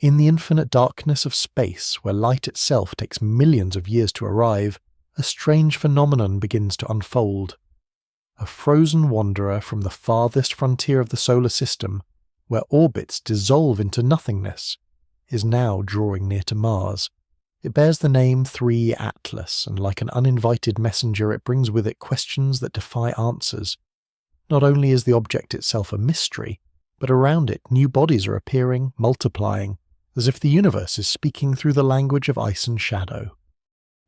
In the infinite darkness of space, where light itself takes millions of years to arrive, a strange phenomenon begins to unfold. A frozen wanderer from the farthest frontier of the solar system, where orbits dissolve into nothingness, is now drawing near to Mars. It bears the name 3 Atlas, and like an uninvited messenger it brings with it questions that defy answers. Not only is the object itself a mystery, but around it new bodies are appearing, multiplying, as if the universe is speaking through the language of ice and shadow.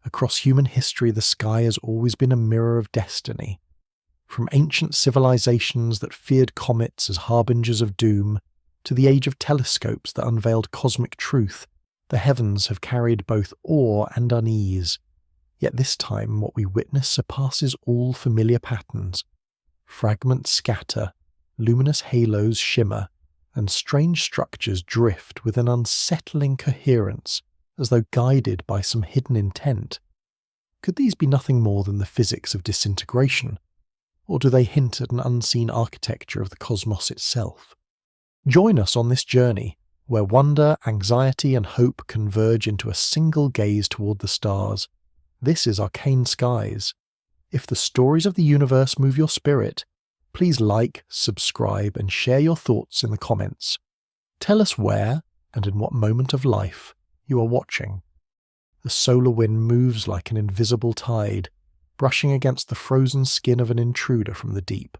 Across human history the sky has always been a mirror of destiny. From ancient civilizations that feared comets as harbingers of doom, to the age of telescopes that unveiled cosmic truth, the heavens have carried both awe and unease. Yet this time what we witness surpasses all familiar patterns. Fragments scatter, luminous halos shimmer, and strange structures drift with an unsettling coherence, as though guided by some hidden intent. Could these be nothing more than the physics of disintegration? Or do they hint at an unseen architecture of the cosmos itself? Join us on this journey, where wonder, anxiety, and hope converge into a single gaze toward the stars. This is Arcane Skies. If the stories of the universe move your spirit, please like, subscribe, and share your thoughts in the comments. Tell us where, and in what moment of life, you are watching. The solar wind moves like an invisible tide, brushing against the frozen skin of an intruder from the deep.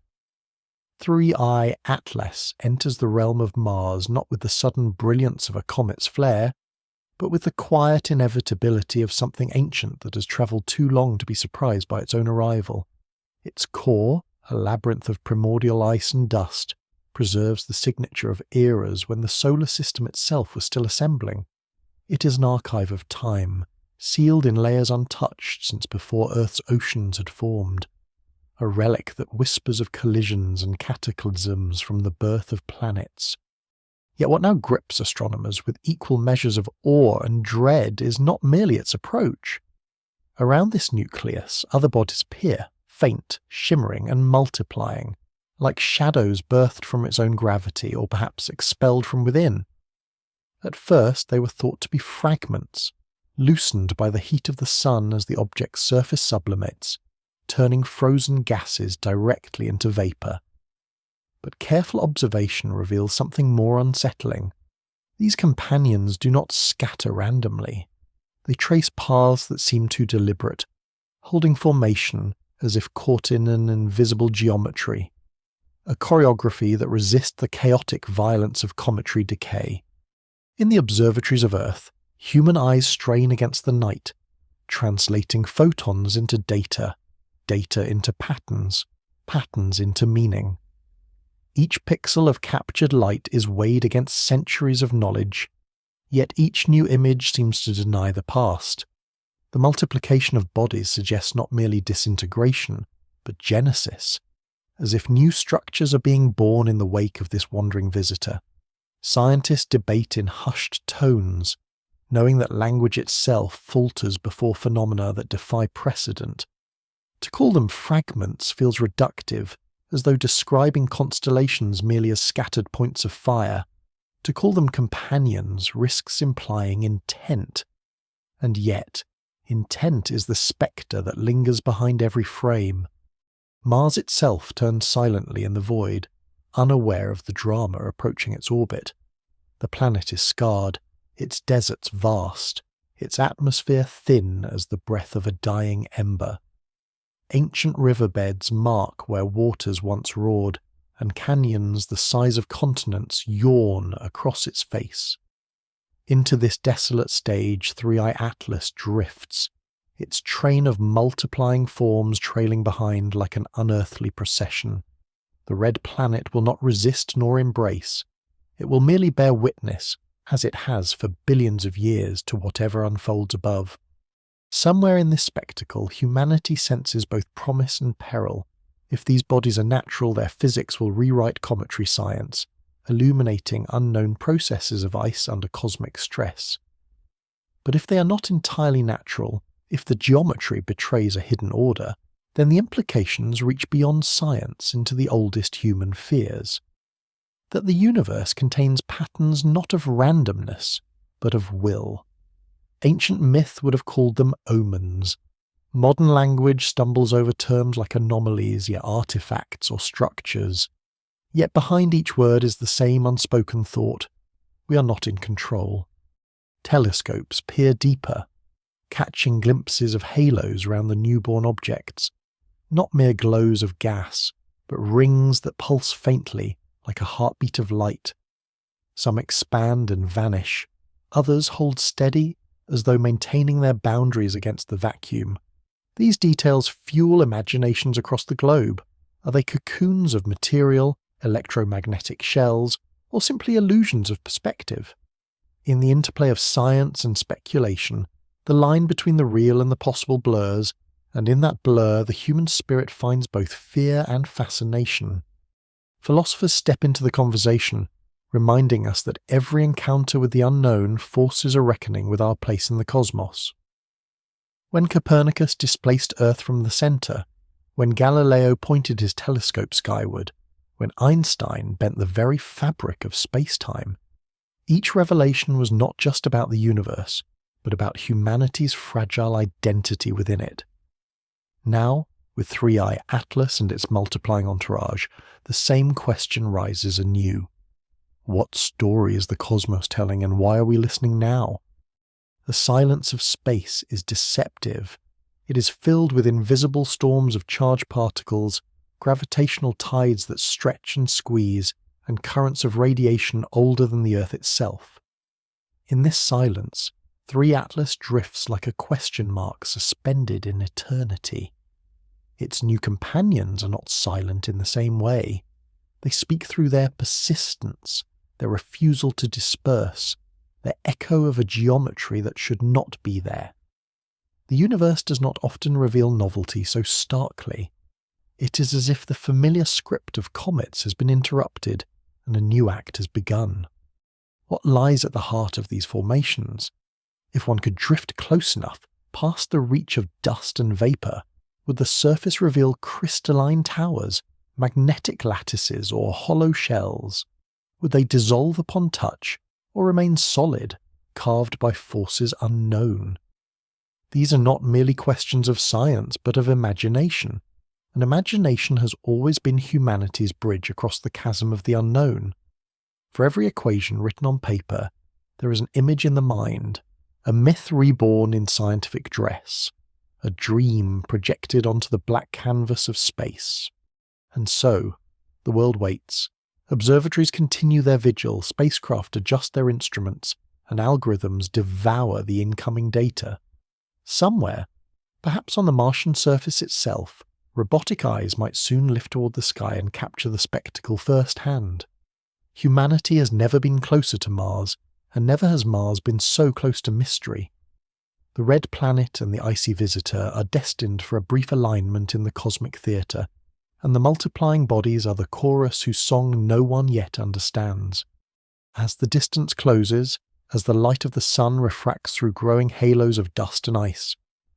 3I Atlas enters the realm of Mars not with the sudden brilliance of a comet's flare, but with the quiet inevitability of something ancient that has travelled too long to be surprised by its own arrival. Its core, a labyrinth of primordial ice and dust, preserves the signature of eras when the solar system itself was still assembling. It is an archive of time, sealed in layers untouched since before Earth's oceans had formed. A relic that whispers of collisions and cataclysms from the birth of planets. Yet what now grips astronomers with equal measures of awe and dread is not merely its approach. Around this nucleus other bodies appear, faint, shimmering, and multiplying, like shadows birthed from its own gravity or perhaps expelled from within. At first they were thought to be fragments, loosened by the heat of the sun as the object's surface sublimates, turning frozen gases directly into vapour. But careful observation reveals something more unsettling. These companions do not scatter randomly. They trace paths that seem too deliberate, holding formation as if caught in an invisible geometry, a choreography that resists the chaotic violence of cometary decay. In the observatories of Earth, human eyes strain against the night, translating photons into data, data into patterns, patterns into meaning. Each pixel of captured light is weighed against centuries of knowledge, yet each new image seems to deny the past. The multiplication of bodies suggests not merely disintegration, but genesis, as if new structures are being born in the wake of this wandering visitor. Scientists debate in hushed tones, knowing that language itself falters before phenomena that defy precedent. To call them fragments feels reductive, as though describing constellations merely as scattered points of fire. To call them companions risks implying intent. And yet, intent is the spectre that lingers behind every frame. Mars itself turns silently in the void, unaware of the drama approaching its orbit. The planet is scarred, its deserts vast, its atmosphere thin as the breath of a dying ember. Ancient riverbeds mark where waters once roared, and canyons the size of continents yawn across its face. Into this desolate stage 3I Atlas drifts, its train of multiplying forms trailing behind like an unearthly procession. The red planet will not resist nor embrace. It will merely bear witness, as it has for billions of years, to whatever unfolds above. Somewhere in this spectacle, humanity senses both promise and peril. If these bodies are natural, their physics will rewrite cometary science, illuminating unknown processes of ice under cosmic stress. But if they are not entirely natural, if the geometry betrays a hidden order, then the implications reach beyond science into the oldest human fears. that the universe contains patterns not of randomness, but of will. Ancient myth would have called them omens. Modern language stumbles over terms like anomalies, yet artifacts or structures. Yet behind each word is the same unspoken thought: we are not in control. Telescopes peer deeper, catching glimpses of halos around the newborn objects, not mere glows of gas, but rings that pulse faintly like a heartbeat of light. Some expand and vanish, others hold steady as though maintaining their boundaries against the vacuum. These details fuel imaginations across the globe. Are they cocoons of material, electromagnetic shells, or simply illusions of perspective? In the interplay of science and speculation, the line between the real and the possible blurs, and in that blur the human spirit finds both fear and fascination. Philosophers step into the conversation, reminding us that every encounter with the unknown forces a reckoning with our place in the cosmos. When Copernicus displaced Earth from the centre, when Galileo pointed his telescope skyward, when Einstein bent the very fabric of space-time, each revelation was not just about the universe, but about humanity's fragile identity within it. Now, with 3i Atlas and its multiplying entourage, the same question rises anew. What story is the cosmos telling, and why are we listening now? The silence of space is deceptive. It is filled with invisible storms of charged particles, gravitational tides that stretch and squeeze, and currents of radiation older than the Earth itself. In this silence, 3 Atlas drifts like a question mark suspended in eternity. Its new companions are not silent in the same way. They speak through their persistence, their refusal to disperse, their echo of a geometry that should not be there. The universe does not often reveal novelty so starkly. It is as if the familiar script of comets has been interrupted and a new act has begun. What lies at the heart of these formations? If one could drift close enough, past the reach of dust and vapour, would the surface reveal crystalline towers, magnetic lattices, or hollow shells? Would they dissolve upon touch, or remain solid, carved by forces unknown? These are not merely questions of science, but of imagination, and imagination has always been humanity's bridge across the chasm of the unknown. For every equation written on paper, there is an image in the mind, a myth reborn in scientific dress, a dream projected onto the black canvas of space. And so, the world waits. Observatories continue their vigil, spacecraft adjust their instruments, and algorithms devour the incoming data. Somewhere, perhaps on the Martian surface itself, robotic eyes might soon lift toward the sky and capture the spectacle firsthand. Humanity has never been closer to Mars, and never has Mars been so close to mystery. The red planet and the icy visitor are destined for a brief alignment in the cosmic theatre, and the multiplying bodies are the chorus whose song no one yet understands. As the distance closes, as the light of the sun refracts through growing halos of dust and ice,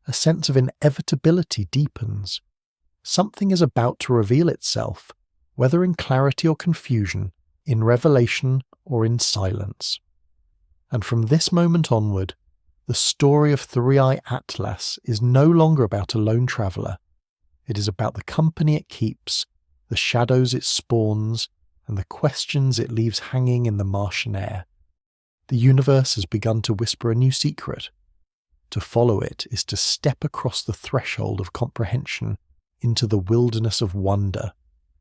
a sense of inevitability deepens. Something is about to reveal itself, whether in clarity or confusion, in revelation or in silence. And from this moment onward, the story of 3i Atlas is no longer about a lone traveller. It is about the company it keeps, the shadows it spawns, and the questions it leaves hanging in the Martian air. The universe has begun to whisper a new secret. To follow it is to step across the threshold of comprehension into the wilderness of wonder,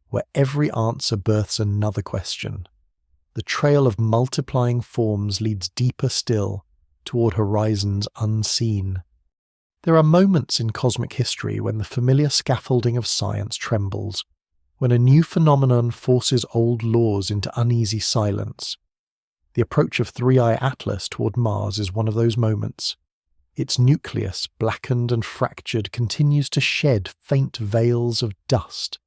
where every answer births another question. The trail of multiplying forms leads deeper still, toward horizons unseen. There are moments in cosmic history when the familiar scaffolding of science trembles, when a new phenomenon forces old laws into uneasy silence. The approach of 3i Atlas toward Mars is one of those moments. Its nucleus, blackened and fractured, continues to shed faint veils of dust.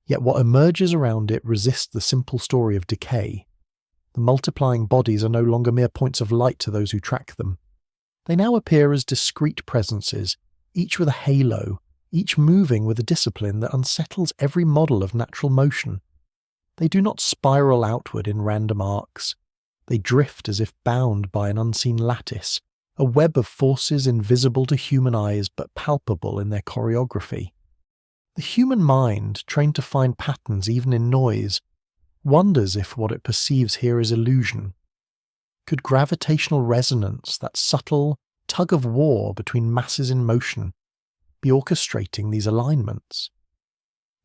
Yet what emerges around it resists the simple story of decay. The multiplying bodies are no longer mere points of light to those who track them. They now appear as discrete presences, each with a halo, each moving with a discipline that unsettles every model of natural motion. They do not spiral outward in random arcs. They drift as if bound by an unseen lattice, a web of forces invisible to human eyes but palpable in their choreography. The human mind, trained to find patterns even in noise, wonders if what it perceives here is illusion. Could gravitational resonance, that subtle tug of war between masses in motion, be orchestrating these alignments?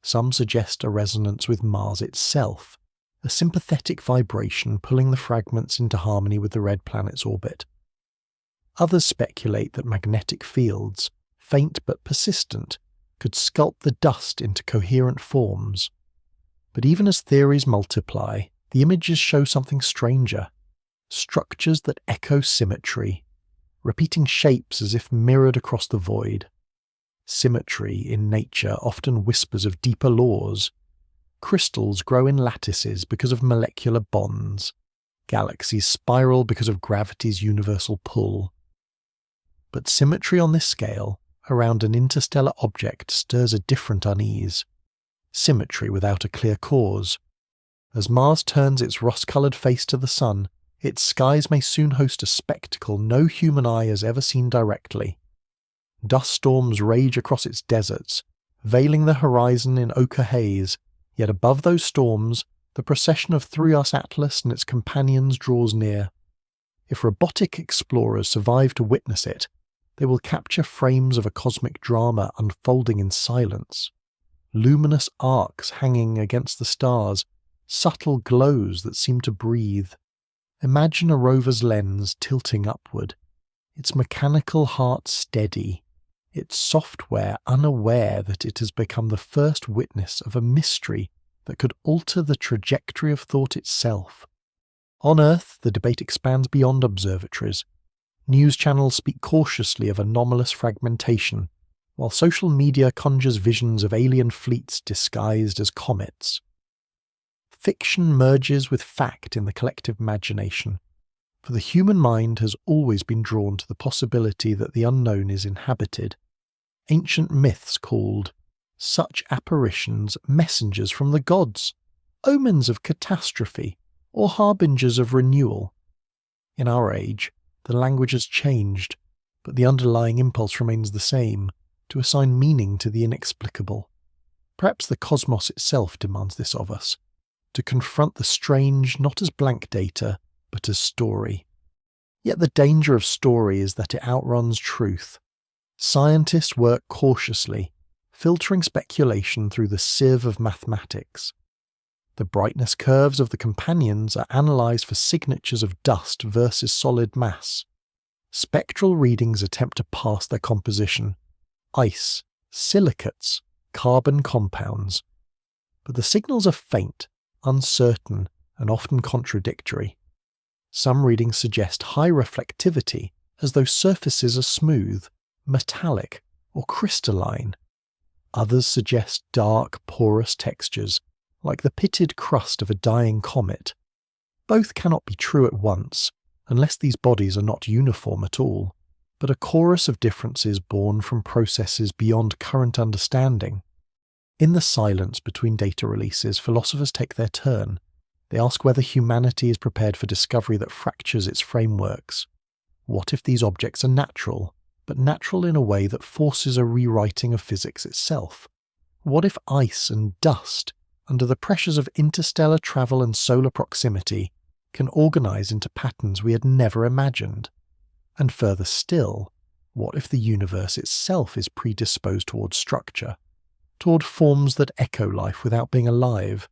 Some suggest a resonance with Mars itself, a sympathetic vibration pulling the fragments into harmony with the red planet's orbit. Others speculate that magnetic fields, faint but persistent, could sculpt the dust into coherent forms. But even as theories multiply, the images show something stranger. Structures that echo symmetry, repeating shapes as if mirrored across the void. Symmetry in nature often whispers of deeper laws. Crystals grow in lattices because of molecular bonds. Galaxies spiral because of gravity's universal pull. But symmetry on this scale, around an interstellar object, stirs a different unease. Symmetry without a clear cause. As Mars turns its rust-coloured face to the sun, its skies may soon host a spectacle no human eye has ever seen directly. Dust storms rage across its deserts, veiling the horizon in ochre haze, yet above those storms, the procession of Thrios Atlas and its companions draws near. If robotic explorers survive to witness it, they will capture frames of a cosmic drama unfolding in silence. Luminous arcs hanging against the stars, subtle glows that seem to breathe. Imagine a rover's lens tilting upward, its mechanical heart steady, its software unaware that it has become the first witness of a mystery that could alter the trajectory of thought itself. On Earth, the debate expands beyond observatories. News channels speak cautiously of anomalous fragmentation, while social media conjures visions of alien fleets disguised as comets. Fiction merges with fact in the collective imagination, for the human mind has always been drawn to the possibility that the unknown is inhabited. Ancient myths called such apparitions messengers from the gods, omens of catastrophe, or harbingers of renewal. In our age, the language has changed, but the underlying impulse remains the same, to assign meaning to the inexplicable. Perhaps the cosmos itself demands this of us, to confront the strange not as blank data, but as story. Yet the danger of story is that it outruns truth. Scientists work cautiously, filtering speculation through the sieve of mathematics. The brightness curves of the companions are analysed for signatures of dust versus solid mass. Spectral readings attempt to pass their composition. Ice, silicates, carbon compounds. But the signals are faint, uncertain, and often contradictory. Some readings suggest high reflectivity, as though surfaces are smooth, metallic, or crystalline. Others suggest dark, porous textures, like the pitted crust of a dying comet. Both cannot be true at once, unless these bodies are not uniform at all, but a chorus of differences born from processes beyond current understanding. In the silence between data releases, philosophers take their turn. They ask whether humanity is prepared for discovery that fractures its frameworks. What if these objects are natural, but natural in a way that forces a rewriting of physics itself? What if ice and dust, under the pressures of interstellar travel and solar proximity, can organize into patterns we had never imagined? And further still, what if the universe itself is predisposed toward structure, toward forms that echo life without being alive,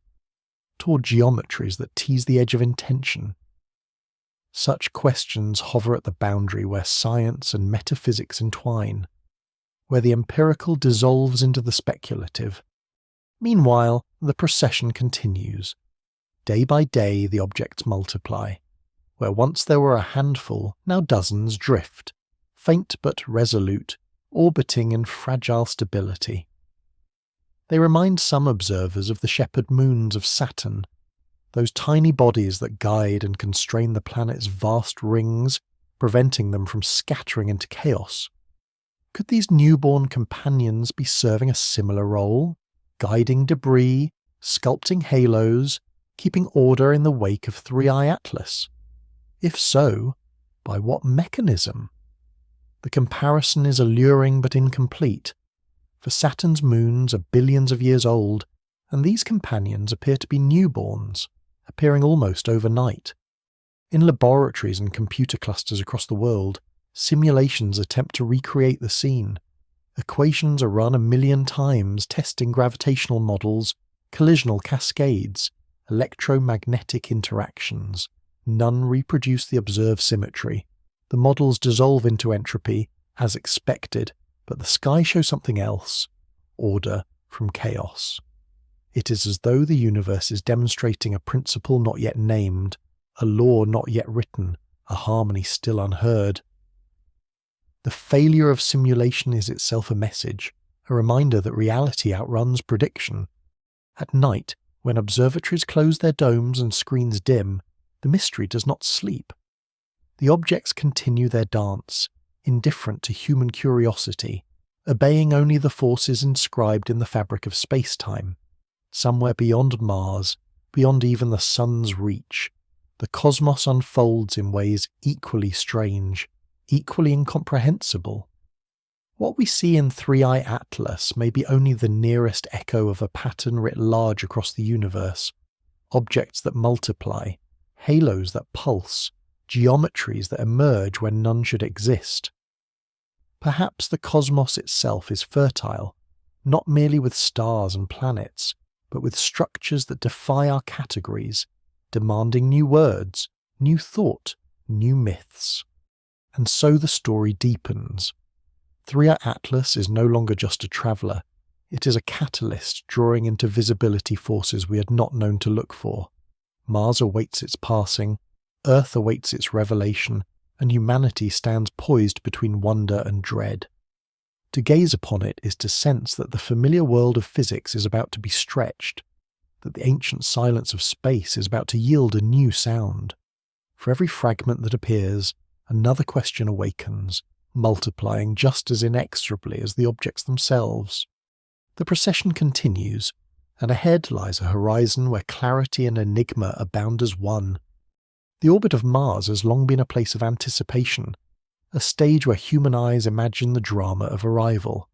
toward geometries that tease the edge of intention? Such questions hover at the boundary where science and metaphysics entwine, where the empirical dissolves into the speculative. Meanwhile, the procession continues. Day by day the objects multiply. Where once there were a handful, now dozens drift, faint but resolute, orbiting in fragile stability. They remind some observers of the shepherd moons of Saturn, those tiny bodies that guide and constrain the planet's vast rings, preventing them from scattering into chaos. Could these newborn companions be serving a similar role, guiding debris, sculpting halos, keeping order in the wake of 3i Atlas? If so, by what mechanism? The comparison is alluring but incomplete, for Saturn's moons are billions of years old, and these companions appear to be newborns, appearing almost overnight. In laboratories and computer clusters across the world, simulations attempt to recreate the scene. Equations are run 1,000,000 times testing gravitational models, collisional cascades, electromagnetic interactions. None reproduce the observed symmetry. The models dissolve into entropy, as expected, but the sky shows something else: order from chaos. It is as though the universe is demonstrating a principle not yet named, a law not yet written, a harmony still unheard. The failure of simulation is itself a message, a reminder that reality outruns prediction. At night, when observatories close their domes and screens dim, the mystery does not sleep. The objects continue their dance, indifferent to human curiosity, obeying only the forces inscribed in the fabric of space-time. Somewhere beyond Mars, beyond even the sun's reach, the cosmos unfolds in ways equally strange, equally incomprehensible. What we see in 3i Atlas may be only the nearest echo of a pattern writ large across the universe: objects that multiply, halos that pulse, geometries that emerge when none should exist. Perhaps the cosmos itself is fertile, not merely with stars and planets, but with structures that defy our categories, demanding new words, new thought, new myths. And so the story deepens. 3i Atlas is no longer just a traveller, it is a catalyst drawing into visibility forces we had not known to look for. Mars awaits its passing, Earth awaits its revelation, and humanity stands poised between wonder and dread. To gaze upon it is to sense that the familiar world of physics is about to be stretched, that the ancient silence of space is about to yield a new sound. For every fragment that appears, another question awakens, multiplying just as inexorably as the objects themselves. The procession continues, and ahead lies a horizon where clarity and enigma abound as one. The orbit of Mars has long been a place of anticipation, a stage where human eyes imagine the drama of arrival.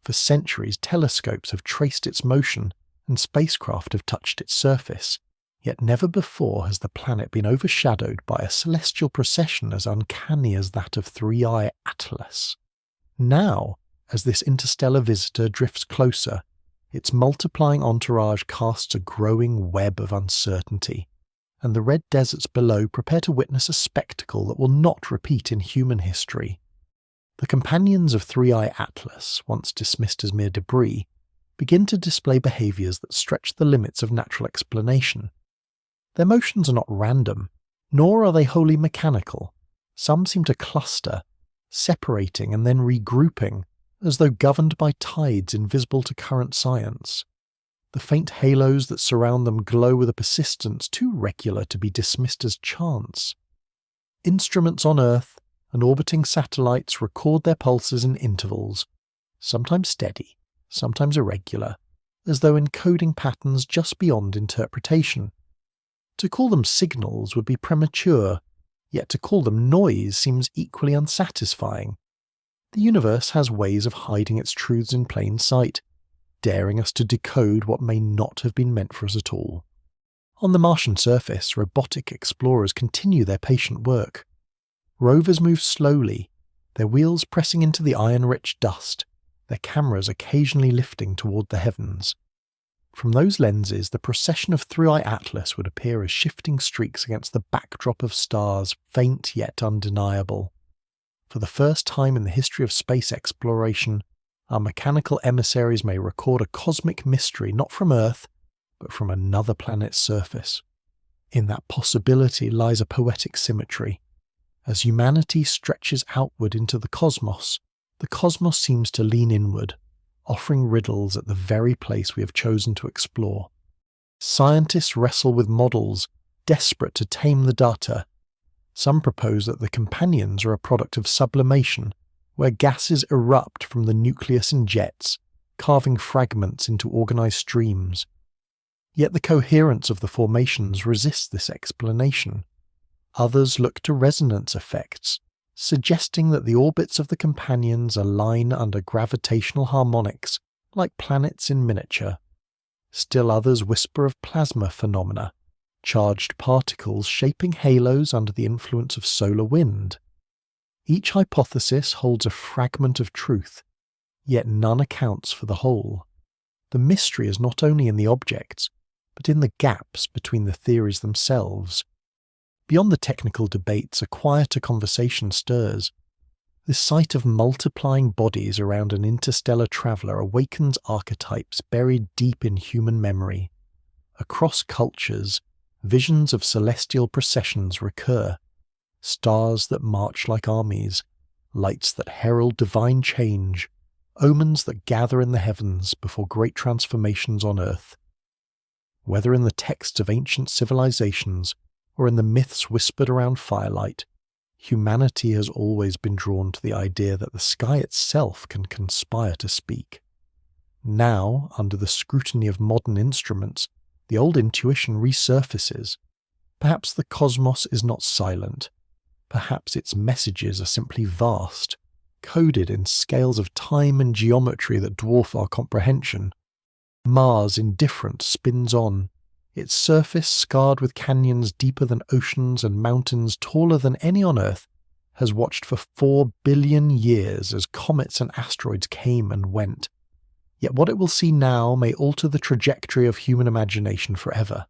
For centuries, telescopes have traced its motion, and spacecraft have touched its surface, yet never before has the planet been overshadowed by a celestial procession as uncanny as that of 3i Atlas. Now, as this interstellar visitor drifts closer, its multiplying entourage casts a growing web of uncertainty, and the red deserts below prepare to witness a spectacle that will not repeat in human history. The companions of 3i Atlas, once dismissed as mere debris, begin to display behaviours that stretch the limits of natural explanation. Their motions are not random, nor are they wholly mechanical. Some seem to cluster, separating and then regrouping, as though governed by tides invisible to current science. The faint halos that surround them glow with a persistence too regular to be dismissed as chance. Instruments on Earth and orbiting satellites record their pulses in intervals, sometimes steady, sometimes irregular, as though encoding patterns just beyond interpretation. To call them signals would be premature, yet to call them noise seems equally unsatisfying. The universe has ways of hiding its truths in plain sight, daring us to decode what may not have been meant for us at all. On the Martian surface, robotic explorers continue their patient work. Rovers move slowly, their wheels pressing into the iron-rich dust, their cameras occasionally lifting toward the heavens. From those lenses, the procession of 3i Atlas would appear as shifting streaks against the backdrop of stars, faint yet undeniable. For the first time in the history of space exploration, our mechanical emissaries may record a cosmic mystery not from Earth, but from another planet's surface. In that possibility lies a poetic symmetry. As humanity stretches outward into the cosmos seems to lean inward, offering riddles at the very place we have chosen to explore. Scientists wrestle with models, desperate to tame the data. Some propose that the companions are a product of sublimation, where gases erupt from the nucleus in jets, carving fragments into organized streams. Yet the coherence of the formations resists this explanation. Others look to resonance effects, suggesting that the orbits of the companions align under gravitational harmonics like planets in miniature. Still others whisper of plasma phenomena, charged particles shaping halos under the influence of solar wind. Each hypothesis holds a fragment of truth, yet none accounts for the whole. The mystery is not only in the objects, but in the gaps between the theories themselves. Beyond the technical debates, a quieter conversation stirs. The sight of multiplying bodies around an interstellar traveller awakens archetypes buried deep in human memory. Across cultures, visions of celestial processions recur. Stars that march like armies, lights that herald divine change, omens that gather in the heavens before great transformations on earth. Whether in the texts of ancient civilizations or in the myths whispered around firelight, humanity has always been drawn to the idea that the sky itself can conspire to speak. Now, under the scrutiny of modern instruments, the old intuition resurfaces. Perhaps the cosmos is not silent. Perhaps its messages are simply vast, coded in scales of time and geometry that dwarf our comprehension. Mars, indifferent, spins on, its surface scarred with canyons deeper than oceans and mountains taller than any on Earth, has watched for 4 billion years as comets and asteroids came and went. Yet what it will see now may alter the trajectory of human imagination forever.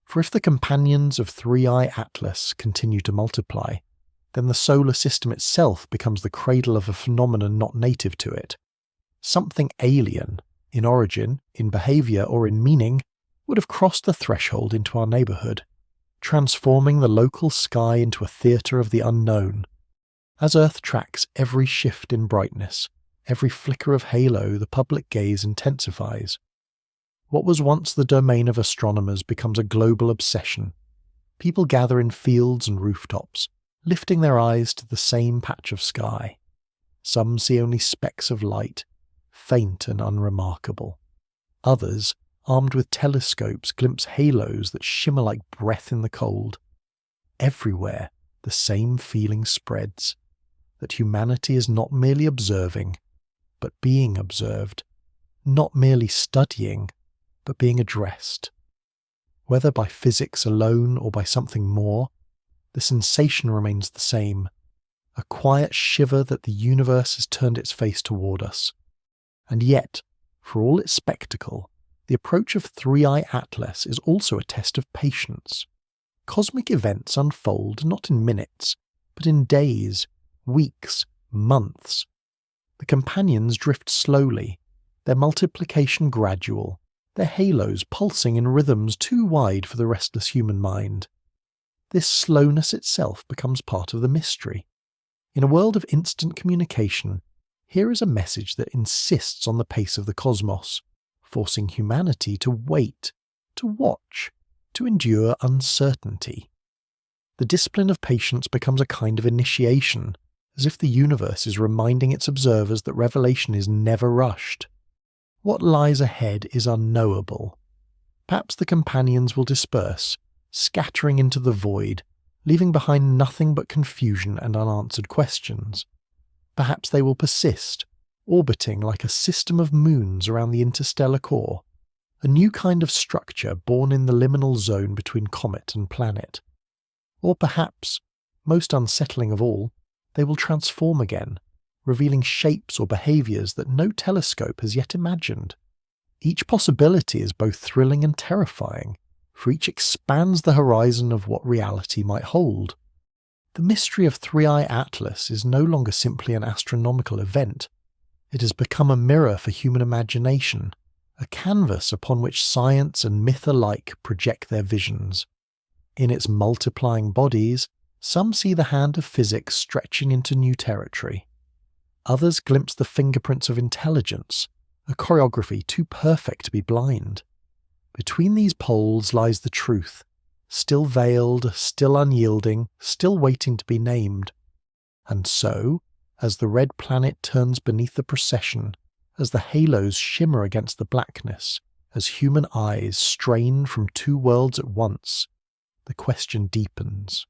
For if the companions of 3i Atlas continue to multiply, then the solar system itself becomes the cradle of a phenomenon not native to it. Something alien, in origin, in behaviour, or in meaning, would have crossed the threshold into our neighbourhood, transforming the local sky into a theatre of the unknown. As Earth tracks every shift in brightness, every flicker of halo, the public gaze intensifies. What was once the domain of astronomers becomes a global obsession. People gather in fields and rooftops, lifting their eyes to the same patch of sky. Some see only specks of light, faint and unremarkable. Others, armed with telescopes, glimpse halos that shimmer like breath in the cold. Everywhere, the same feeling spreads, that humanity is not merely observing, but being observed, not merely studying, but being addressed. Whether by physics alone or by something more, the sensation remains the same, a quiet shiver that the universe has turned its face toward us. And yet, for all its spectacle, the approach of 3i Atlas is also a test of patience. Cosmic events unfold not in minutes, but in days, weeks, months. The companions drift slowly, their multiplication gradual, their halos pulsing in rhythms too wide for the restless human mind. This slowness itself becomes part of the mystery. In a world of instant communication, here is a message that insists on the pace of the cosmos, forcing humanity to wait, to watch, to endure uncertainty. The discipline of patience becomes a kind of initiation, as if the universe is reminding its observers that revelation is never rushed. What lies ahead is unknowable. Perhaps the companions will disperse, scattering into the void, leaving behind nothing but confusion and unanswered questions. Perhaps they will persist, orbiting like a system of moons around the interstellar core, a new kind of structure born in the liminal zone between comet and planet. Or perhaps, most unsettling of all, they will transform again, revealing shapes or behaviours that no telescope has yet imagined. Each possibility is both thrilling and terrifying, for each expands the horizon of what reality might hold. The mystery of 3i Atlas is no longer simply an astronomical event. It has become a mirror for human imagination, a canvas upon which science and myth alike project their visions. In its multiplying bodies, some see the hand of physics stretching into new territory. Others glimpse the fingerprints of intelligence, a choreography too perfect to be blind. Between these poles lies the truth, still veiled, still unyielding, still waiting to be named. And so, as the red planet turns beneath the procession, as the halos shimmer against the blackness, As human eyes strain from two worlds at once, the question deepens.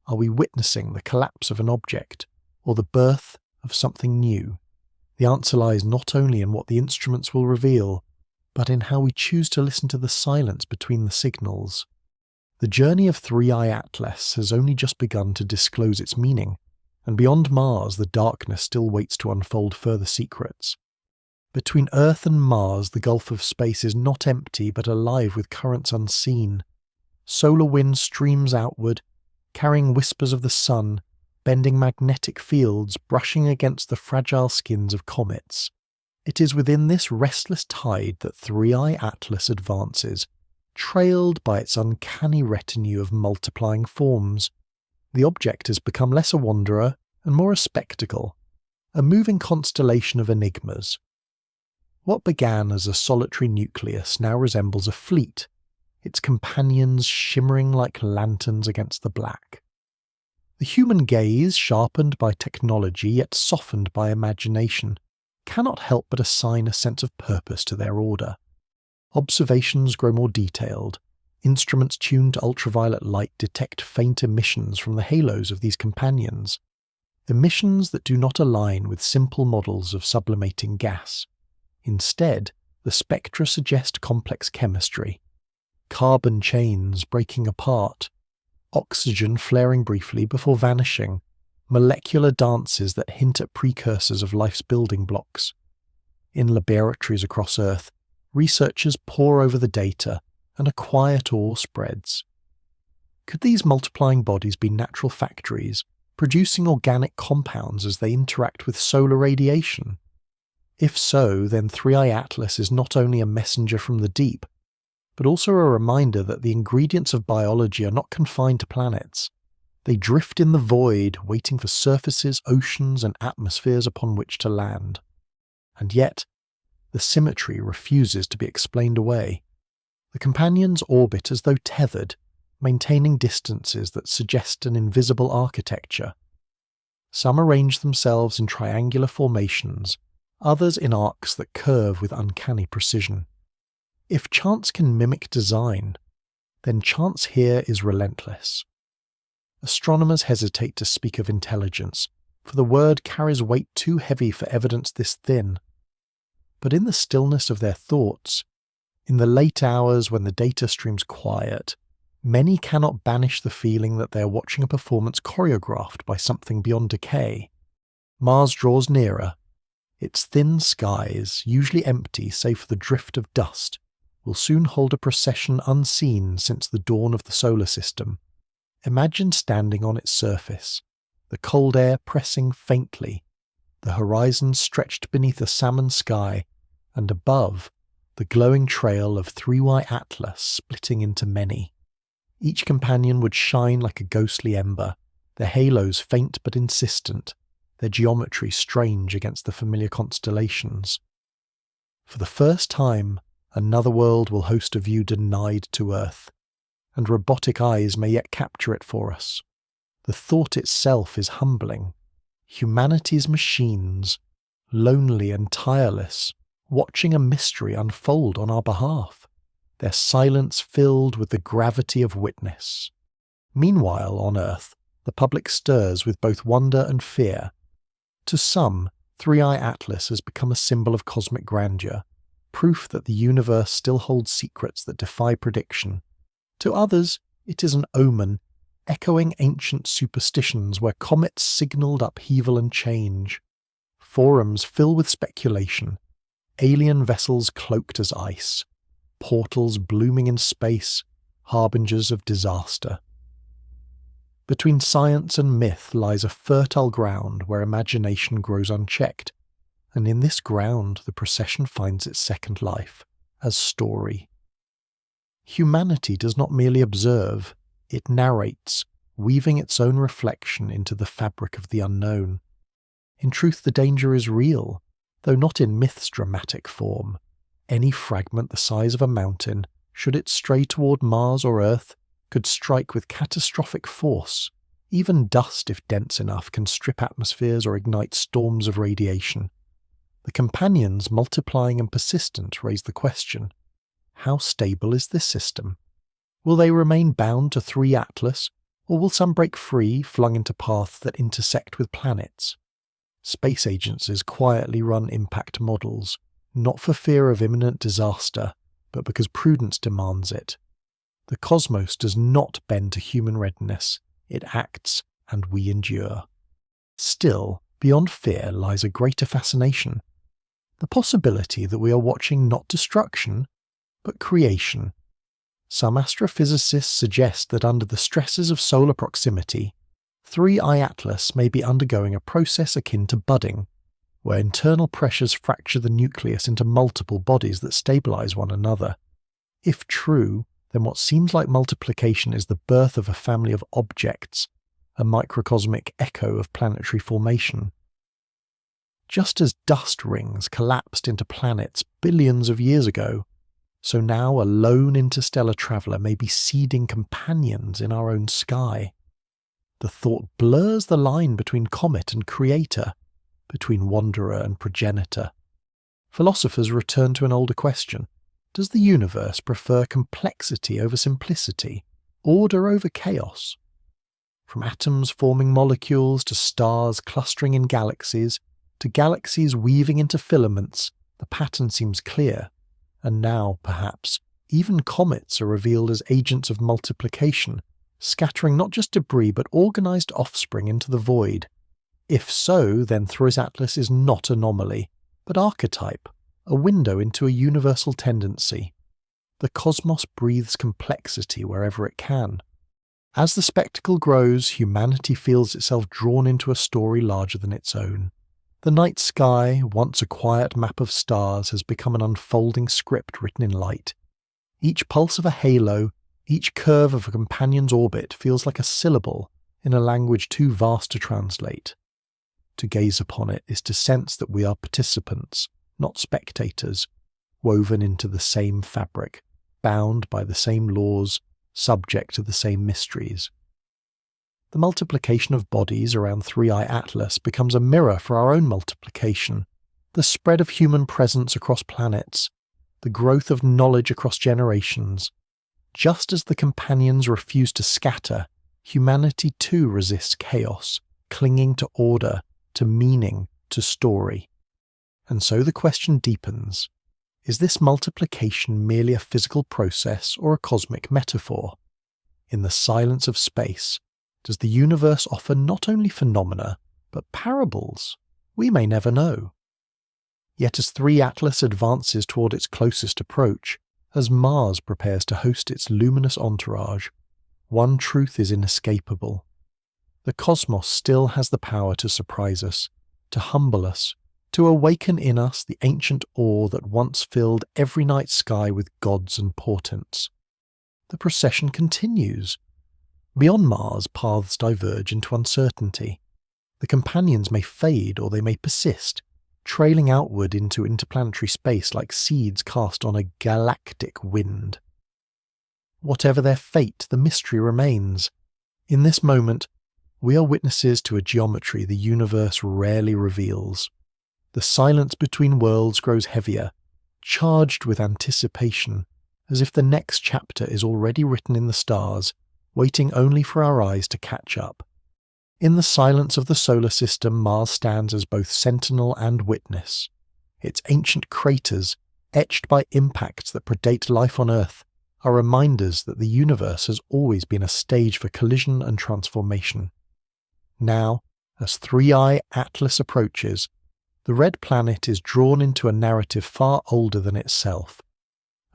Are we witnessing the collapse of an object, or the birth of something new? The answer lies not only in what the instruments will reveal, but in how we choose to listen to the silence between the signals. The journey of 3i Atlas has only just begun to disclose its meaning, and beyond Mars the darkness still waits to unfold further secrets. Between Earth and Mars, the gulf of space is not empty but alive with currents unseen. Solar wind streams outward, carrying whispers of the sun, bending magnetic fields, brushing against the fragile skins of comets. It is within this restless tide that 3i Atlas advances, trailed by its uncanny retinue of multiplying forms. The object has become less a wanderer and more a spectacle, a moving constellation of enigmas. What began as a solitary nucleus now resembles a fleet, its companions shimmering like lanterns against the black. The human gaze, sharpened by technology yet softened by imagination, cannot help but assign a sense of purpose to their order. Observations grow more detailed. Instruments tuned to ultraviolet light detect faint emissions from the halos of these companions, emissions that do not align with simple models of sublimating gas. Instead, the spectra suggest complex chemistry, carbon chains breaking apart, oxygen flaring briefly before vanishing, molecular dances that hint at precursors of life's building blocks. In laboratories across Earth, researchers pore over the data, and a quiet awe spreads. Could these multiplying bodies be natural factories, producing organic compounds as they interact with solar radiation? If so, then 3i Atlas is not only a messenger from the deep, but also a reminder that the ingredients of biology are not confined to planets. They drift in the void, waiting for surfaces, oceans, and atmospheres upon which to land. And yet, the symmetry refuses to be explained away. The companions orbit as though tethered, maintaining distances that suggest an invisible architecture. Some arrange themselves in triangular formations, others in arcs that curve with uncanny precision. If chance can mimic design, then chance here is relentless. Astronomers hesitate to speak of intelligence, for the word carries weight too heavy for evidence this thin. But in the stillness of their thoughts, in the late hours when the data streams quiet, many cannot banish the feeling that they are watching a performance choreographed by something beyond decay. Mars draws nearer. Its thin skies, usually empty save for the drift of dust, will soon hold a procession unseen since the dawn of the solar system. Imagine standing on its surface, the cold air pressing faintly, the horizon stretched beneath a salmon sky, and above, the glowing trail of 3i Atlas splitting into many. Each companion would shine like a ghostly ember, their halos faint but insistent, their geometry strange against the familiar constellations. For the first time, another world will host a view denied to Earth, and robotic eyes may yet capture it for us. The thought itself is humbling. Humanity's machines, lonely and tireless, watching a mystery unfold on our behalf, their silence filled with the gravity of witness. Meanwhile, on Earth, the public stirs with both wonder and fear. To some, 3i Atlas has become a symbol of cosmic grandeur, proof that the universe still holds secrets that defy prediction. To others, it is an omen, echoing ancient superstitions where comets signalled upheaval and change. Forums fill with speculation, alien vessels cloaked as ice, portals blooming in space, harbingers of disaster. Between science and myth lies a fertile ground where imagination grows unchecked, and in this ground the procession finds its second life, as story. Humanity does not merely observe, it narrates, weaving its own reflection into the fabric of the unknown. In truth, the danger is real, though not in myth's dramatic form. Any fragment the size of a mountain, should it stray toward Mars or Earth, could strike with catastrophic force. Even dust, if dense enough, can strip atmospheres or ignite storms of radiation. The companions, multiplying and persistent, raise the question: How stable is this system? Will they remain bound to 3 Atlas, or will some break free, flung into paths that intersect with planets? Space agencies quietly run impact models, not for fear of imminent disaster, but because prudence demands it. The cosmos does not bend to human readiness, it acts, and we endure. Still, beyond fear lies a greater fascination. The possibility that we are watching not destruction, but creation. Some astrophysicists suggest that under the stresses of solar proximity, 3I Atlas may be undergoing a process akin to budding, where internal pressures fracture the nucleus into multiple bodies that stabilize one another. If true, then what seems like multiplication is the birth of a family of objects, a microcosmic echo of planetary formation. Just as dust rings collapsed into planets billions of years ago, so now a lone interstellar traveller may be seeding companions in our own sky. The thought blurs the line between comet and creator, between wanderer and progenitor. Philosophers return to an older question. Does the universe prefer complexity over simplicity, order over chaos? From atoms forming molecules to stars clustering in galaxies, to galaxies weaving into filaments, the pattern seems clear. And now, perhaps, even comets are revealed as agents of multiplication, scattering not just debris but organised offspring into the void. If so, then 3I Atlas is not anomaly, but archetype, a window into a universal tendency. The cosmos breathes complexity wherever it can. As the spectacle grows, humanity feels itself drawn into a story larger than its own. The night sky, once a quiet map of stars, has become an unfolding script written in light. Each pulse of a halo, each curve of a companion's orbit feels like a syllable in a language too vast to translate. To gaze upon it is to sense that we are participants, not spectators, woven into the same fabric, bound by the same laws, subject to the same mysteries. The multiplication of bodies around 3I Atlas becomes a mirror for our own multiplication, the spread of human presence across planets, the growth of knowledge across generations. Just as the companions refuse to scatter, humanity too resists chaos, clinging to order, to meaning, to story. And so the question deepens. Is this multiplication merely a physical process or a cosmic metaphor? In the silence of space, does the universe offer not only phenomena, but parables? We may never know. Yet as 3 Atlas advances toward its closest approach, as Mars prepares to host its luminous entourage, one truth is inescapable. The cosmos still has the power to surprise us, to humble us, to awaken in us the ancient awe that once filled every night sky with gods and portents. The procession continues. Beyond Mars, paths diverge into uncertainty. The companions may fade or they may persist, trailing outward into interplanetary space like seeds cast on a galactic wind. Whatever their fate, the mystery remains. In this moment, we are witnesses to a geometry the universe rarely reveals. The silence between worlds grows heavier, charged with anticipation, as if the next chapter is already written in the stars, waiting only for our eyes to catch up. In the silence of the solar system, Mars stands as both sentinel and witness. Its ancient craters, etched by impacts that predate life on Earth, are reminders that the universe has always been a stage for collision and transformation. Now, as 3I Atlas approaches, the red planet is drawn into a narrative far older than itself.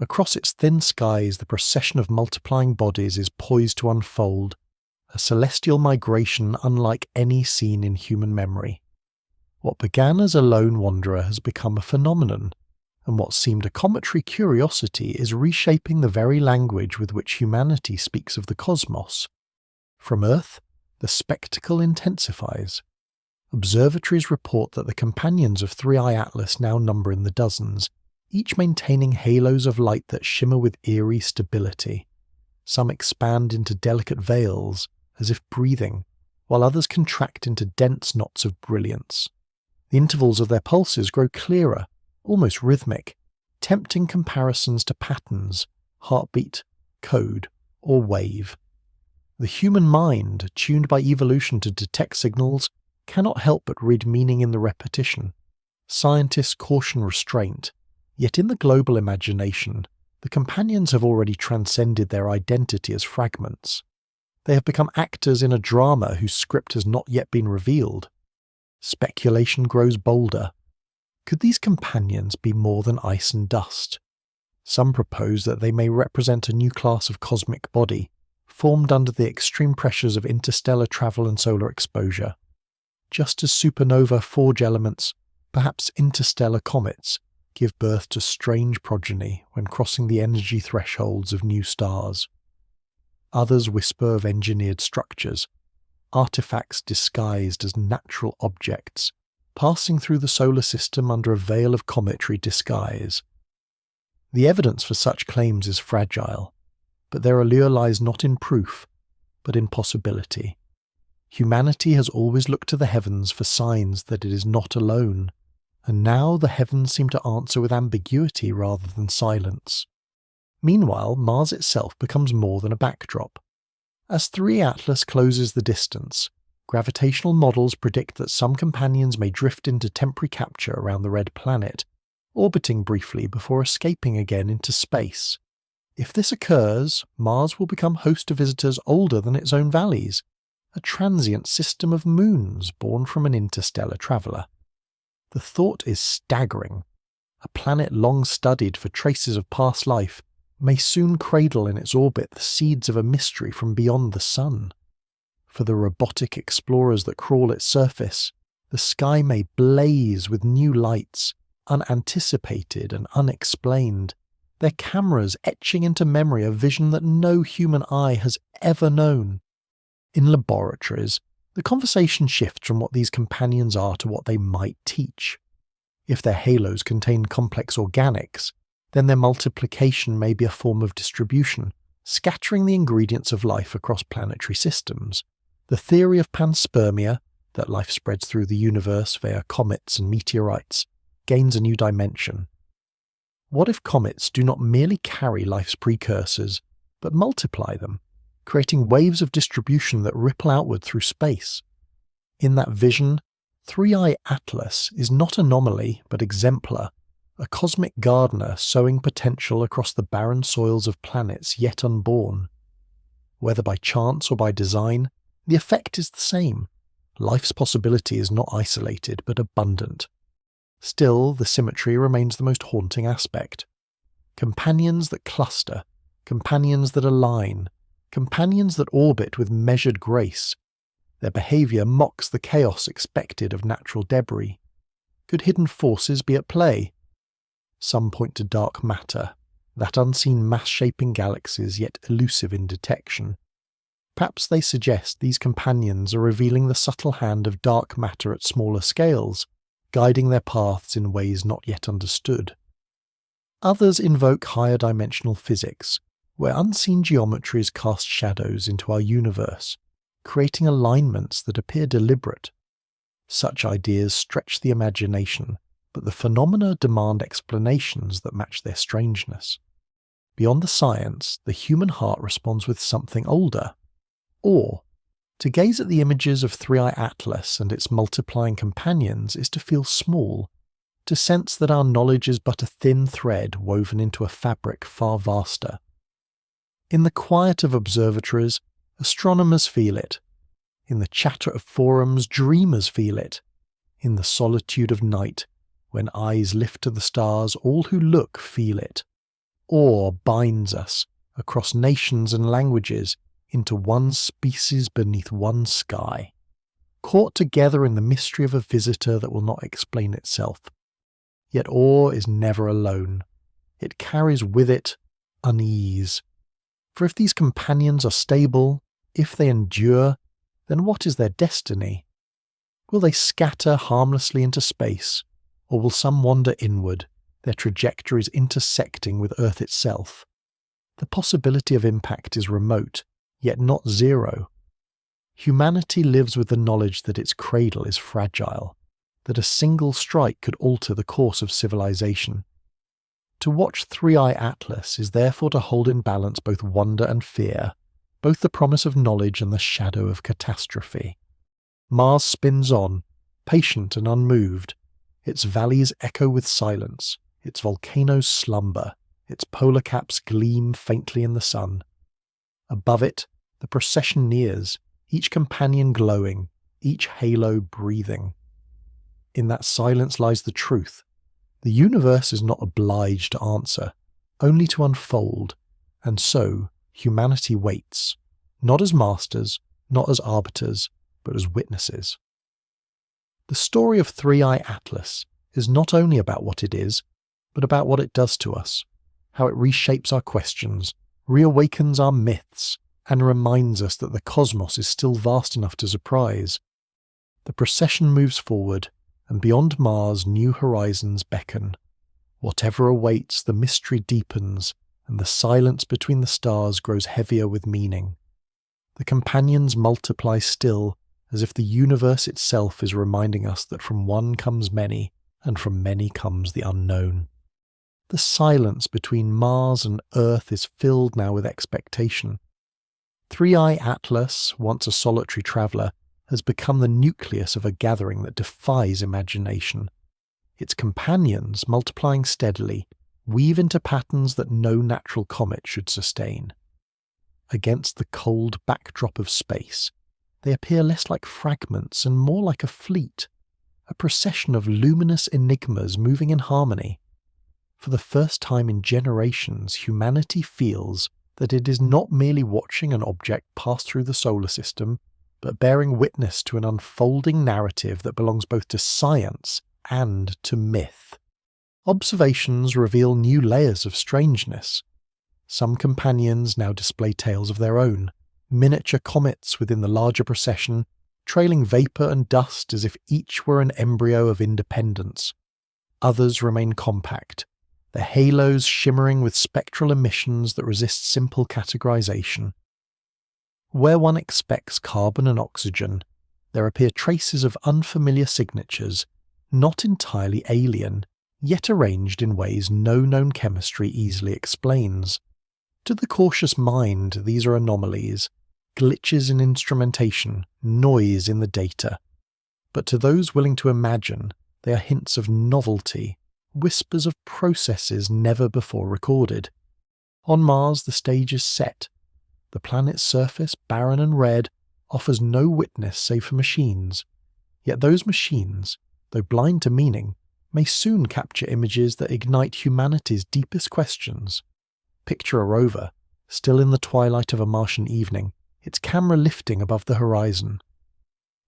Across its thin skies, the procession of multiplying bodies is poised to unfold, a celestial migration unlike any seen in human memory. What began as a lone wanderer has become a phenomenon, and what seemed a cometary curiosity is reshaping the very language with which humanity speaks of the cosmos. From Earth, the spectacle intensifies. Observatories report that the companions of 3I Atlas now number in the dozens, each maintaining halos of light that shimmer with eerie stability. Some expand into delicate veils, as if breathing, while others contract into dense knots of brilliance. The intervals of their pulses grow clearer, almost rhythmic, tempting comparisons to patterns, heartbeat, code, or wave. The human mind, tuned by evolution to detect signals, cannot help but read meaning in the repetition. Scientists caution restraint, yet in the global imagination, the companions have already transcended their identity as fragments. They have become actors in a drama whose script has not yet been revealed. Speculation grows bolder. Could these companions be more than ice and dust? Some propose that they may represent a new class of cosmic body, formed under the extreme pressures of interstellar travel and solar exposure. Just as supernova forge elements, perhaps interstellar comets, give birth to strange progeny when crossing the energy thresholds of new stars. Others whisper of engineered structures, artifacts disguised as natural objects, passing through the solar system under a veil of cometary disguise. The evidence for such claims is fragile, but their allure lies not in proof, but in possibility. Humanity has always looked to the heavens for signs that it is not alone, and now the heavens seem to answer with ambiguity rather than silence. Meanwhile, Mars itself becomes more than a backdrop. As 3 Atlas closes the distance, gravitational models predict that some companions may drift into temporary capture around the red planet, orbiting briefly before escaping again into space. If this occurs, Mars will become host to visitors older than its own valleys, a transient system of moons born from an interstellar traveller. The thought is staggering. A planet long studied for traces of past life may soon cradle in its orbit the seeds of a mystery from beyond the sun. For the robotic explorers that crawl its surface, the sky may blaze with new lights, unanticipated and unexplained, their cameras etching into memory a vision that no human eye has ever known. In laboratories, the conversation shifts from what these companions are to what they might teach. If their halos contain complex organics, then their multiplication may be a form of distribution, scattering the ingredients of life across planetary systems. The theory of panspermia, that life spreads through the universe via comets and meteorites, gains a new dimension. What if comets do not merely carry life's precursors, but multiply them, creating waves of distribution that ripple outward through space? In that vision, 3I Atlas is not anomaly but exemplar, a cosmic gardener sowing potential across the barren soils of planets yet unborn. Whether by chance or by design, the effect is the same. Life's possibility is not isolated but abundant. Still, the symmetry remains the most haunting aspect. Companions that cluster, companions that align, companions that orbit with measured grace. Their behaviour mocks the chaos expected of natural debris. Could hidden forces be at play? Some point to dark matter, that unseen mass-shaping galaxies yet elusive in detection. Perhaps they suggest these companions are revealing the subtle hand of dark matter at smaller scales, guiding their paths in ways not yet understood. Others invoke higher dimensional physics, where unseen geometries cast shadows into our universe, creating alignments that appear deliberate. Such ideas stretch the imagination, but the phenomena demand explanations that match their strangeness. Beyond the science, the human heart responds with something older. Awe. To gaze at the images of 3I Atlas and its multiplying companions is to feel small, to sense that our knowledge is but a thin thread woven into a fabric far vaster. In the quiet of observatories, astronomers feel it. In the chatter of forums, dreamers feel it. In the solitude of night, when eyes lift to the stars, all who look feel it. Awe binds us, across nations and languages, into one species beneath one sky, caught together in the mystery of a visitor that will not explain itself. Yet awe is never alone. It carries with it unease. For if these companions are stable, if they endure, then what is their destiny? Will they scatter harmlessly into space, or will some wander inward, their trajectories intersecting with Earth itself? The possibility of impact is remote, yet not zero. Humanity lives with the knowledge that its cradle is fragile, that a single strike could alter the course of civilization. To watch Three-Eye Atlas is therefore to hold in balance both wonder and fear, both the promise of knowledge and the shadow of catastrophe. Mars spins on, patient and unmoved. Its valleys echo with silence, its volcanoes slumber, its polar caps gleam faintly in the sun. Above it, the procession nears, each companion glowing, each halo breathing. In that silence lies the truth. The universe is not obliged to answer, only to unfold, and so humanity waits, not as masters, not as arbiters, but as witnesses. The story of Three-Eye Atlas is not only about what it is, but about what it does to us, how it reshapes our questions, reawakens our myths, and reminds us that the cosmos is still vast enough to surprise. The procession moves forward, and beyond Mars new horizons beckon. Whatever awaits, the mystery deepens, and the silence between the stars grows heavier with meaning. The companions multiply still, as if the universe itself is reminding us that from one comes many, and from many comes the unknown. The silence between Mars and Earth is filled now with expectation. Three-Eye Atlas, once a solitary traveller, has become the nucleus of a gathering that defies imagination. Its companions, multiplying steadily, weave into patterns that no natural comet should sustain. Against the cold backdrop of space, they appear less like fragments and more like a fleet, a procession of luminous enigmas moving in harmony. For the first time in generations, humanity feels that it is not merely watching an object pass through the solar system, but bearing witness to an unfolding narrative that belongs both to science and to myth. Observations reveal new layers of strangeness. Some companions now display tales of their own, miniature comets within the larger procession, trailing vapour and dust as if each were an embryo of independence. Others remain compact, their halos shimmering with spectral emissions that resist simple categorization. Where one expects carbon and oxygen, there appear traces of unfamiliar signatures, not entirely alien, yet arranged in ways no known chemistry easily explains. To the cautious mind, these are anomalies, glitches in instrumentation, noise in the data. But to those willing to imagine, they are hints of novelty, whispers of processes never before recorded. On Mars, the stage is set. The planet's surface, barren and red, offers no witness save for machines. Yet those machines, though blind to meaning, may soon capture images that ignite humanity's deepest questions. Picture a rover, still in the twilight of a Martian evening, its camera lifting above the horizon.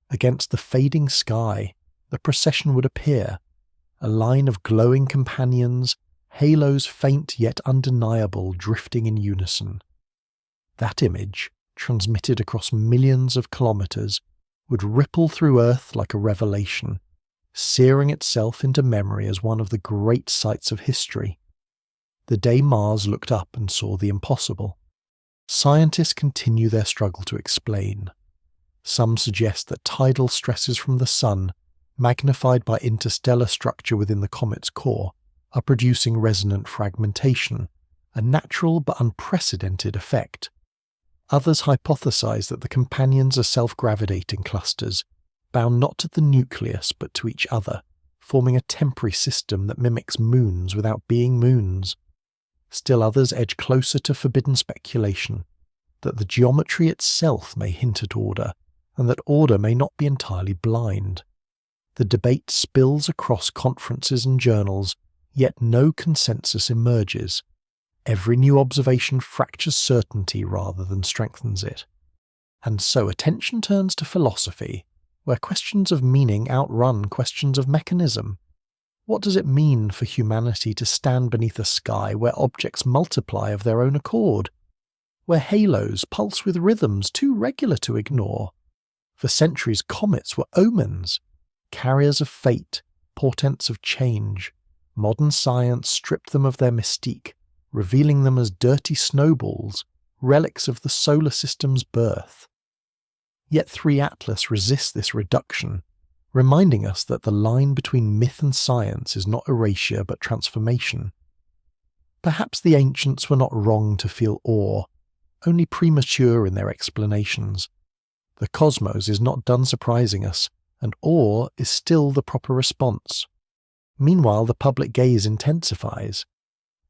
Against the fading sky, the procession would appear, a line of glowing companions, halos faint yet undeniable, drifting in unison. That image, transmitted across millions of kilometres, would ripple through Earth like a revelation, searing itself into memory as one of the great sights of history. The day Mars looked up and saw the impossible. Scientists continue their struggle to explain. Some suggest that tidal stresses from the Sun, magnified by interstellar structure within the comet's core, are producing resonant fragmentation, a natural but unprecedented effect. Others hypothesize that the companions are self-gravitating clusters, bound not to the nucleus but to each other, forming a temporary system that mimics moons without being moons. Still others edge closer to forbidden speculation, that the geometry itself may hint at order, and that order may not be entirely blind. The debate spills across conferences and journals, yet no consensus emerges. Every new observation fractures certainty rather than strengthens it. And so attention turns to philosophy, where questions of meaning outrun questions of mechanism. What does it mean for humanity to stand beneath a sky where objects multiply of their own accord? Where halos pulse with rhythms too regular to ignore? For centuries comets were omens, carriers of fate, portents of change. Modern science stripped them of their mystique, revealing them as dirty snowballs, relics of the solar system's birth. Yet Three Atlas resists this reduction, reminding us that the line between myth and science is not erasure but transformation. Perhaps the ancients were not wrong to feel awe, only premature in their explanations. The cosmos is not done surprising us, and awe is still the proper response. Meanwhile, the public gaze intensifies.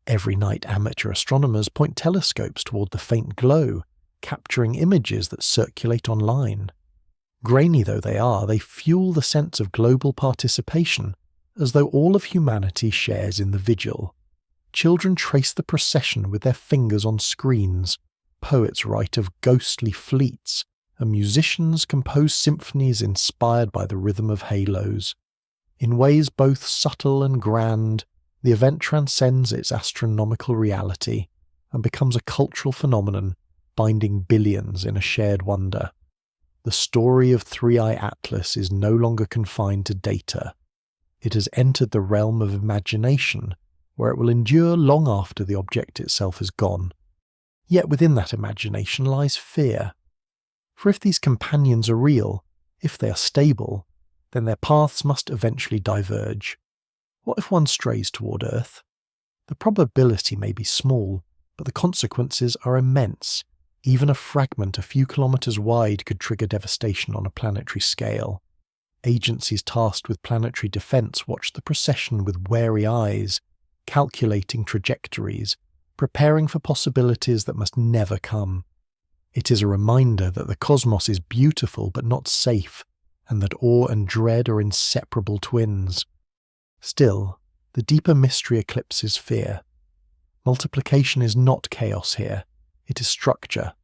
Every night amateur astronomers point telescopes toward the faint glow, capturing images that circulate online. Grainy though they are, they fuel the sense of global participation, as though all of humanity shares in the vigil. Children trace the procession with their fingers on screens, poets write of ghostly fleets, and musicians compose symphonies inspired by the rhythm of halos. In ways both subtle and grand, the event transcends its astronomical reality and becomes a cultural phenomenon, binding billions in a shared wonder. The story of Three-Eye Atlas is no longer confined to data. It has entered the realm of imagination, where it will endure long after the object itself is gone. Yet within that imagination lies fear. For if these companions are real, if they are stable, then their paths must eventually diverge. What if one strays toward Earth? The probability may be small, but the consequences are immense. Even a fragment a few kilometers wide could trigger devastation on a planetary scale. Agencies tasked with planetary defense watch the procession with wary eyes, calculating trajectories, preparing for possibilities that must never come. It is a reminder that the cosmos is beautiful but not safe, and that awe and dread are inseparable twins. Still, the deeper mystery eclipses fear. Multiplication is not chaos here, it is structure.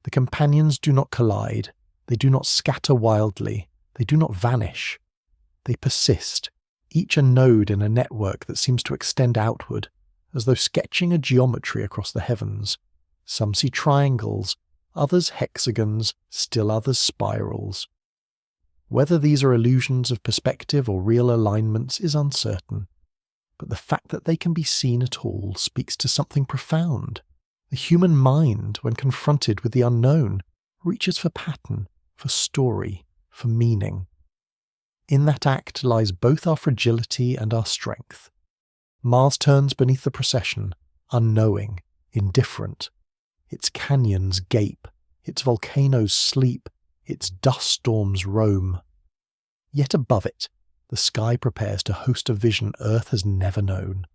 The companions do not collide, they do not scatter wildly, they do not vanish. They persist, each a node in a network that seems to extend outward, as though sketching a geometry across the heavens. Some see triangles, others hexagons, still others spirals. Whether these are illusions of perspective or real alignments is uncertain, but the fact that they can be seen at all speaks to something profound. The human mind, when confronted with the unknown, reaches for pattern, for story, for meaning. In that act lies both our fragility and our strength. Mars turns beneath the procession, unknowing, indifferent. Its canyons gape, its volcanoes sleep, its dust storms roam. Yet above it, the sky prepares to host a vision Earth has never known.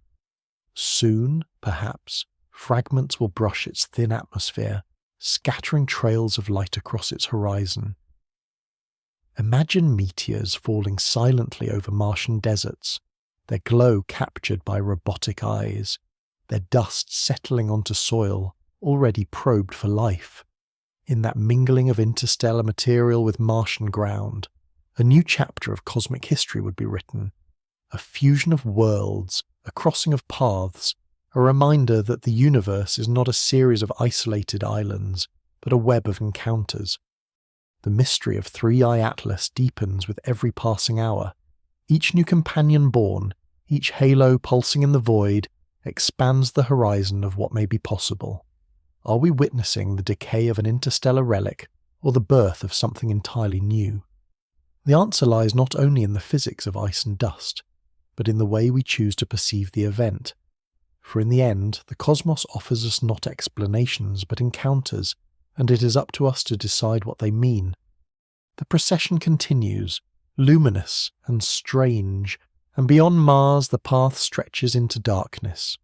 Soon, perhaps, fragments will brush its thin atmosphere, scattering trails of light across its horizon. Imagine meteors falling silently over Martian deserts, their glow captured by robotic eyes, their dust settling onto soil already probed for life. In that mingling of interstellar material with Martian ground, a new chapter of cosmic history would be written. A fusion of worlds, a crossing of paths, a reminder that the universe is not a series of isolated islands, but a web of encounters. The mystery of Three-Eye Atlas deepens with every passing hour. Each new companion born, each halo pulsing in the void, expands the horizon of what may be possible. Are we witnessing the decay of an interstellar relic, or the birth of something entirely new? The answer lies not only in the physics of ice and dust, but in the way we choose to perceive the event. For in the end, the cosmos offers us not explanations, but encounters, and it is up to us to decide what they mean. The procession continues, luminous and strange, and beyond Mars the path stretches into darkness.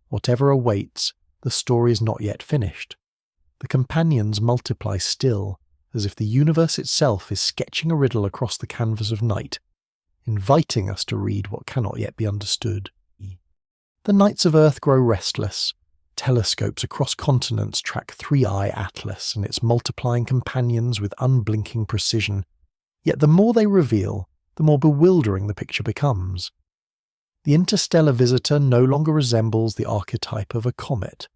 Whatever awaits, the story is not yet finished. The companions multiply still, as if the universe itself is sketching a riddle across the canvas of night, inviting us to read what cannot yet be understood. The nights of Earth grow restless. Telescopes across continents track Three-Eye Atlas and its multiplying companions with unblinking precision. Yet the more they reveal, the more bewildering the picture becomes. The interstellar visitor no longer resembles the archetype of a comet.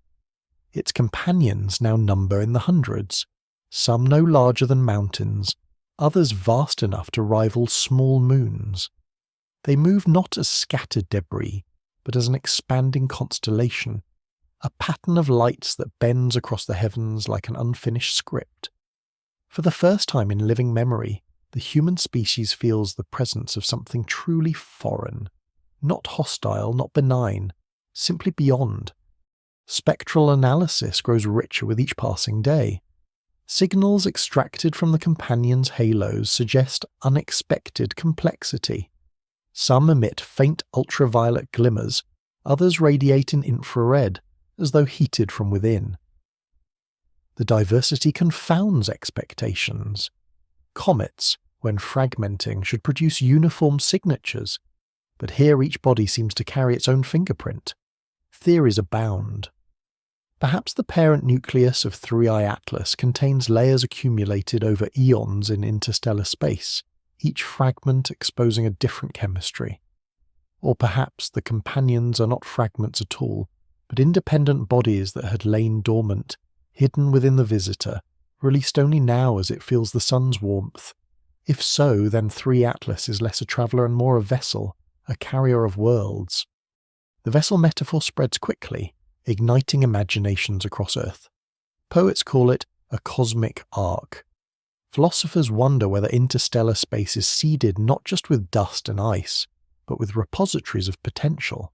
Its companions now number in the hundreds, some no larger than mountains, others vast enough to rival small moons. They move not as scattered debris, but as an expanding constellation, a pattern of lights that bends across the heavens like an unfinished script. For the first time in living memory, the human species feels the presence of something truly foreign, not hostile, not benign, simply beyond, Spectral analysis grows richer with each passing day. Signals extracted from the companions' halos suggest unexpected complexity. Some emit faint ultraviolet glimmers, others radiate in infrared, as though heated from within. The diversity confounds expectations. Comets, when fragmenting, should produce uniform signatures, but here each body seems to carry its own fingerprint. Theories abound. Perhaps the parent nucleus of 3I Atlas contains layers accumulated over eons in interstellar space, each fragment exposing a different chemistry. Or perhaps the companions are not fragments at all, but independent bodies that had lain dormant, hidden within the visitor, released only now as it feels the sun's warmth. If so, then 3 Atlas is less a traveller and more a vessel, a carrier of worlds. The vessel metaphor spreads quickly, igniting imaginations across Earth. Poets call it a cosmic arc. Philosophers wonder whether interstellar space is seeded not just with dust and ice, but with repositories of potential.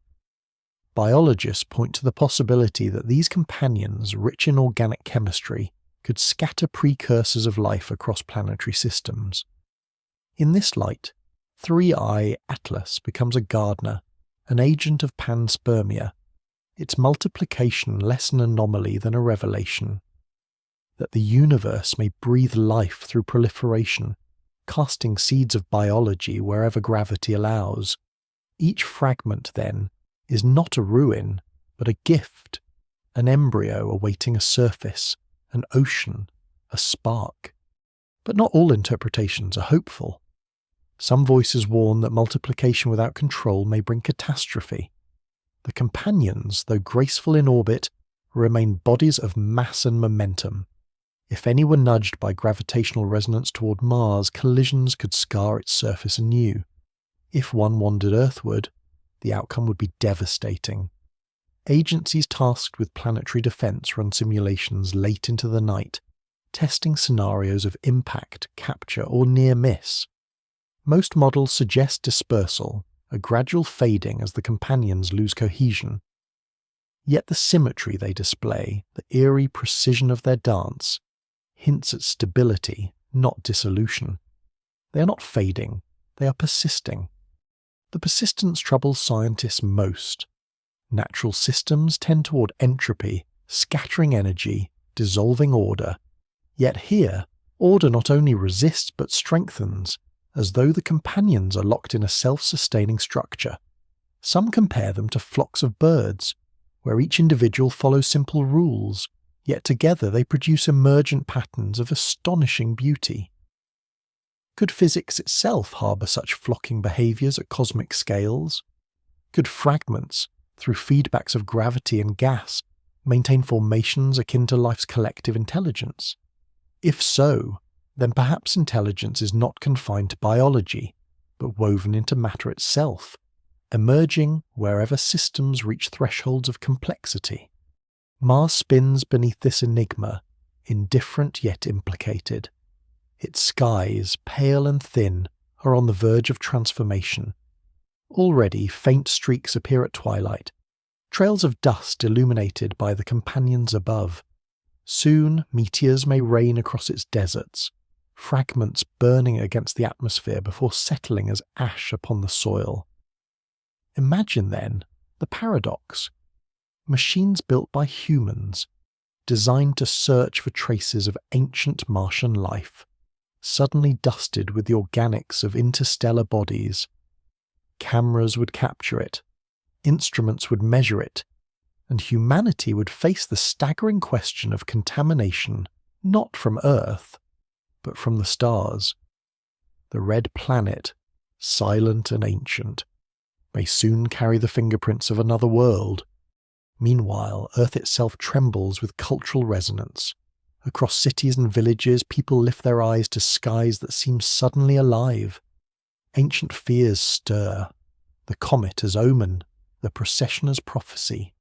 Biologists point to the possibility that these companions, rich in organic chemistry, could scatter precursors of life across planetary systems. In this light, 3I Atlas becomes a gardener, an agent of panspermia, its multiplication less an anomaly than a revelation. That the universe may breathe life through proliferation, casting seeds of biology wherever gravity allows. Each fragment, then, is not a ruin, but a gift, an embryo awaiting a surface, an ocean, a spark. But not all interpretations are hopeful. Some voices warn that multiplication without control may bring catastrophe. The companions, though graceful in orbit, remain bodies of mass and momentum. If any were nudged by gravitational resonance toward Mars, collisions could scar its surface anew. If one wandered earthward, the outcome would be devastating. Agencies tasked with planetary defense run simulations late into the night, testing scenarios of impact, capture, or near miss. Most models suggest dispersal, a gradual fading as the companions lose cohesion. Yet the symmetry they display, the eerie precision of their dance, hints at stability, not dissolution. They are not fading, they are persisting. The persistence troubles scientists most. Natural systems tend toward entropy, scattering energy, dissolving order. Yet here, order not only resists but strengthens, as though the companions are locked in a self-sustaining structure. Some compare them to flocks of birds, where each individual follows simple rules, yet together they produce emergent patterns of astonishing beauty. Could physics itself harbour such flocking behaviours at cosmic scales? Could fragments, through feedbacks of gravity and gas, maintain formations akin to life's collective intelligence? If so, then perhaps intelligence is not confined to biology, but woven into matter itself, emerging wherever systems reach thresholds of complexity. Mars spins beneath this enigma, indifferent yet implicated. Its skies, pale and thin, are on the verge of transformation. Already faint streaks appear at twilight, trails of dust illuminated by the companions above. Soon meteors may rain across its deserts, fragments burning against the atmosphere before settling as ash upon the soil. Imagine, then, the paradox. Machines built by humans, designed to search for traces of ancient Martian life, suddenly dusted with the organics of interstellar bodies. Cameras would capture it, instruments would measure it, and humanity would face the staggering question of contamination not from Earth, but from the stars. The red planet, silent and ancient, may soon carry the fingerprints of another world. Meanwhile, Earth itself trembles with cultural resonance. Across cities and villages, people lift their eyes to skies that seem suddenly alive. Ancient fears stir, the comet as omen, the procession as prophecy.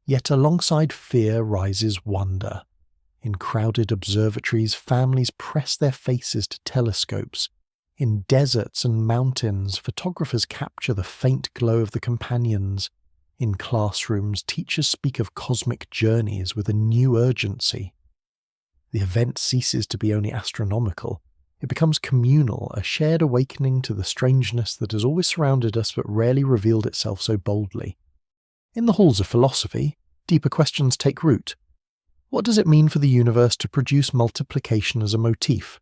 Yet alongside fear rises wonder. In crowded observatories, families press their faces to telescopes. In deserts and mountains, photographers capture the faint glow of the companions. In classrooms, teachers speak of cosmic journeys with a new urgency. The event ceases to be only astronomical. It becomes communal, a shared awakening to the strangeness that has always surrounded us but rarely revealed itself so boldly. In the halls of philosophy, deeper questions take root. What does it mean for the universe to produce multiplication as a motif?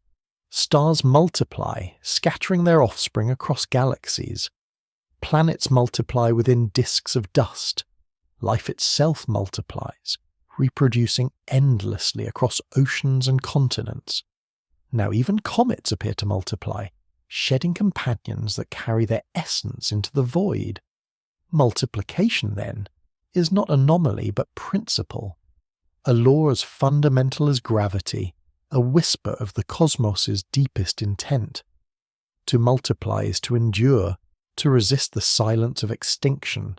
Stars multiply, scattering their offspring across galaxies. Planets multiply within disks of dust. Life itself multiplies, reproducing endlessly across oceans and continents. Now even comets appear to multiply, shedding companions that carry their essence into the void. Multiplication, then, is not anomaly but principle, a law as fundamental as gravity, a whisper of the cosmos's deepest intent. To multiply is to endure, to resist the silence of extinction.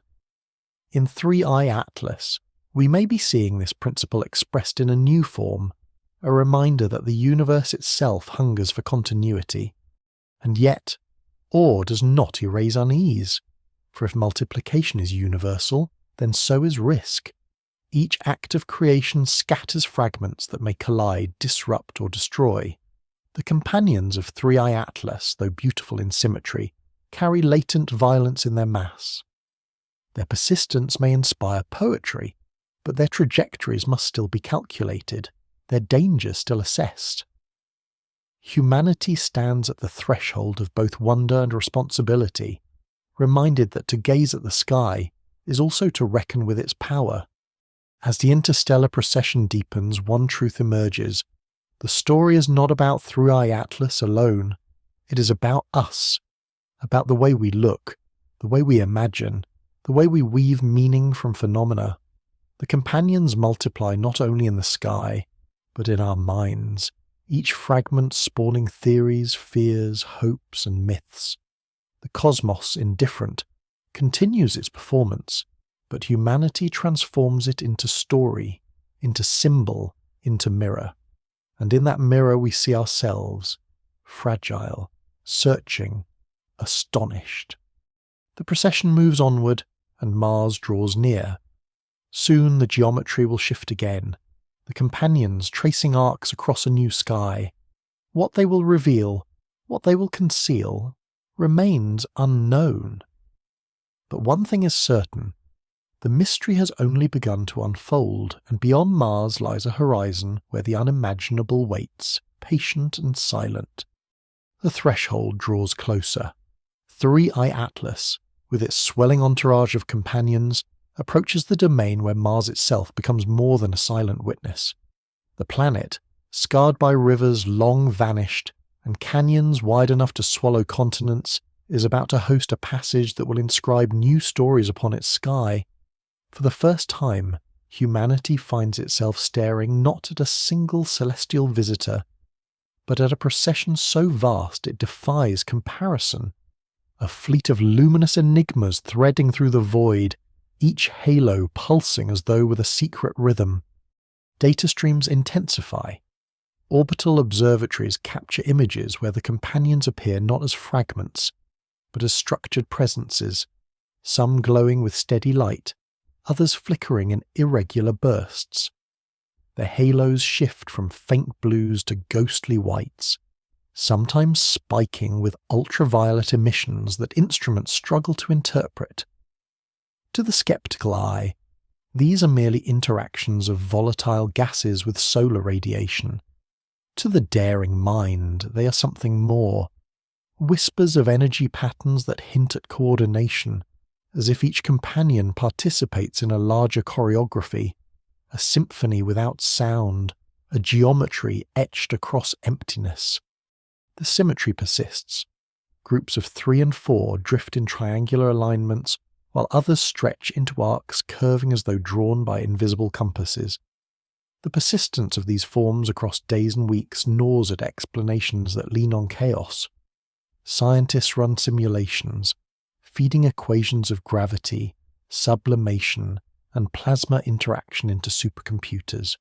In 3i Atlas, we may be seeing this principle expressed in a new form, a reminder that the universe itself hungers for continuity. And yet, awe does not erase unease, for if multiplication is universal, then so is risk. Each act of creation scatters fragments that may collide, disrupt, or destroy. The companions of 3i Atlas, though beautiful in symmetry, carry latent violence in their mass. Their persistence may inspire poetry, but their trajectories must still be calculated, their dangers still assessed. Humanity stands at the threshold of both wonder and responsibility, reminded that to gaze at the sky is also to reckon with its power. As the interstellar procession deepens, one truth emerges. The story is not about 3i Atlas alone. It is about us, about the way we look, the way we imagine, the way we weave meaning from phenomena. The companions multiply not only in the sky, but in our minds, each fragment spawning theories, fears, hopes, and myths. The cosmos, indifferent, continues its performance, but humanity transforms it into story, into symbol, into mirror. And in that mirror we see ourselves, fragile, searching, astonished. The procession moves onward, and Mars draws near. Soon the geometry will shift again, the companions tracing arcs across a new sky. What they will reveal, what they will conceal, remains unknown. But one thing is certain. The mystery has only begun to unfold, and beyond Mars lies a horizon where the unimaginable waits, patient and silent. The threshold draws closer. 3i Atlas, with its swelling entourage of companions, approaches the domain where Mars itself becomes more than a silent witness. The planet, scarred by rivers long vanished and canyons wide enough to swallow continents, is about to host a passage that will inscribe new stories upon its sky. For the first time, humanity finds itself staring not at a single celestial visitor, but at a procession so vast it defies comparison. A fleet of luminous enigmas threading through the void, each halo pulsing as though with a secret rhythm. Data streams intensify. Orbital observatories capture images where the companions appear not as fragments, but as structured presences, some glowing with steady light, others flickering in irregular bursts. Their halos shift from faint blues to ghostly whites, sometimes spiking with ultraviolet emissions that instruments struggle to interpret. To the skeptical eye, these are merely interactions of volatile gases with solar radiation. To the daring mind, they are something more. Whispers of energy patterns that hint at coordination, as if each companion participates in a larger choreography, a symphony without sound, a geometry etched across emptiness. The symmetry persists. Groups of 3 and 4 drift in triangular alignments, while others stretch into arcs curving as though drawn by invisible compasses. The persistence of these forms across days and weeks gnaws at explanations that lean on chaos. Scientists run simulations, feeding equations of gravity, sublimation, and plasma interaction into supercomputers.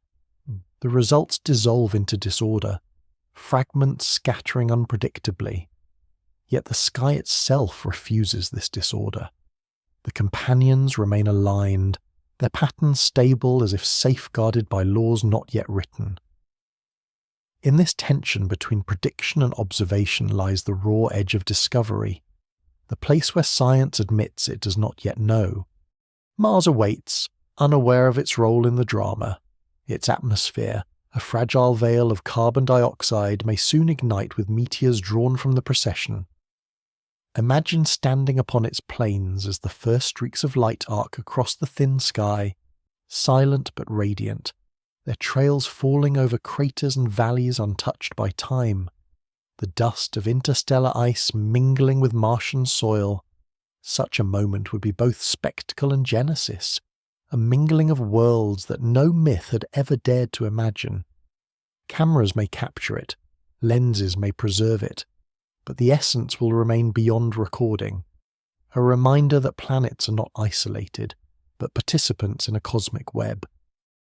The results dissolve into disorder, fragments scattering unpredictably. Yet the sky itself refuses this disorder. The companions remain aligned, their patterns stable as if safeguarded by laws not yet written. In this tension between prediction and observation lies the raw edge of discovery, the place where science admits it does not yet know. Mars awaits, unaware of its role in the drama. Its atmosphere, a fragile veil of carbon dioxide, may soon ignite with meteors drawn from the procession. Imagine standing upon its plains as the first streaks of light arc across the thin sky, silent but radiant, their trails falling over craters and valleys untouched by time, the dust of interstellar ice mingling with Martian soil. Such a moment would be both spectacle and genesis, a mingling of worlds that no myth had ever dared to imagine. Cameras may capture it, lenses may preserve it, but the essence will remain beyond recording, a reminder that planets are not isolated, but participants in a cosmic web.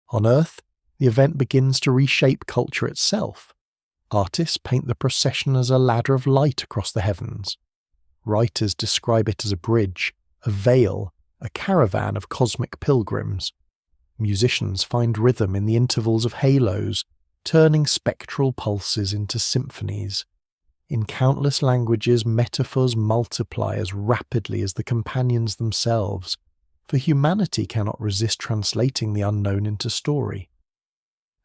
On Earth, the event begins to reshape culture itself. Artists paint the procession as a ladder of light across the heavens. Writers describe it as a bridge, a veil, a caravan of cosmic pilgrims. Musicians find rhythm in the intervals of halos, turning spectral pulses into symphonies. In countless languages, metaphors multiply as rapidly as the companions themselves, for humanity cannot resist translating the unknown into story.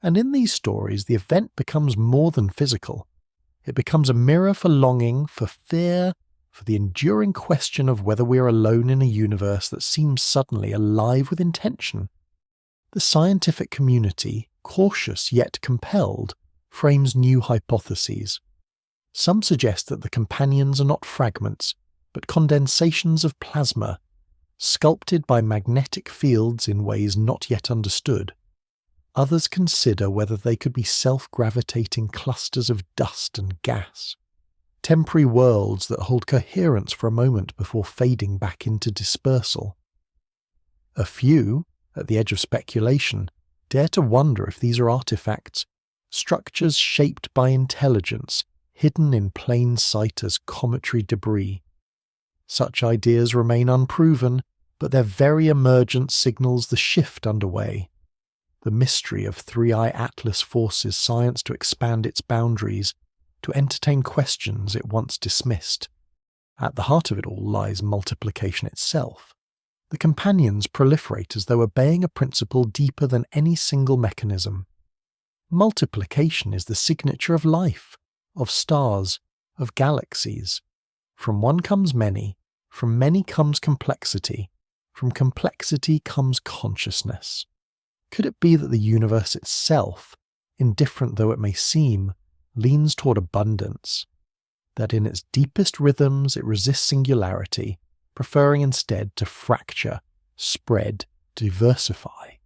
And in these stories, the event becomes more than physical. It becomes a mirror for longing, for fear, for the enduring question of whether we are alone in a universe that seems suddenly alive with intention. The scientific community, cautious yet compelled, frames new hypotheses. Some suggest that the companions are not fragments, but condensations of plasma, sculpted by magnetic fields in ways not yet understood. Others consider whether they could be self-gravitating clusters of dust and gas, temporary worlds that hold coherence for a moment before fading back into dispersal. A few, at the edge of speculation, dare to wonder if these are artifacts, structures shaped by intelligence, hidden in plain sight as cometary debris. Such ideas remain unproven, but their very emergence signals the shift underway. The mystery of three-eye atlas forces science to expand its boundaries, to entertain questions it once dismissed. At the heart of it all lies multiplication itself. The companions proliferate as though obeying a principle deeper than any single mechanism. Multiplication is the signature of life, of stars, of galaxies. From one comes many, from many comes complexity, from complexity comes consciousness. Could it be that the universe itself, indifferent though it may seem, leans toward abundance, that in its deepest rhythms it resists singularity, preferring instead to fracture, spread, diversify?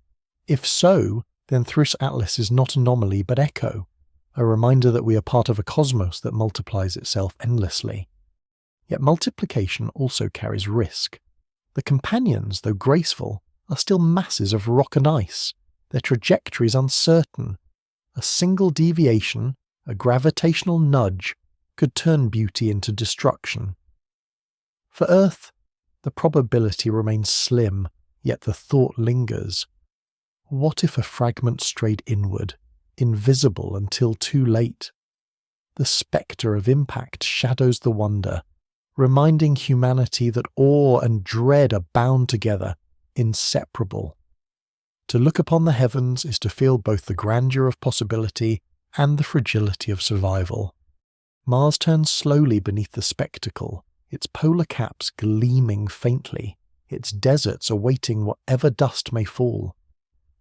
If so, then Thriss Atlas is not anomaly but echo, a reminder that we are part of a cosmos that multiplies itself endlessly. Yet multiplication also carries risk. The companions, though graceful, are still masses of rock and ice, their trajectories uncertain. A single deviation, a gravitational nudge, could turn beauty into destruction. For Earth, the probability remains slim, yet the thought lingers. What if a fragment strayed inward, invisible until too late? The spectre of impact shadows the wonder, reminding humanity that awe and dread are bound together, inseparable. To look upon the heavens is to feel both the grandeur of possibility and the fragility of survival. Mars turns slowly beneath the spectacle, its polar caps gleaming faintly, its deserts awaiting whatever dust may fall.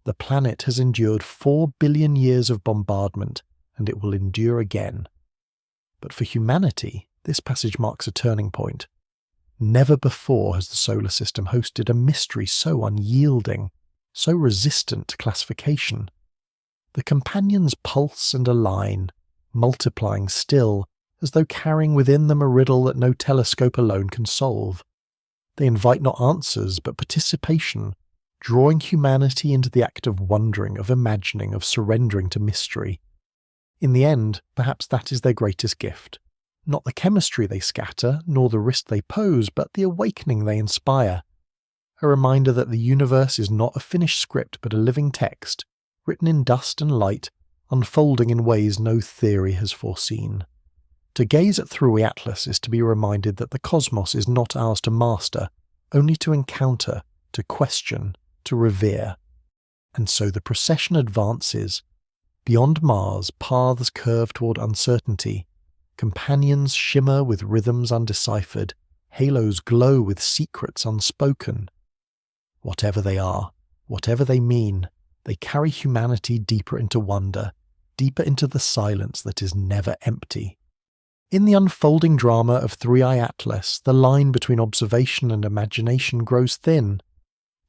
The planet has endured 4 billion years of bombardment, and it will endure again. But for humanity, this passage marks a turning point. Never before has the solar system hosted a mystery so unyielding, so resistant to classification. The companions pulse and align, multiplying still, as though carrying within them a riddle that no telescope alone can solve. They invite not answers, but participation, drawing humanity into the act of wondering, of imagining, of surrendering to mystery. In the end, perhaps that is their greatest gift. Not the chemistry they scatter, nor the risk they pose, but the awakening they inspire, a reminder that the universe is not a finished script but a living text, written in dust and light, unfolding in ways no theory has foreseen. To gaze at Thrui Atlas is to be reminded that the cosmos is not ours to master, only to encounter, to question, to revere. And so the procession advances. Beyond Mars, paths curve toward uncertainty. Companions shimmer with rhythms undeciphered. Halos glow with secrets unspoken. Whatever they are, whatever they mean, they carry humanity deeper into wonder, deeper into the silence that is never empty. In the unfolding drama of Thrui Atlas, the line between observation and imagination grows thin.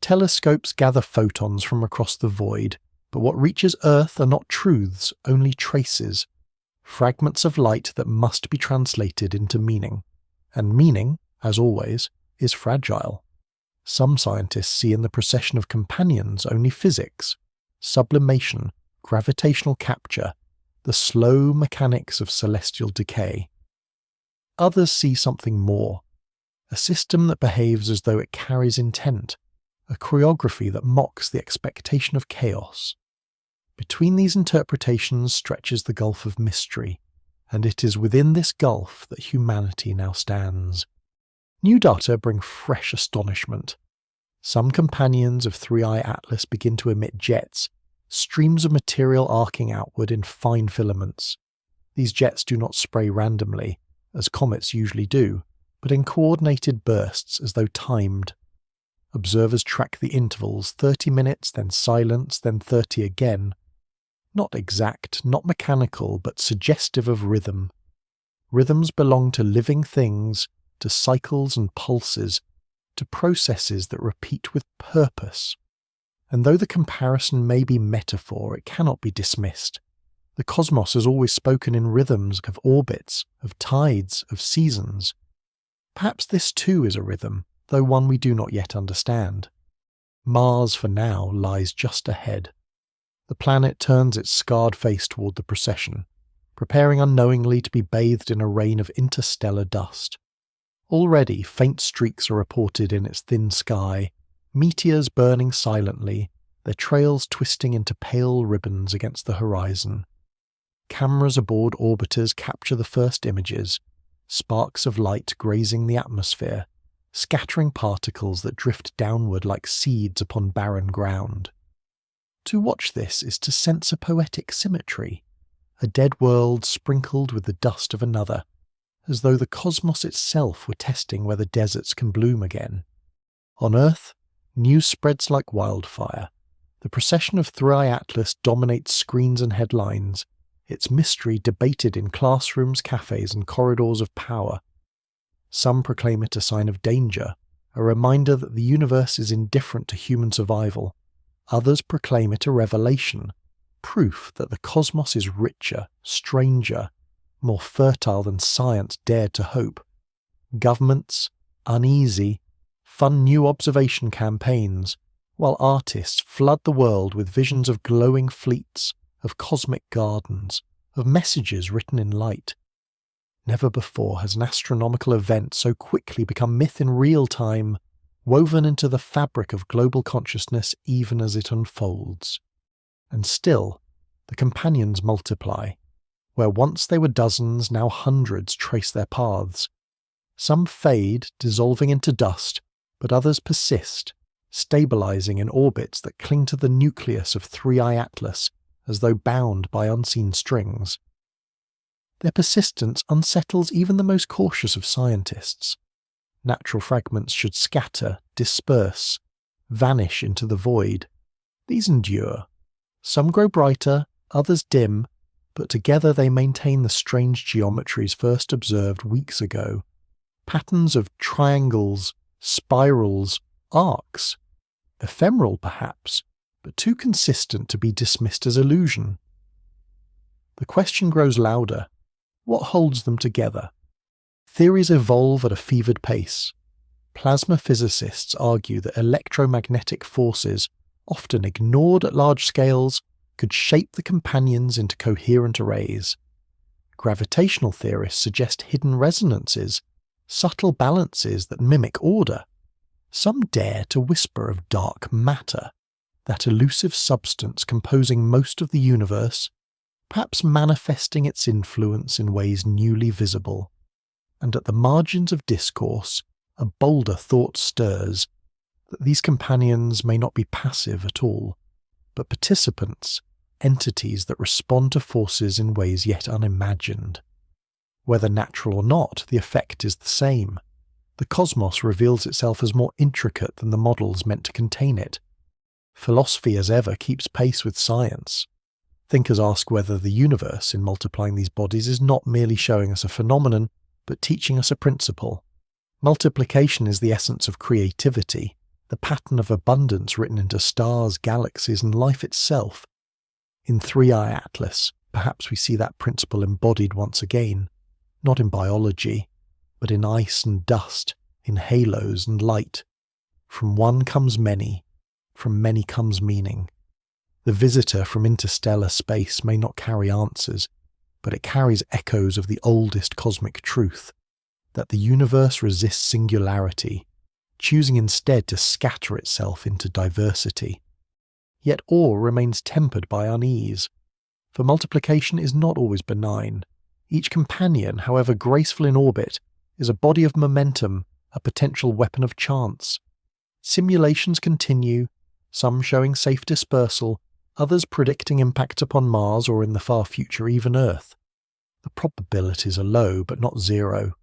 Telescopes gather photons from across the void, but what reaches Earth are not truths, only traces, fragments of light that must be translated into meaning. And meaning, as always, is fragile. Some scientists see in the procession of companions only physics, sublimation, gravitational capture, the slow mechanics of celestial decay. Others see something more, a system that behaves as though it carries intent, a choreography that mocks the expectation of chaos. Between these interpretations stretches the gulf of mystery, and it is within this gulf that humanity now stands. New data bring fresh astonishment. Some companions of Thrui Atlas begin to emit jets, streams of material arcing outward in fine filaments. These jets do not spray randomly, as comets usually do, but in coordinated bursts as though timed. Observers track the intervals, 30 minutes, then silence, then 30 again. Not exact, not mechanical, but suggestive of rhythm. Rhythms belong to living things, to cycles and pulses, to processes that repeat with purpose. And though the comparison may be metaphor, it cannot be dismissed. The cosmos has always spoken in rhythms of orbits, of tides, of seasons. Perhaps this too is a rhythm, though one we do not yet understand. Mars, for now, lies just ahead. The planet turns its scarred face toward the procession, preparing unknowingly to be bathed in a rain of interstellar dust. Already faint streaks are reported in its thin sky, meteors burning silently, their trails twisting into pale ribbons against the horizon. Cameras aboard orbiters capture the first images, sparks of light grazing the atmosphere, scattering particles that drift downward like seeds upon barren ground. To watch this is to sense a poetic symmetry, a dead world sprinkled with the dust of another, as though the cosmos itself were testing whether deserts can bloom again. On Earth, news spreads like wildfire. The procession of Thrui Atlas dominates screens and headlines, its mystery debated in classrooms, cafes, and corridors of power. Some proclaim it a sign of danger, a reminder that the universe is indifferent to human survival. Others proclaim it a revelation, proof that the cosmos is richer, stranger, more fertile than science dared to hope. Governments, uneasy, fund new observation campaigns, while artists flood the world with visions of glowing fleets, of cosmic gardens, of messages written in light. Never before has an astronomical event so quickly become myth in real time, woven into the fabric of global consciousness even as it unfolds. And still, the companions multiply. Where once they were dozens, now hundreds trace their paths. Some fade, dissolving into dust, but others persist, stabilizing in orbits that cling to the nucleus of Thrui Atlas as though bound by unseen strings. Their persistence unsettles even the most cautious of scientists. Natural fragments should scatter, disperse, vanish into the void. These endure. Some grow brighter, others dim, but together they maintain the strange geometries first observed weeks ago. Patterns of triangles, spirals, arcs. Ephemeral perhaps, but too consistent to be dismissed as illusion. The question grows louder. What holds them together? Theories evolve at a fevered pace. Plasma physicists argue that electromagnetic forces, often ignored at large scales, could shape the companions into coherent arrays. Gravitational theorists suggest hidden resonances, subtle balances that mimic order. Some dare to whisper of dark matter, that elusive substance composing most of the universe, perhaps manifesting its influence in ways newly visible. And at the margins of discourse, a bolder thought stirs, that these companions may not be passive at all, but participants, entities that respond to forces in ways yet unimagined. Whether natural or not, the effect is the same. The cosmos reveals itself as more intricate than the models meant to contain it. Philosophy, as ever, keeps pace with science. Thinkers ask whether the universe, in multiplying these bodies, is not merely showing us a phenomenon, but teaching us a principle. Multiplication is the essence of creativity, the pattern of abundance written into stars, galaxies, and life itself. In 3i Atlas, perhaps we see that principle embodied once again, not in biology, but in ice and dust, in halos and light. From one comes many, from many comes meaning. The visitor from interstellar space may not carry answers, but it carries echoes of the oldest cosmic truth, that the universe resists singularity, choosing instead to scatter itself into diversity. Yet awe remains tempered by unease, for multiplication is not always benign. Each companion, however graceful in orbit, is a body of momentum, a potential weapon of chance. Simulations continue, some showing safe dispersal, others predicting impact upon Mars or in the far future even Earth. The probabilities are low, but not zero.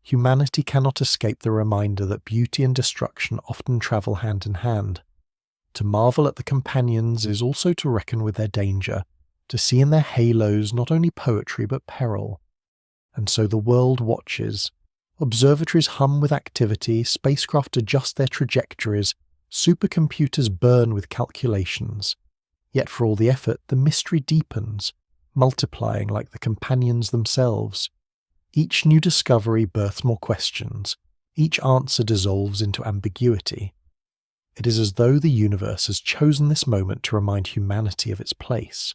Humanity cannot escape the reminder that beauty and destruction often travel hand in hand. To marvel at the companions is also to reckon with their danger, to see in their halos not only poetry but peril. And so the world watches. Observatories hum with activity, spacecraft adjust their trajectories, supercomputers burn with calculations. Yet for all the effort, the mystery deepens, multiplying like the companions themselves. Each new discovery births more questions. Each answer dissolves into ambiguity. It is as though the universe has chosen this moment to remind humanity of its place,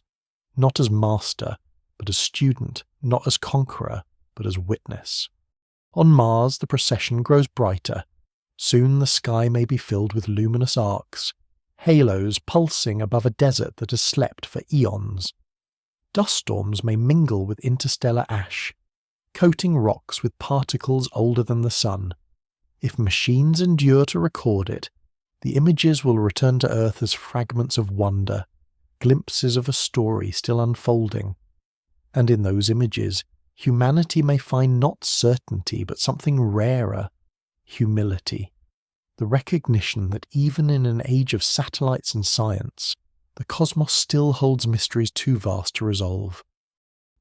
not as master, but as student, not as conqueror, but as witness. On Mars, the procession grows brighter. Soon the sky may be filled with luminous arcs, halos pulsing above a desert that has slept for eons. Dust storms may mingle with interstellar ash, coating rocks with particles older than the sun. If machines endure to record it, the images will return to Earth as fragments of wonder, glimpses of a story still unfolding. And in those images, humanity may find not certainty but something rarer, humility. The recognition that even in an age of satellites and science, the cosmos still holds mysteries too vast to resolve.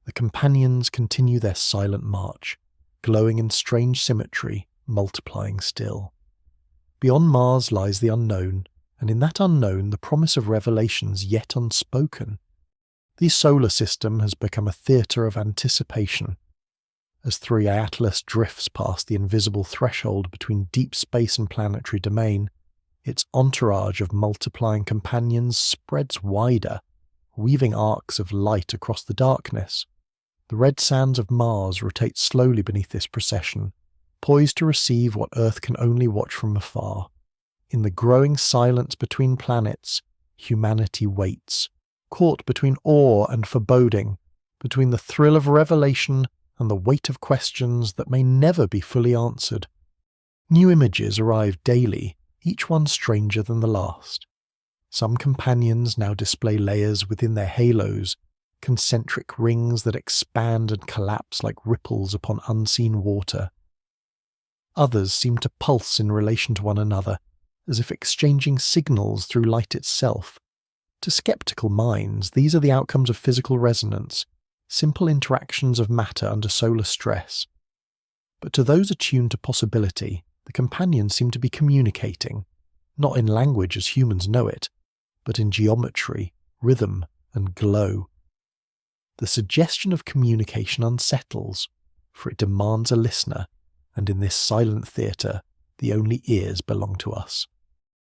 The companions continue their silent march, glowing in strange symmetry, multiplying still. Beyond Mars lies the unknown, and in that unknown the promise of revelations yet unspoken. The solar system has become a theatre of anticipation. As 3i Atlas drifts past the invisible threshold between deep space and planetary domain, its entourage of multiplying companions spreads wider, weaving arcs of light across the darkness. The red sands of Mars rotate slowly beneath this procession, poised to receive what Earth can only watch from afar. In the growing silence between planets, humanity waits, caught between awe and foreboding, between the thrill of revelation and the weight of questions that may never be fully answered. New images arrive daily, each one stranger than the last. Some companions now display layers within their halos, concentric rings that expand and collapse like ripples upon unseen water. Others seem to pulse in relation to one another, as if exchanging signals through light itself. To skeptical minds, these are the outcomes of physical resonance, simple interactions of matter under solar stress. But to those attuned to possibility, the companions seem to be communicating, not in language as humans know it, but in geometry, rhythm, and glow. The suggestion of communication unsettles, for it demands a listener, and in this silent theatre, the only ears belong to us.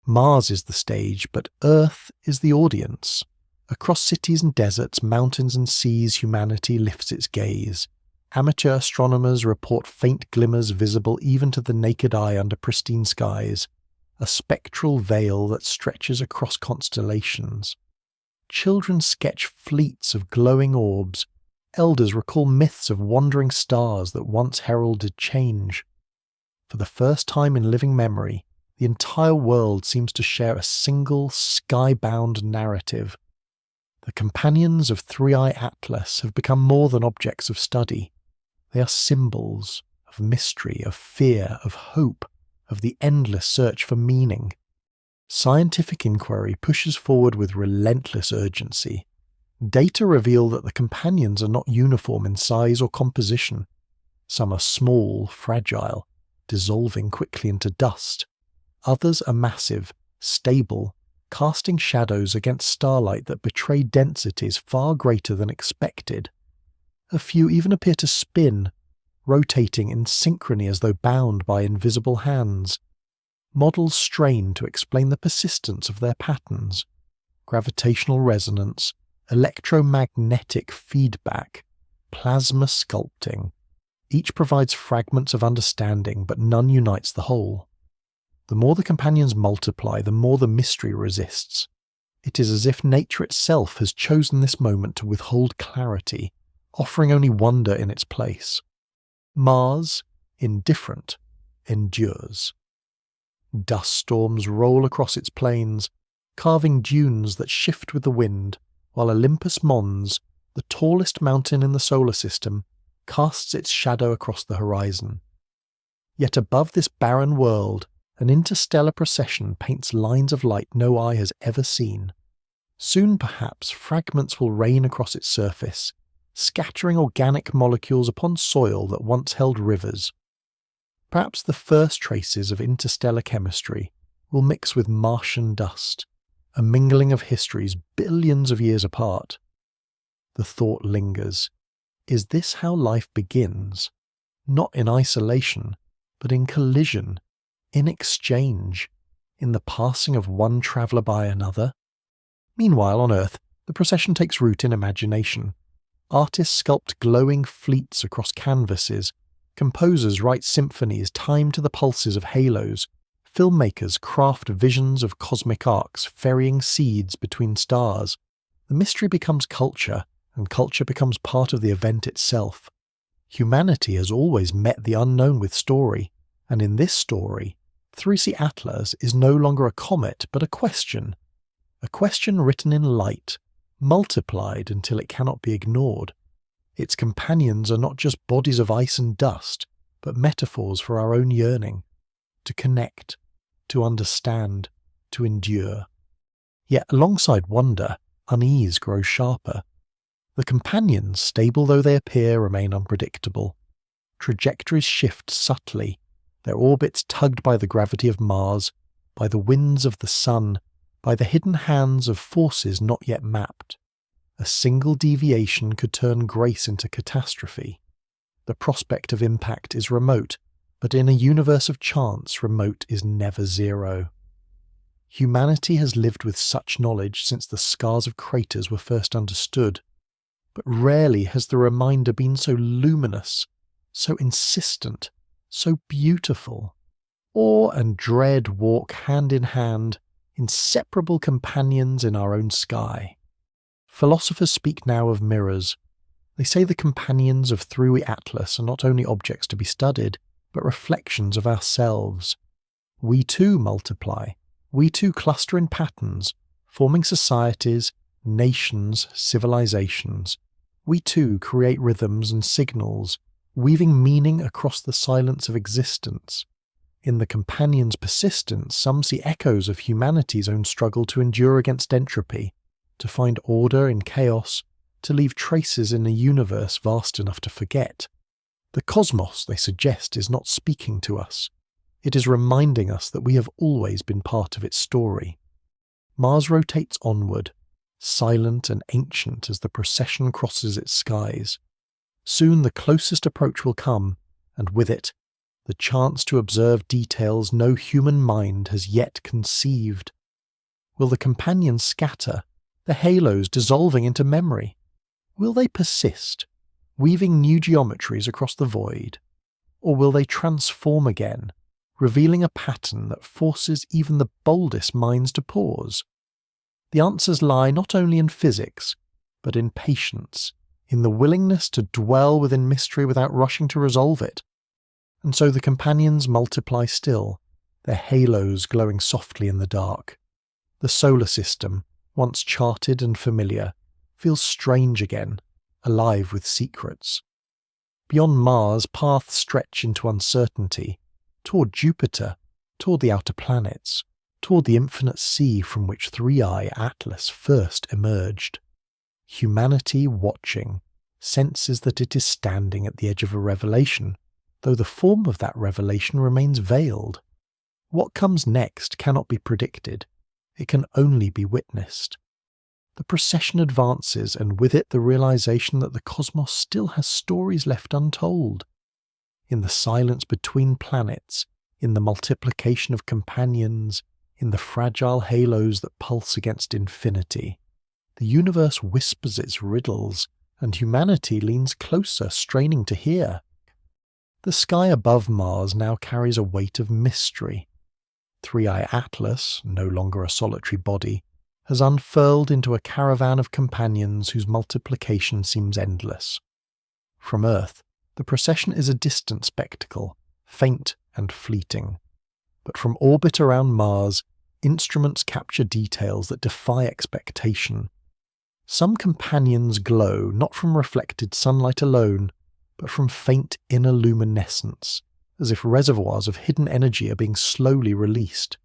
Mars is the stage, but Earth is the audience. Across cities and deserts, mountains and seas, humanity lifts its gaze. Amateur astronomers report faint glimmers visible even to the naked eye under pristine skies, a spectral veil that stretches across constellations. Children sketch fleets of glowing orbs, elders recall myths of wandering stars that once heralded change. For the first time in living memory, the entire world seems to share a single, sky-bound narrative. The companions of Three-Eye Atlas have become more than objects of study. They are symbols of mystery, of fear, of hope, of the endless search for meaning. Scientific inquiry pushes forward with relentless urgency. Data reveal that the companions are not uniform in size or composition. Some are small, fragile, dissolving quickly into dust. Others are massive, stable, casting shadows against starlight that betray densities far greater than expected. A few even appear to spin, rotating in synchrony as though bound by invisible hands. Models strain to explain the persistence of their patterns. Gravitational resonance, electromagnetic feedback, plasma sculpting. Each provides fragments of understanding, but none unites the whole. The more the companions multiply, the more the mystery resists. It is as if nature itself has chosen this moment to withhold clarity, offering only wonder in its place. Mars, indifferent, endures. Dust storms roll across its plains, carving dunes that shift with the wind, while Olympus Mons, the tallest mountain in the solar system, casts its shadow across the horizon. Yet above this barren world, an interstellar procession paints lines of light no eye has ever seen. Soon, perhaps, fragments will rain across its surface, scattering organic molecules upon soil that once held rivers. Perhaps the first traces of interstellar chemistry will mix with Martian dust, a mingling of histories billions of years apart. The thought lingers. Is this how life begins? Not in isolation, but in collision, in exchange, in the passing of one traveller by another? Meanwhile, on Earth, the procession takes root in imagination. Artists sculpt glowing fleets across canvases, composers write symphonies timed to the pulses of halos, filmmakers craft visions of cosmic arcs ferrying seeds between stars. The mystery becomes culture, and culture becomes part of the event itself. Humanity has always met the unknown with story, and in this story, 3C Atlas is no longer a comet but a question written in light, multiplied until it cannot be ignored. Its companions are not just bodies of ice and dust, but metaphors for our own yearning, to connect, to understand, to endure. Yet alongside wonder, unease grows sharper. The companions, stable though they appear, remain unpredictable. Trajectories shift subtly, their orbits tugged by the gravity of Mars, by the winds of the sun, by the hidden hands of forces not yet mapped. A single deviation could turn grace into catastrophe. The prospect of impact is remote, but in a universe of chance, remote is never zero. Humanity has lived with such knowledge since the scars of craters were first understood, but rarely has the reminder been so luminous, so insistent, so beautiful. Awe and dread walk hand in hand, inseparable companions in our own sky. Philosophers speak now of mirrors. They say the companions of 3 Atlas are not only objects to be studied, but reflections of ourselves. We too multiply. We too cluster in patterns, forming societies, nations, civilizations. We too create rhythms and signals, weaving meaning across the silence of existence. In the companion's persistence, some see echoes of humanity's own struggle to endure against entropy, to find order in chaos, to leave traces in a universe vast enough to forget. The cosmos, they suggest, is not speaking to us. It is reminding us that we have always been part of its story. Mars rotates onward, silent and ancient as the procession crosses its skies. Soon the closest approach will come, and with it, the chance to observe details no human mind has yet conceived. Will the companions scatter, the halos dissolving into memory? Will they persist, weaving new geometries across the void? Or will they transform again, revealing a pattern that forces even the boldest minds to pause. The answers lie not only in physics, but in patience, in the willingness to dwell within mystery without rushing to resolve it. And so the companions multiply still, their halos glowing softly in the dark. The solar system, once charted and familiar, feels strange again, alive with secrets. Beyond Mars, paths stretch into uncertainty, toward Jupiter, toward the outer planets, toward the infinite sea from which 3i Atlas first emerged. Humanity, watching, senses that it is standing at the edge of a revelation, though the form of that revelation remains veiled. What comes next cannot be predicted. It can only be witnessed. The procession advances, and with it the realization that the cosmos still has stories left untold. In the silence between planets, in the multiplication of companions, in the fragile halos that pulse against infinity, the universe whispers its riddles, and humanity leans closer, straining to hear. The sky above Mars now carries a weight of mystery. 3i Atlas, no longer a solitary body, has unfurled into a caravan of companions whose multiplication seems endless. From Earth, the procession is a distant spectacle, faint and fleeting. But from orbit around Mars, instruments capture details that defy expectation. Some companions glow not from reflected sunlight alone, but from faint inner luminescence, as if reservoirs of hidden energy are being slowly released.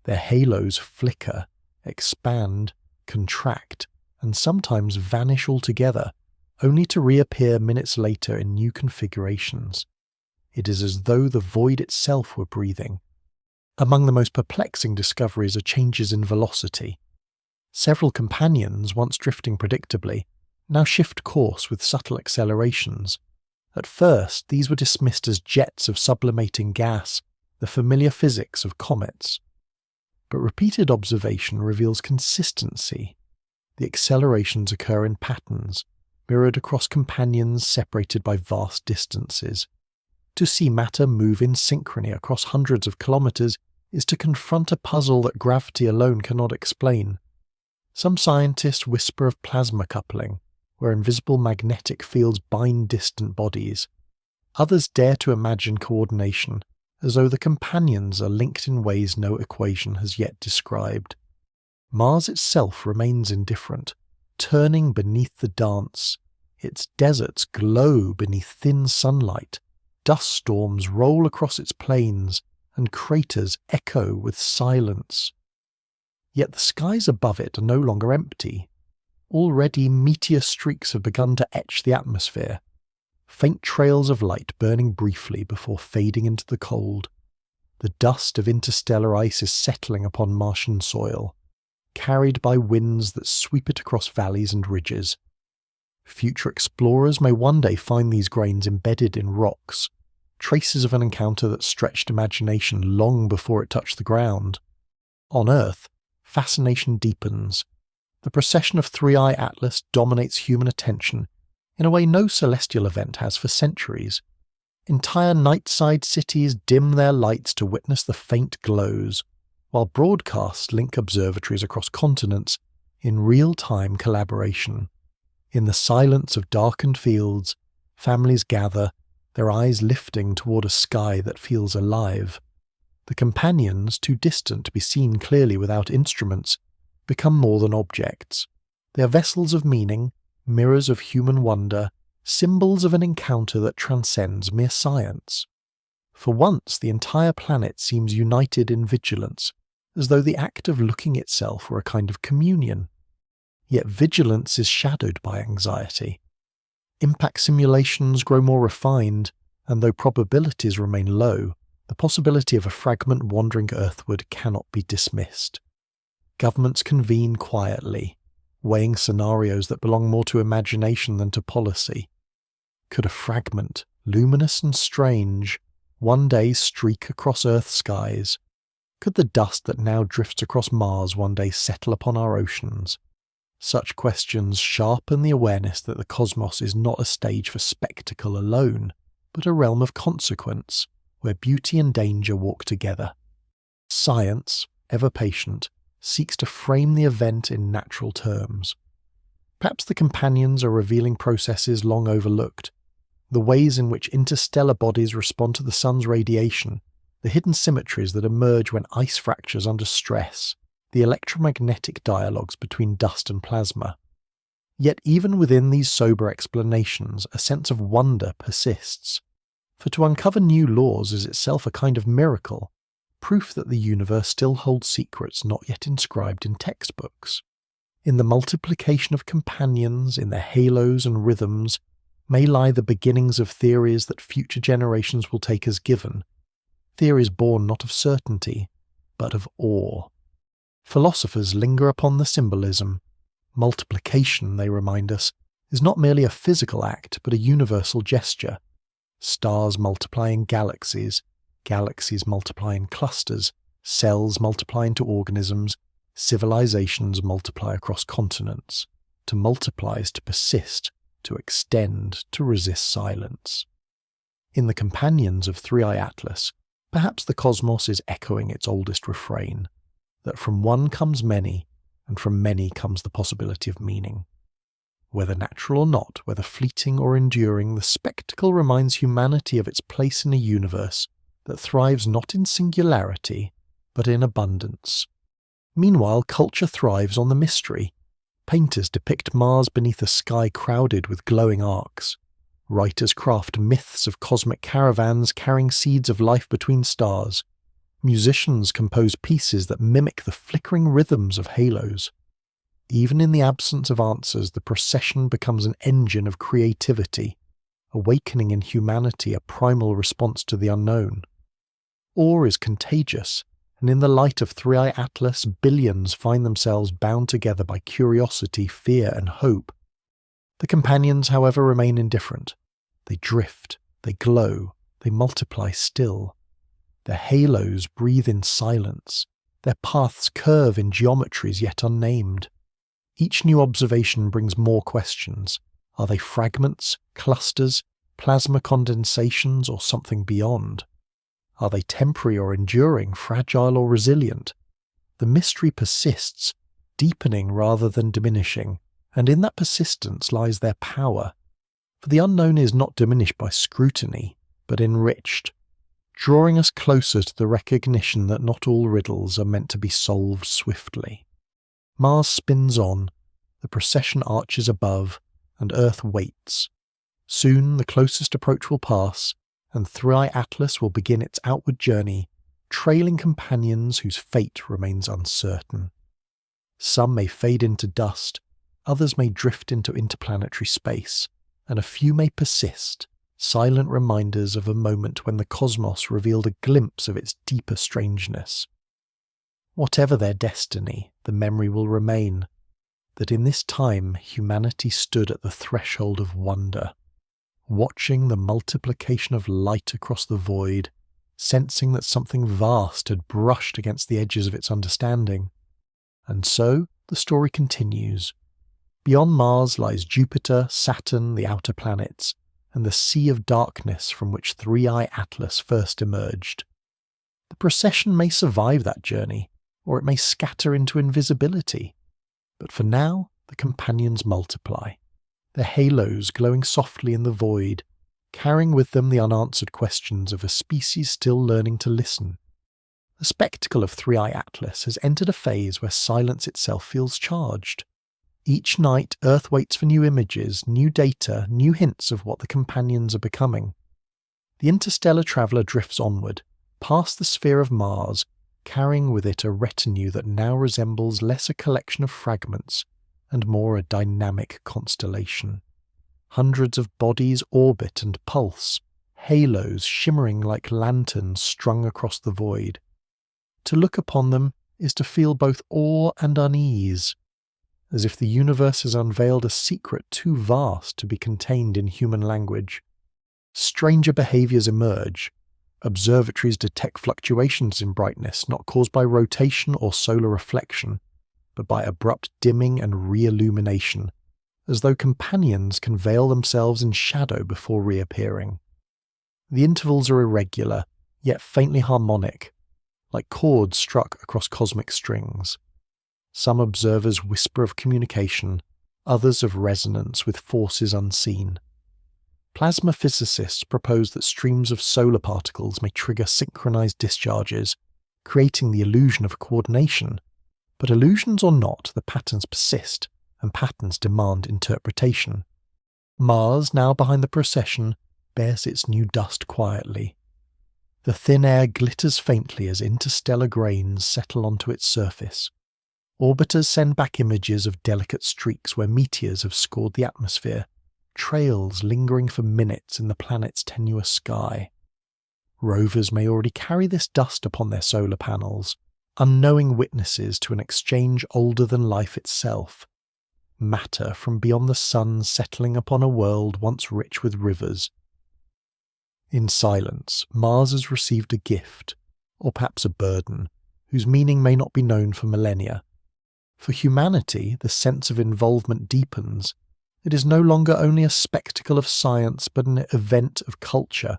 Their halos flicker, expand, contract, and sometimes vanish altogether, only to reappear minutes later in new configurations. It is as though the void itself were breathing. Among the most perplexing discoveries are changes in velocity. Several companions, once drifting predictably, now shift course with subtle accelerations. At first, these were dismissed as jets of sublimating gas, the familiar physics of comets. But repeated observation reveals consistency. The accelerations occur in patterns, mirrored across companions separated by vast distances. To see matter move in synchrony across hundreds of kilometers is to confront a puzzle that gravity alone cannot explain. Some scientists whisper of plasma coupling, where invisible magnetic fields bind distant bodies. Others dare to imagine coordination, as though the companions are linked in ways no equation has yet described. Mars itself remains indifferent, turning beneath the dance. Its deserts glow beneath thin sunlight, dust storms roll across its plains, and craters echo with silence. Yet the skies above it are no longer empty. Already meteor streaks have begun to etch the atmosphere, faint trails of light burning briefly before fading into the cold. The dust of interstellar ice is settling upon Martian soil, carried by winds that sweep it across valleys and ridges. Future explorers may one day find these grains embedded in rocks, traces of an encounter that stretched imagination long before it touched the ground. On Earth, fascination deepens. The procession of 3i Atlas dominates human attention in a way no celestial event has for centuries. Entire night-side cities dim their lights to witness the faint glows, while broadcasts link observatories across continents in real-time collaboration. In the silence of darkened fields, families gather, their eyes lifting toward a sky that feels alive. The companions, too distant to be seen clearly without instruments, become more than objects. They are vessels of meaning, mirrors of human wonder, symbols of an encounter that transcends mere science. For once, the entire planet seems united in vigilance, as though the act of looking itself were a kind of communion. Yet vigilance is shadowed by anxiety. Impact simulations grow more refined, and though probabilities remain low, the possibility of a fragment wandering earthward cannot be dismissed. Governments convene quietly, weighing scenarios that belong more to imagination than to policy. Could a fragment, luminous and strange, one day streak across Earth's skies? Could the dust that now drifts across Mars one day settle upon our oceans? Such questions sharpen the awareness that the cosmos is not a stage for spectacle alone, but a realm of consequence, where beauty and danger walk together. Science, ever patient, seeks to frame the event in natural terms. Perhaps the companions are revealing processes long overlooked, the ways in which interstellar bodies respond to the sun's radiation, the hidden symmetries that emerge when ice fractures under stress, the electromagnetic dialogues between dust and plasma. Yet even within these sober explanations, a sense of wonder persists. For to uncover new laws is itself a kind of miracle, proof that the universe still holds secrets not yet inscribed in textbooks. In the multiplication of companions, in their halos and rhythms, may lie the beginnings of theories that future generations will take as given, theories born not of certainty, but of awe. Philosophers linger upon the symbolism. Multiplication, they remind us, is not merely a physical act, but a universal gesture. Stars multiply in galaxies, galaxies multiply in clusters, cells multiply into organisms, civilizations multiply across continents. To multiply is to persist, to extend, to resist silence. In the companions of Three-Eye Atlas, perhaps the cosmos is echoing its oldest refrain, that from one comes many, and from many comes the possibility of meaning. Whether natural or not, whether fleeting or enduring, the spectacle reminds humanity of its place in a universe that thrives not in singularity, but in abundance. Meanwhile, culture thrives on the mystery. Painters depict Mars beneath a sky crowded with glowing arcs. Writers craft myths of cosmic caravans carrying seeds of life between stars. Musicians compose pieces that mimic the flickering rhythms of halos. Even in the absence of answers, the procession becomes an engine of creativity, awakening in humanity a primal response to the unknown. Awe is contagious, and in the light of Three-Eye Atlas, billions find themselves bound together by curiosity, fear, and hope. The companions, however, remain indifferent. They drift, they glow, they multiply still. Their halos breathe in silence. Their paths curve in geometries yet unnamed. Each new observation brings more questions. Are they fragments, clusters, plasma condensations, or something beyond? Are they temporary or enduring, fragile or resilient? The mystery persists, deepening rather than diminishing, and in that persistence lies their power. For the unknown is not diminished by scrutiny, but enriched, drawing us closer to the recognition that not all riddles are meant to be solved swiftly. Mars spins on, the procession arches above, and Earth waits. Soon the closest approach will pass, and Three-Eye Atlas will begin its outward journey, trailing companions whose fate remains uncertain. Some may fade into dust, others may drift into interplanetary space, and a few may persist, silent reminders of a moment when the cosmos revealed a glimpse of its deeper strangeness. Whatever their destiny, the memory will remain, that in this time humanity stood at the threshold of wonder, watching the multiplication of light across the void, sensing that something vast had brushed against the edges of its understanding. And so the story continues. Beyond Mars lies Jupiter, Saturn, the outer planets, and the sea of darkness from which Three-Eye Atlas first emerged. The procession may survive that journey, or it may scatter into invisibility. But for now, the companions multiply, their halos glowing softly in the void, carrying with them the unanswered questions of a species still learning to listen. The spectacle of Three-Eye Atlas has entered a phase where silence itself feels charged. Each night, Earth waits for new images, new data, new hints of what the companions are becoming. The interstellar traveller drifts onward, past the sphere of Mars, carrying with it a retinue that now resembles less a collection of fragments and more a dynamic constellation. Hundreds of bodies orbit and pulse, halos shimmering like lanterns strung across the void. To look upon them is to feel both awe and unease, as if the universe has unveiled a secret too vast to be contained in human language. Stranger behaviours emerge. Observatories detect fluctuations in brightness not caused by rotation or solar reflection, but by abrupt dimming and re-illumination, as though companions can veil themselves in shadow before reappearing. The intervals are irregular, yet faintly harmonic, like chords struck across cosmic strings. Some observers whisper of communication, others of resonance with forces unseen. Plasma physicists propose that streams of solar particles may trigger synchronized discharges, creating the illusion of coordination. But illusions or not, the patterns persist, and patterns demand interpretation. Mars, now behind the procession, bears its new dust quietly. The thin air glitters faintly as interstellar grains settle onto its surface. Orbiters send back images of delicate streaks where meteors have scored the atmosphere, trails lingering for minutes in the planet's tenuous sky. Rovers may already carry this dust upon their solar panels, unknowing witnesses to an exchange older than life itself. Matter from beyond the sun settling upon a world once rich with rivers. In silence, Mars has received a gift, or perhaps a burden, whose meaning may not be known for millennia. For humanity, the sense of involvement deepens. It is no longer only a spectacle of science, but an event of culture.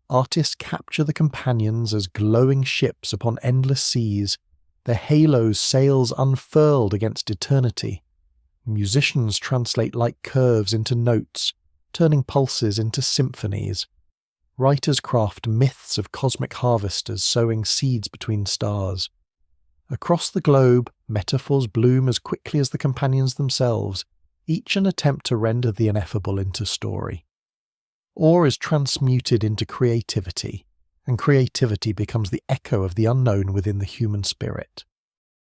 Artists capture the companions as glowing ships upon endless seas, their halos' sails unfurled against eternity. Musicians translate light curves into notes, turning pulses into symphonies. Writers craft myths of cosmic harvesters sowing seeds between stars. Across the globe, metaphors bloom as quickly as the companions themselves, each an attempt to render the ineffable into story. Awe is transmuted into creativity, and creativity becomes the echo of the unknown within the human spirit.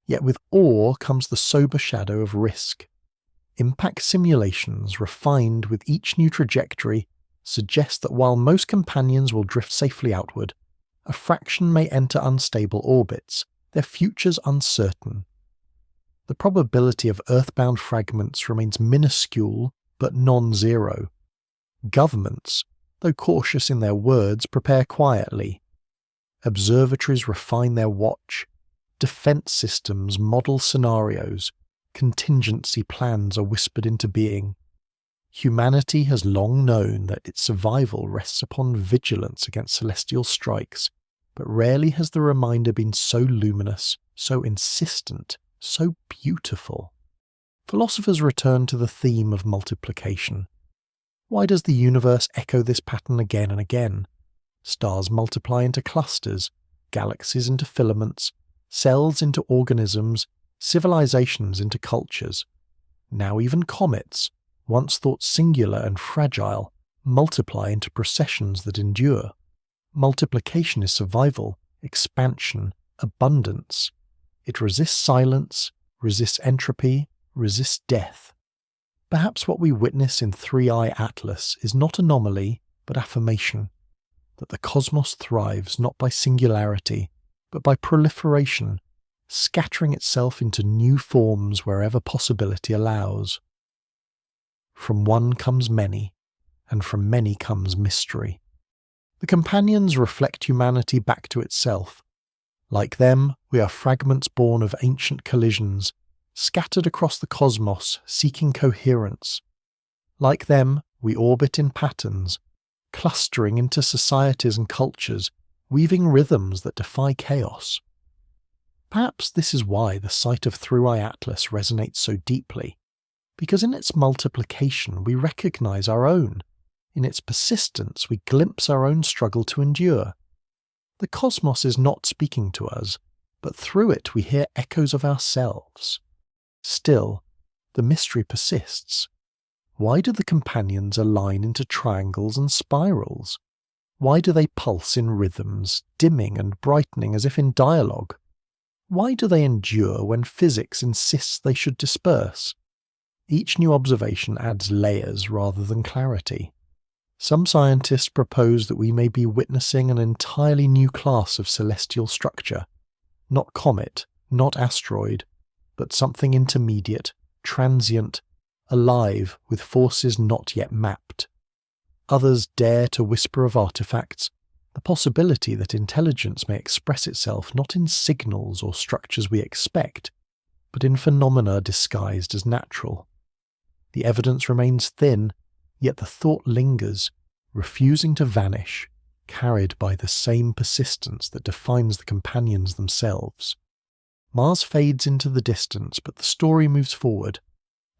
Yet with awe comes the sober shadow of risk. Impact simulations, refined with each new trajectory, suggest that while most companions will drift safely outward, a fraction may enter unstable orbits, their futures uncertain. The probability of earthbound fragments remains minuscule but non-zero. Governments, though cautious in their words, prepare quietly. Observatories refine their watch. Defense systems model scenarios. Contingency plans are whispered into being. Humanity has long known that its survival rests upon vigilance against celestial strikes, but rarely has the reminder been so luminous, so insistent, so beautiful. Philosophers return to the theme of multiplication. Why does the universe echo this pattern again and again? Stars multiply into clusters, galaxies into filaments, cells into organisms, civilizations into cultures. Now even comets, once thought singular and fragile, multiply into processions that endure. Multiplication is survival, expansion, abundance. It resists silence, resists entropy, resists death. Perhaps what we witness in 3i Atlas is not anomaly, but affirmation, that the cosmos thrives not by singularity, but by proliferation, scattering itself into new forms wherever possibility allows. From one comes many, and from many comes mystery. The companions reflect humanity back to itself. Like them, we are fragments born of ancient collisions, scattered across the cosmos, seeking coherence. Like them, we orbit in patterns, clustering into societies and cultures, weaving rhythms that defy chaos. Perhaps this is why the sight of 3i Atlas resonates so deeply, because in its multiplication we recognize our own. In its persistence we glimpse our own struggle to endure. The cosmos is not speaking to us, but through it we hear echoes of ourselves. Still, the mystery persists. Why do the companions align into triangles and spirals? Why do they pulse in rhythms, dimming and brightening as if in dialogue? Why do they endure when physics insists they should disperse? Each new observation adds layers rather than clarity. Some scientists propose that we may be witnessing an entirely new class of celestial structure. Not comet, not asteroid, but something intermediate, transient, alive with forces not yet mapped. Others dare to whisper of artifacts, the possibility that intelligence may express itself not in signals or structures we expect, but in phenomena disguised as natural. The evidence remains thin, yet the thought lingers, refusing to vanish, carried by the same persistence that defines the companions themselves. Mars fades into the distance, but the story moves forward.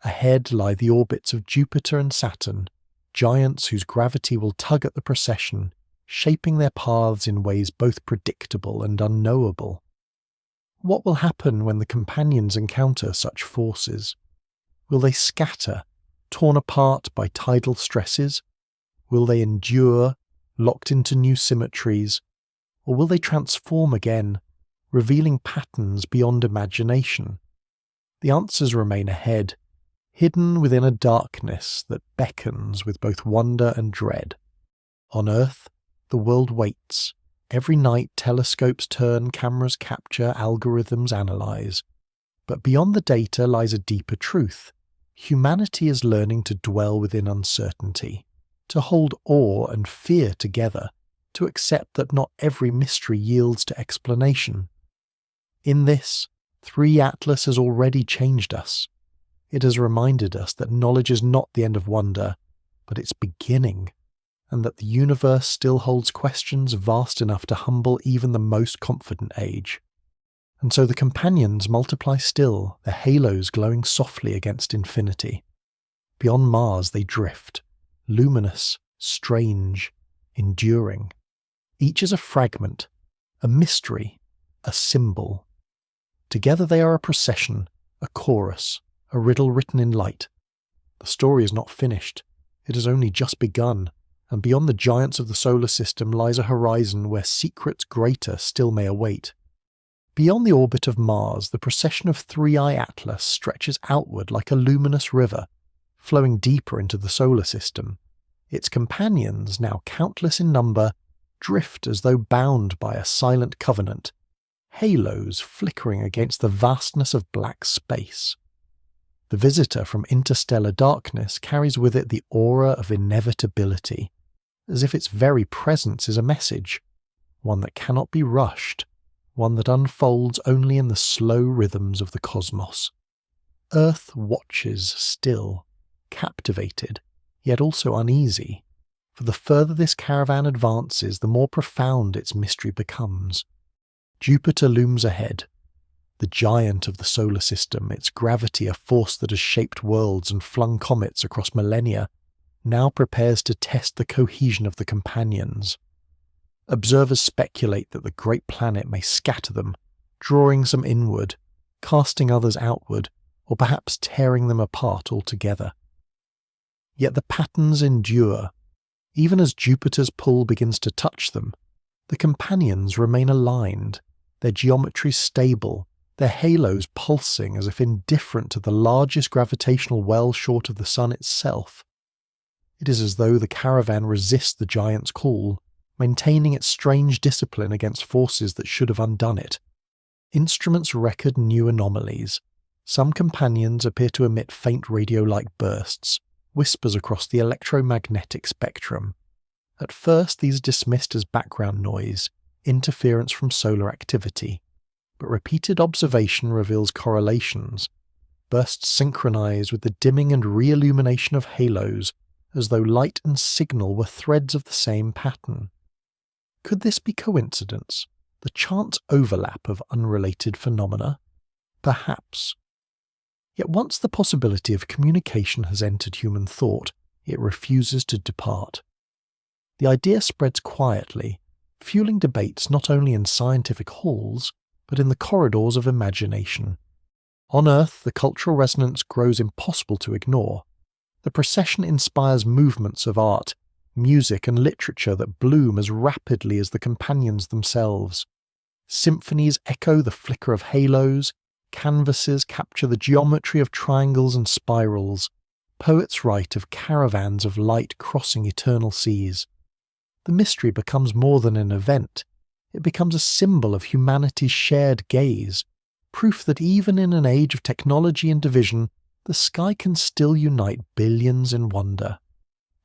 Ahead lie the orbits of Jupiter and Saturn, giants whose gravity will tug at the procession, shaping their paths in ways both predictable and unknowable. What will happen when the companions encounter such forces? Will they scatter, torn apart by tidal stresses? Will they endure, locked into new symmetries? Or will they transform again, revealing patterns beyond imagination? The answers remain ahead, hidden within a darkness that beckons with both wonder and dread. On Earth, the world waits. Every night telescopes turn, cameras capture, algorithms analyze. But beyond the data lies a deeper truth. Humanity is learning to dwell within uncertainty, to hold awe and fear together, to accept that not every mystery yields to explanation. In this, 3 Atlas has already changed us. It has reminded us that knowledge is not the end of wonder, but its beginning, and that the universe still holds questions vast enough to humble even the most confident age. And so the companions multiply still, their halos glowing softly against infinity. Beyond Mars they drift, luminous, strange, enduring. Each is a fragment, a mystery, a symbol. Together they are a procession, a chorus, a riddle written in light. The story is not finished. It has only just begun, and beyond the giants of the solar system lies a horizon where secrets greater still may await. Beyond the orbit of Mars, the procession of 3i Atlas stretches outward like a luminous river, flowing deeper into the solar system. Its companions, now countless in number, drift as though bound by a silent covenant, halos flickering against the vastness of black space. The visitor from interstellar darkness carries with it the aura of inevitability, as if its very presence is a message, one that cannot be rushed, one that unfolds only in the slow rhythms of the cosmos. Earth watches still, captivated, yet also uneasy, for the further this caravan advances, the more profound its mystery becomes. Jupiter looms ahead, the giant of the solar system, its gravity a force that has shaped worlds and flung comets across millennia, now prepares to test the cohesion of the companions. Observers speculate that the great planet may scatter them, drawing some inward, casting others outward, or perhaps tearing them apart altogether. Yet the patterns endure. Even as Jupiter's pull begins to touch them, the companions remain aligned, their geometry stable, their halos pulsing as if indifferent to the largest gravitational well short of the sun itself. It is as though the caravan resists the giant's call, maintaining its strange discipline against forces that should have undone it. Instruments record new anomalies. Some companions appear to emit faint radio-like bursts, whispers across the electromagnetic spectrum. At first these are dismissed as background noise, interference from solar activity, but repeated observation reveals correlations. Bursts synchronize with the dimming and re-illumination of halos, as though light and signal were threads of the same pattern. Could this be coincidence, the chance overlap of unrelated phenomena? Perhaps. Yet once the possibility of communication has entered human thought, it refuses to depart. The idea spreads quietly, fueling debates not only in scientific halls, but in the corridors of imagination. On Earth, the cultural resonance grows impossible to ignore. The procession inspires movements of art, music and literature that bloom as rapidly as the companions themselves. Symphonies echo the flicker of halos, canvases capture the geometry of triangles and spirals, poets write of caravans of light crossing eternal seas. The mystery becomes more than an event. It becomes a symbol of humanity's shared gaze, proof that even in an age of technology and division, the sky can still unite billions in wonder.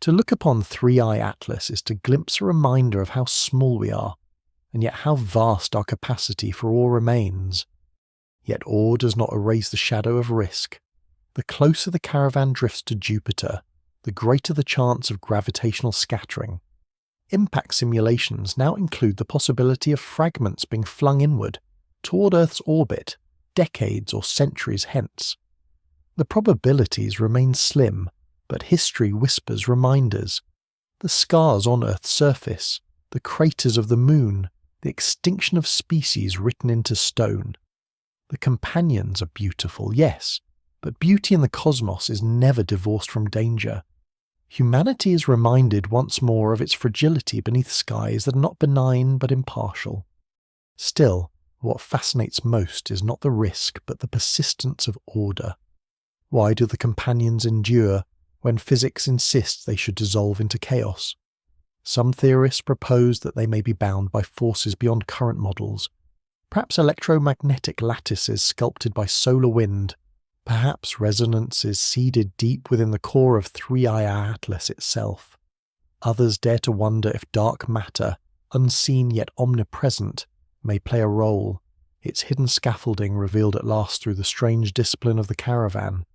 To look upon 3i Atlas is to glimpse a reminder of how small we are, and yet how vast our capacity for awe remains. Yet awe does not erase the shadow of risk. The closer the caravan drifts to Jupiter, the greater the chance of gravitational scattering. impact simulations now include the possibility of fragments being flung inward, toward Earth's orbit, decades or centuries hence. The probabilities remain slim, but history whispers reminders. The scars on Earth's surface, the craters of the Moon, the extinction of species written into stone. The companions are beautiful, yes, but beauty in the cosmos is never divorced from danger. Humanity is reminded once more of its fragility beneath skies that are not benign but impartial. Still, what fascinates most is not the risk but the persistence of order. Why do the companions endure when physics insists they should dissolve into chaos? Some theorists propose that they may be bound by forces beyond current models, perhaps electromagnetic lattices sculpted by solar wind, perhaps resonances seeded deep within the core of 3i Atlas itself. Others dare to wonder if dark matter, unseen yet omnipresent, may play a role, its hidden scaffolding revealed at last through the strange discipline of the caravan.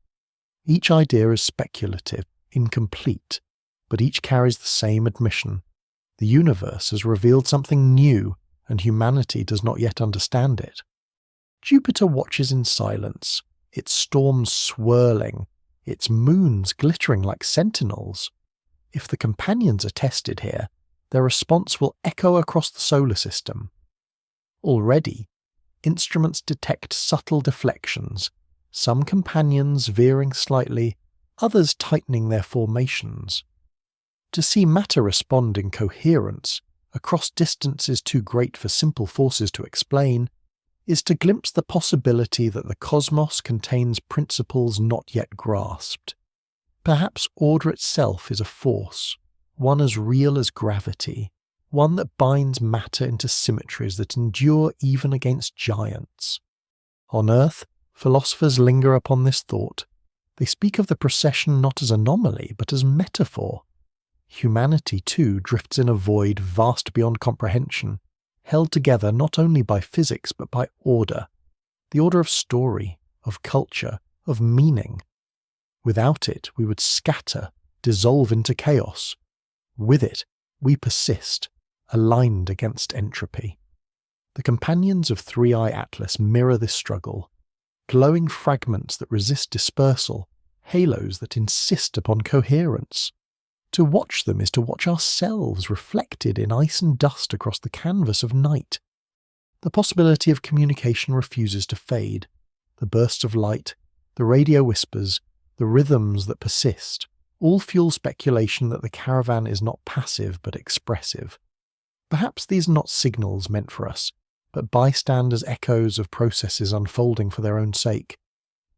Each idea is speculative, incomplete, but each carries the same admission. The universe has revealed something new, and humanity does not yet understand it. Jupiter watches in silence, its storms swirling, its moons glittering like sentinels. If the companions are tested here, their response will echo across the solar system. Already, instruments detect subtle deflections, some companions veering slightly, others tightening their formations. To see matter respond in coherence, across distances too great for simple forces to explain, is to glimpse the possibility that the cosmos contains principles not yet grasped. Perhaps order itself is a force, one as real as gravity, one that binds matter into symmetries that endure even against giants. On Earth, philosophers linger upon this thought. They speak of the procession not as anomaly, but as metaphor. Humanity, too, drifts in a void vast beyond comprehension, held together not only by physics but by order, the order of story, of culture, of meaning. Without it, we would scatter, dissolve into chaos. With it, we persist, aligned against entropy. The companions of 3i Atlas mirror this struggle. Glowing fragments that resist dispersal, halos that insist upon coherence. To watch them is to watch ourselves reflected in ice and dust across the canvas of night. The possibility of communication refuses to fade. The bursts of light, the radio whispers, the rhythms that persist, all fuel speculation that the caravan is not passive but expressive. Perhaps these are not signals meant for us, but bystanders' echoes of processes unfolding for their own sake.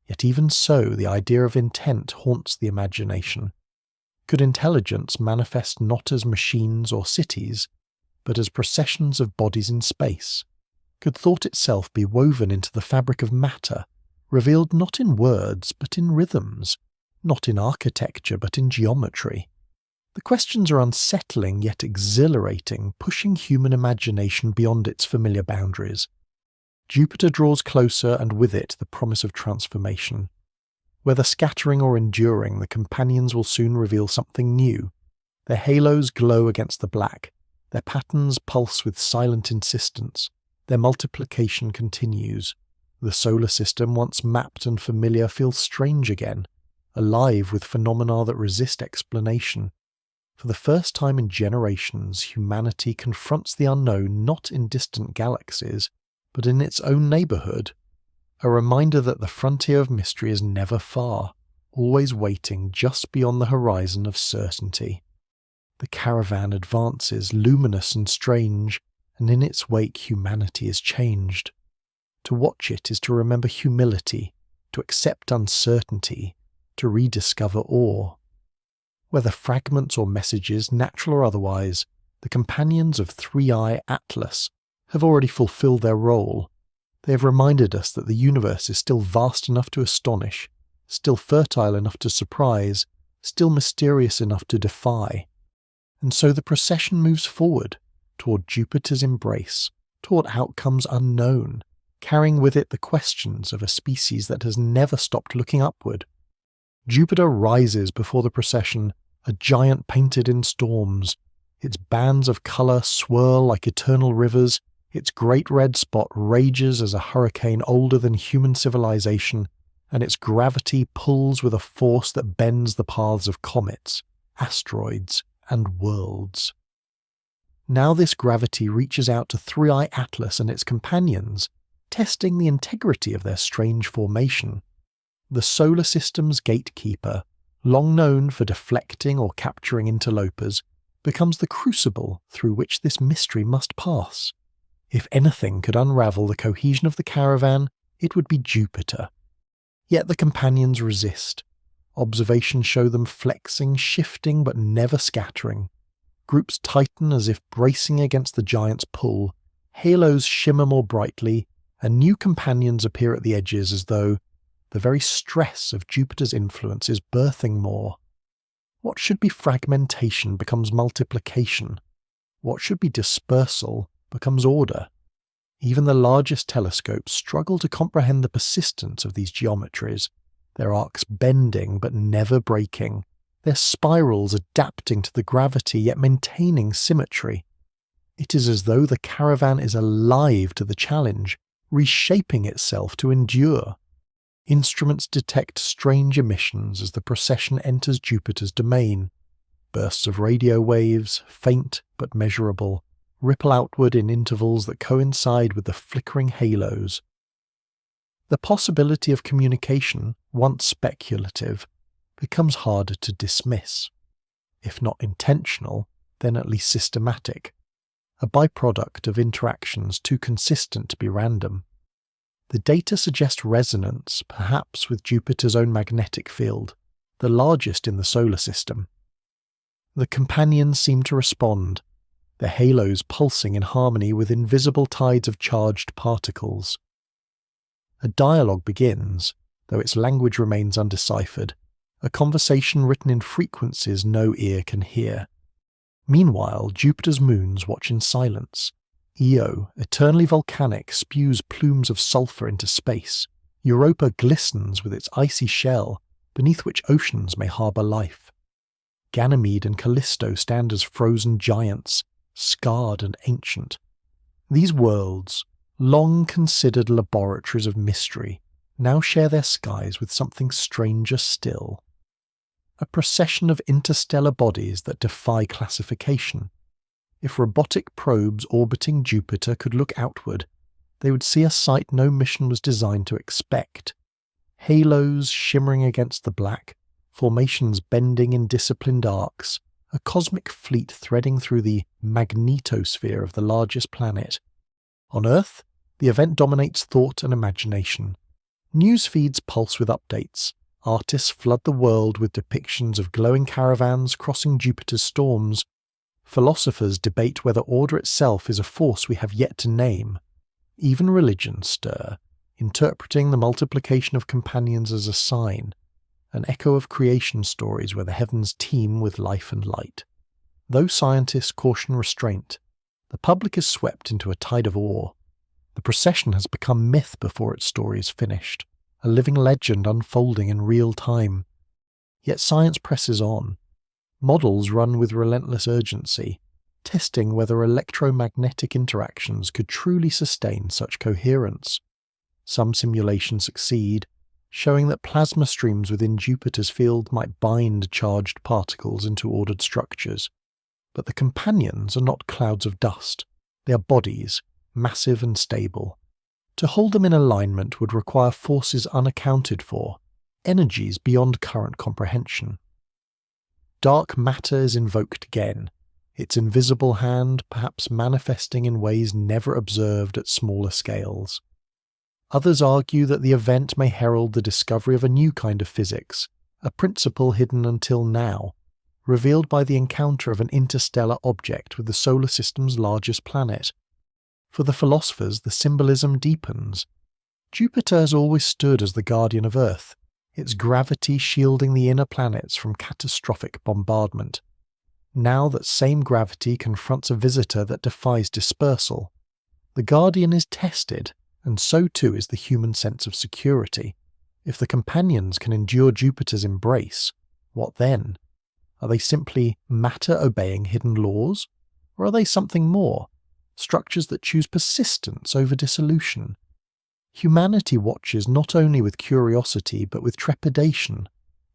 Yet even so, the idea of intent haunts the imagination. Could intelligence manifest not as machines or cities, but as processions of bodies in space? Could thought itself be woven into the fabric of matter, revealed not in words but in rhythms, not in architecture but in geometry? The questions are unsettling yet exhilarating, pushing human imagination beyond its familiar boundaries. Jupiter draws closer, and with it the promise of transformation. Whether scattering or enduring, the companions will soon reveal something new. Their halos glow against the black, their patterns pulse with silent insistence, their multiplication continues. The solar system, once mapped and familiar, feels strange again, alive with phenomena that resist explanation. For the first time in generations, humanity confronts the unknown not in distant galaxies, but in its own neighbourhood. A reminder that the frontier of mystery is never far, always waiting just beyond the horizon of certainty. The caravan advances, luminous and strange, and in its wake humanity is changed. To watch it is to remember humility, to accept uncertainty, to rediscover awe. Whether fragments or messages, natural or otherwise, the companions of 3i Atlas have already fulfilled their role. They have reminded us that the universe is still vast enough to astonish, still fertile enough to surprise, still mysterious enough to defy. And so the procession moves forward, toward Jupiter's embrace, toward outcomes unknown, carrying with it the questions of a species that has never stopped looking upward. Jupiter rises before the procession, a giant painted in storms, Its bands of colour swirl like eternal rivers, its great red spot rages as a hurricane older than human civilization, and its gravity pulls with a force that bends the paths of comets, asteroids, and worlds. Now this gravity reaches out to Three-Eye Atlas and its companions, testing the integrity of their strange formation. The solar system's gatekeeper, long known for deflecting or capturing interlopers, becomes the crucible through which this mystery must pass. If anything could unravel the cohesion of the caravan, it would be Jupiter. Yet the companions resist. Observations show them flexing, shifting, but never scattering. Groups tighten as if bracing against the giant's pull, halos shimmer more brightly, and new companions appear at the edges as though the very stress of Jupiter's influence is birthing more. What should be fragmentation becomes multiplication. What should be dispersal becomes order. Even the largest telescopes struggle to comprehend the persistence of these geometries, their arcs bending but never breaking, their spirals adapting to the gravity yet maintaining symmetry. It is as though the caravan is alive to the challenge, reshaping itself to endure. Instruments detect strange emissions as the procession enters Jupiter's domain. Bursts of radio waves, faint but measurable, ripple outward in intervals that coincide with the flickering halos. The possibility of communication, once speculative, becomes harder to dismiss. If not intentional, then at least systematic, a byproduct of interactions too consistent to be random. The data suggest resonance, perhaps with Jupiter's own magnetic field, the largest in the solar system. The companions seem to respond, their halos pulsing in harmony with invisible tides of charged particles. A dialogue begins, though its language remains undeciphered, a conversation written in frequencies no ear can hear. Meanwhile, Jupiter's moons watch in silence. Io, eternally volcanic, spews plumes of sulphur into space. Europa glistens with its icy shell, beneath which oceans may harbour life. Ganymede and Callisto stand as frozen giants, scarred and ancient. These worlds, long considered laboratories of mystery, now share their skies with something stranger still. A procession of interstellar bodies that defy classification. If robotic probes orbiting Jupiter could look outward, they would see a sight no mission was designed to expect. Halos shimmering against the black, formations bending in disciplined arcs, a cosmic fleet threading through the magnetosphere of the largest planet. On Earth, the event dominates thought and imagination. News feeds pulse with updates. Artists flood the world with depictions of glowing caravans crossing Jupiter's storms. Philosophers debate whether order itself is a force we have yet to name. Even religions stir, interpreting the multiplication of companions as a sign, an echo of creation stories where the heavens teem with life and light. Though scientists caution restraint, the public is swept into a tide of awe. The procession has become myth before its story is finished, a living legend unfolding in real time. Yet science presses on. Models run with relentless urgency, testing whether electromagnetic interactions could truly sustain such coherence. Some simulations succeed, showing that plasma streams within Jupiter's field might bind charged particles into ordered structures. But the companions are not clouds of dust. They are bodies, massive and stable. To hold them in alignment would require forces unaccounted for, energies beyond current comprehension. Dark matter is invoked again, its invisible hand perhaps manifesting in ways never observed at smaller scales. Others argue that the event may herald the discovery of a new kind of physics, a principle hidden until now, revealed by the encounter of an interstellar object with the solar system's largest planet. For the philosophers, the symbolism deepens. Jupiter has always stood as the guardian of Earth, its gravity shielding the inner planets from catastrophic bombardment. Now that same gravity confronts a visitor that defies dispersal. The guardian is tested, and so too is the human sense of security. If the companions can endure Jupiter's embrace, what then? Are they simply matter obeying hidden laws? Or are they something more? Structures that choose persistence over dissolution? Humanity watches not only with curiosity but with trepidation,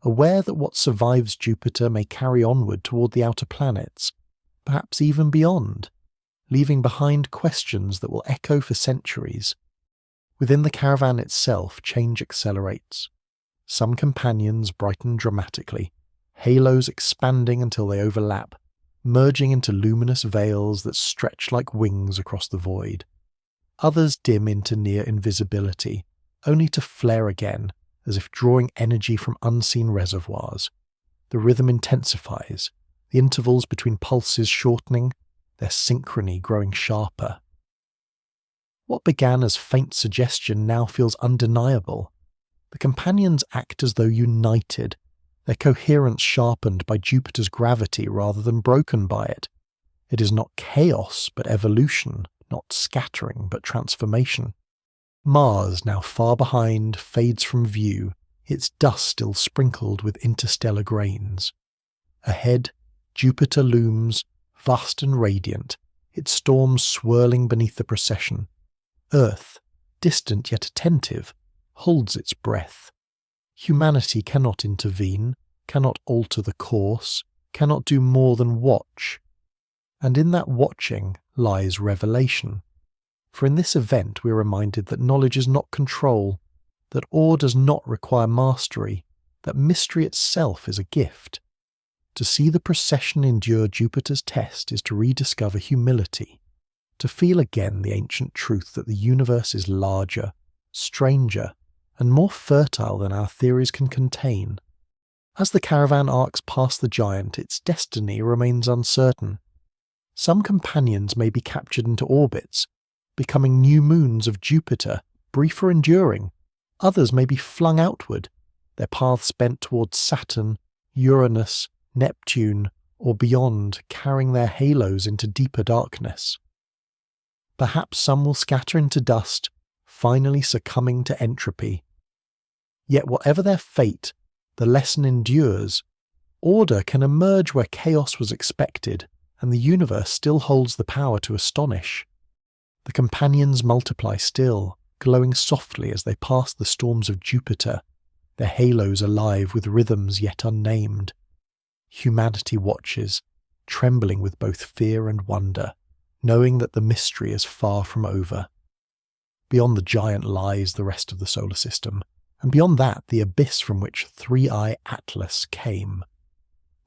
aware that what survives Jupiter may carry onward toward the outer planets, perhaps even beyond, leaving behind questions that will echo for centuries. Within the caravan itself, change accelerates. Some companions brighten dramatically, halos expanding until they overlap, merging into luminous veils that stretch like wings across the void. Others dim into near invisibility, only to flare again, as if drawing energy from unseen reservoirs. The rhythm intensifies, the intervals between pulses shortening, their synchrony growing sharper. What began as faint suggestion now feels undeniable. The companions act as though united, their coherence sharpened by Jupiter's gravity rather than broken by it. It is not chaos but evolution, not scattering but transformation. Mars, now far behind, fades from view, its dust still sprinkled with interstellar grains. Ahead, Jupiter looms, vast and radiant, its storms swirling beneath the procession. Earth, distant yet attentive, holds its breath. Humanity cannot intervene, cannot alter the course, cannot do more than watch. And in that watching lies revelation. For in this event we are reminded that knowledge is not control, that awe does not require mastery, that mystery itself is a gift. To see the procession endure Jupiter's test is to rediscover humility, to feel again the ancient truth that the universe is larger, stranger, and more fertile than our theories can contain. As the caravan arcs past the giant, its destiny remains uncertain. Some companions may be captured into orbits, becoming new moons of Jupiter, briefer enduring. Others may be flung outward, their paths bent towards Saturn, Uranus, Neptune, or beyond, carrying their halos into deeper darkness. Perhaps some will scatter into dust, finally succumbing to entropy. Yet whatever their fate, the lesson endures. Order can emerge where chaos was expected, and the universe still holds the power to astonish. The companions multiply still, glowing softly as they pass the storms of Jupiter, their halos alive with rhythms yet unnamed. Humanity watches, trembling with both fear and wonder, knowing that the mystery is far from over. Beyond the giant lies the rest of the solar system, and beyond that the abyss from which Three-Eye Atlas came.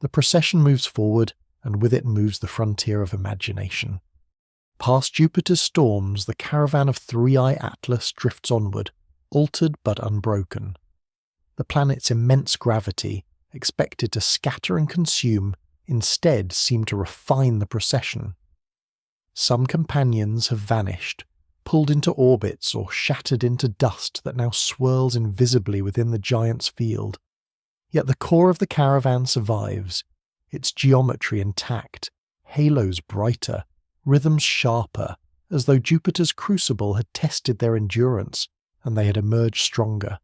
The procession moves forward, and with it moves the frontier of imagination. Past Jupiter's storms, the caravan of Three-Eye Atlas drifts onward, altered but unbroken. The planet's immense gravity, expected to scatter and consume, instead seemed to refine the procession. Some companions have vanished, pulled into orbits or shattered into dust that now swirls invisibly within the giant's field. Yet the core of the caravan survives, its geometry intact, halos brighter, rhythms sharper, as though Jupiter's crucible had tested their endurance and they had emerged stronger.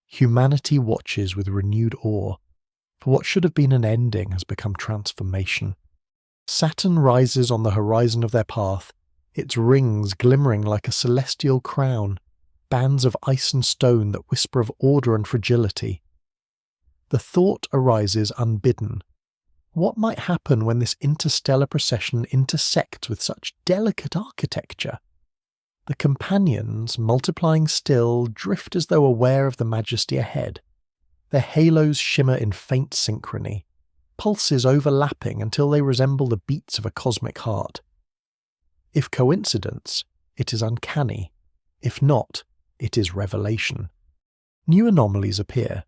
Humanity watches with renewed awe, for what should have been an ending has become transformation. Saturn rises on the horizon of their path, its rings glimmering like a celestial crown, bands of ice and stone that whisper of order and fragility. The thought arises unbidden. What might happen when this interstellar procession intersects with such delicate architecture? The companions, multiplying still, drift as though aware of the majesty ahead. Their halos shimmer in faint synchrony, pulses overlapping until they resemble the beats of a cosmic heart. If coincidence, it is uncanny. If not, it is revelation. New anomalies appear.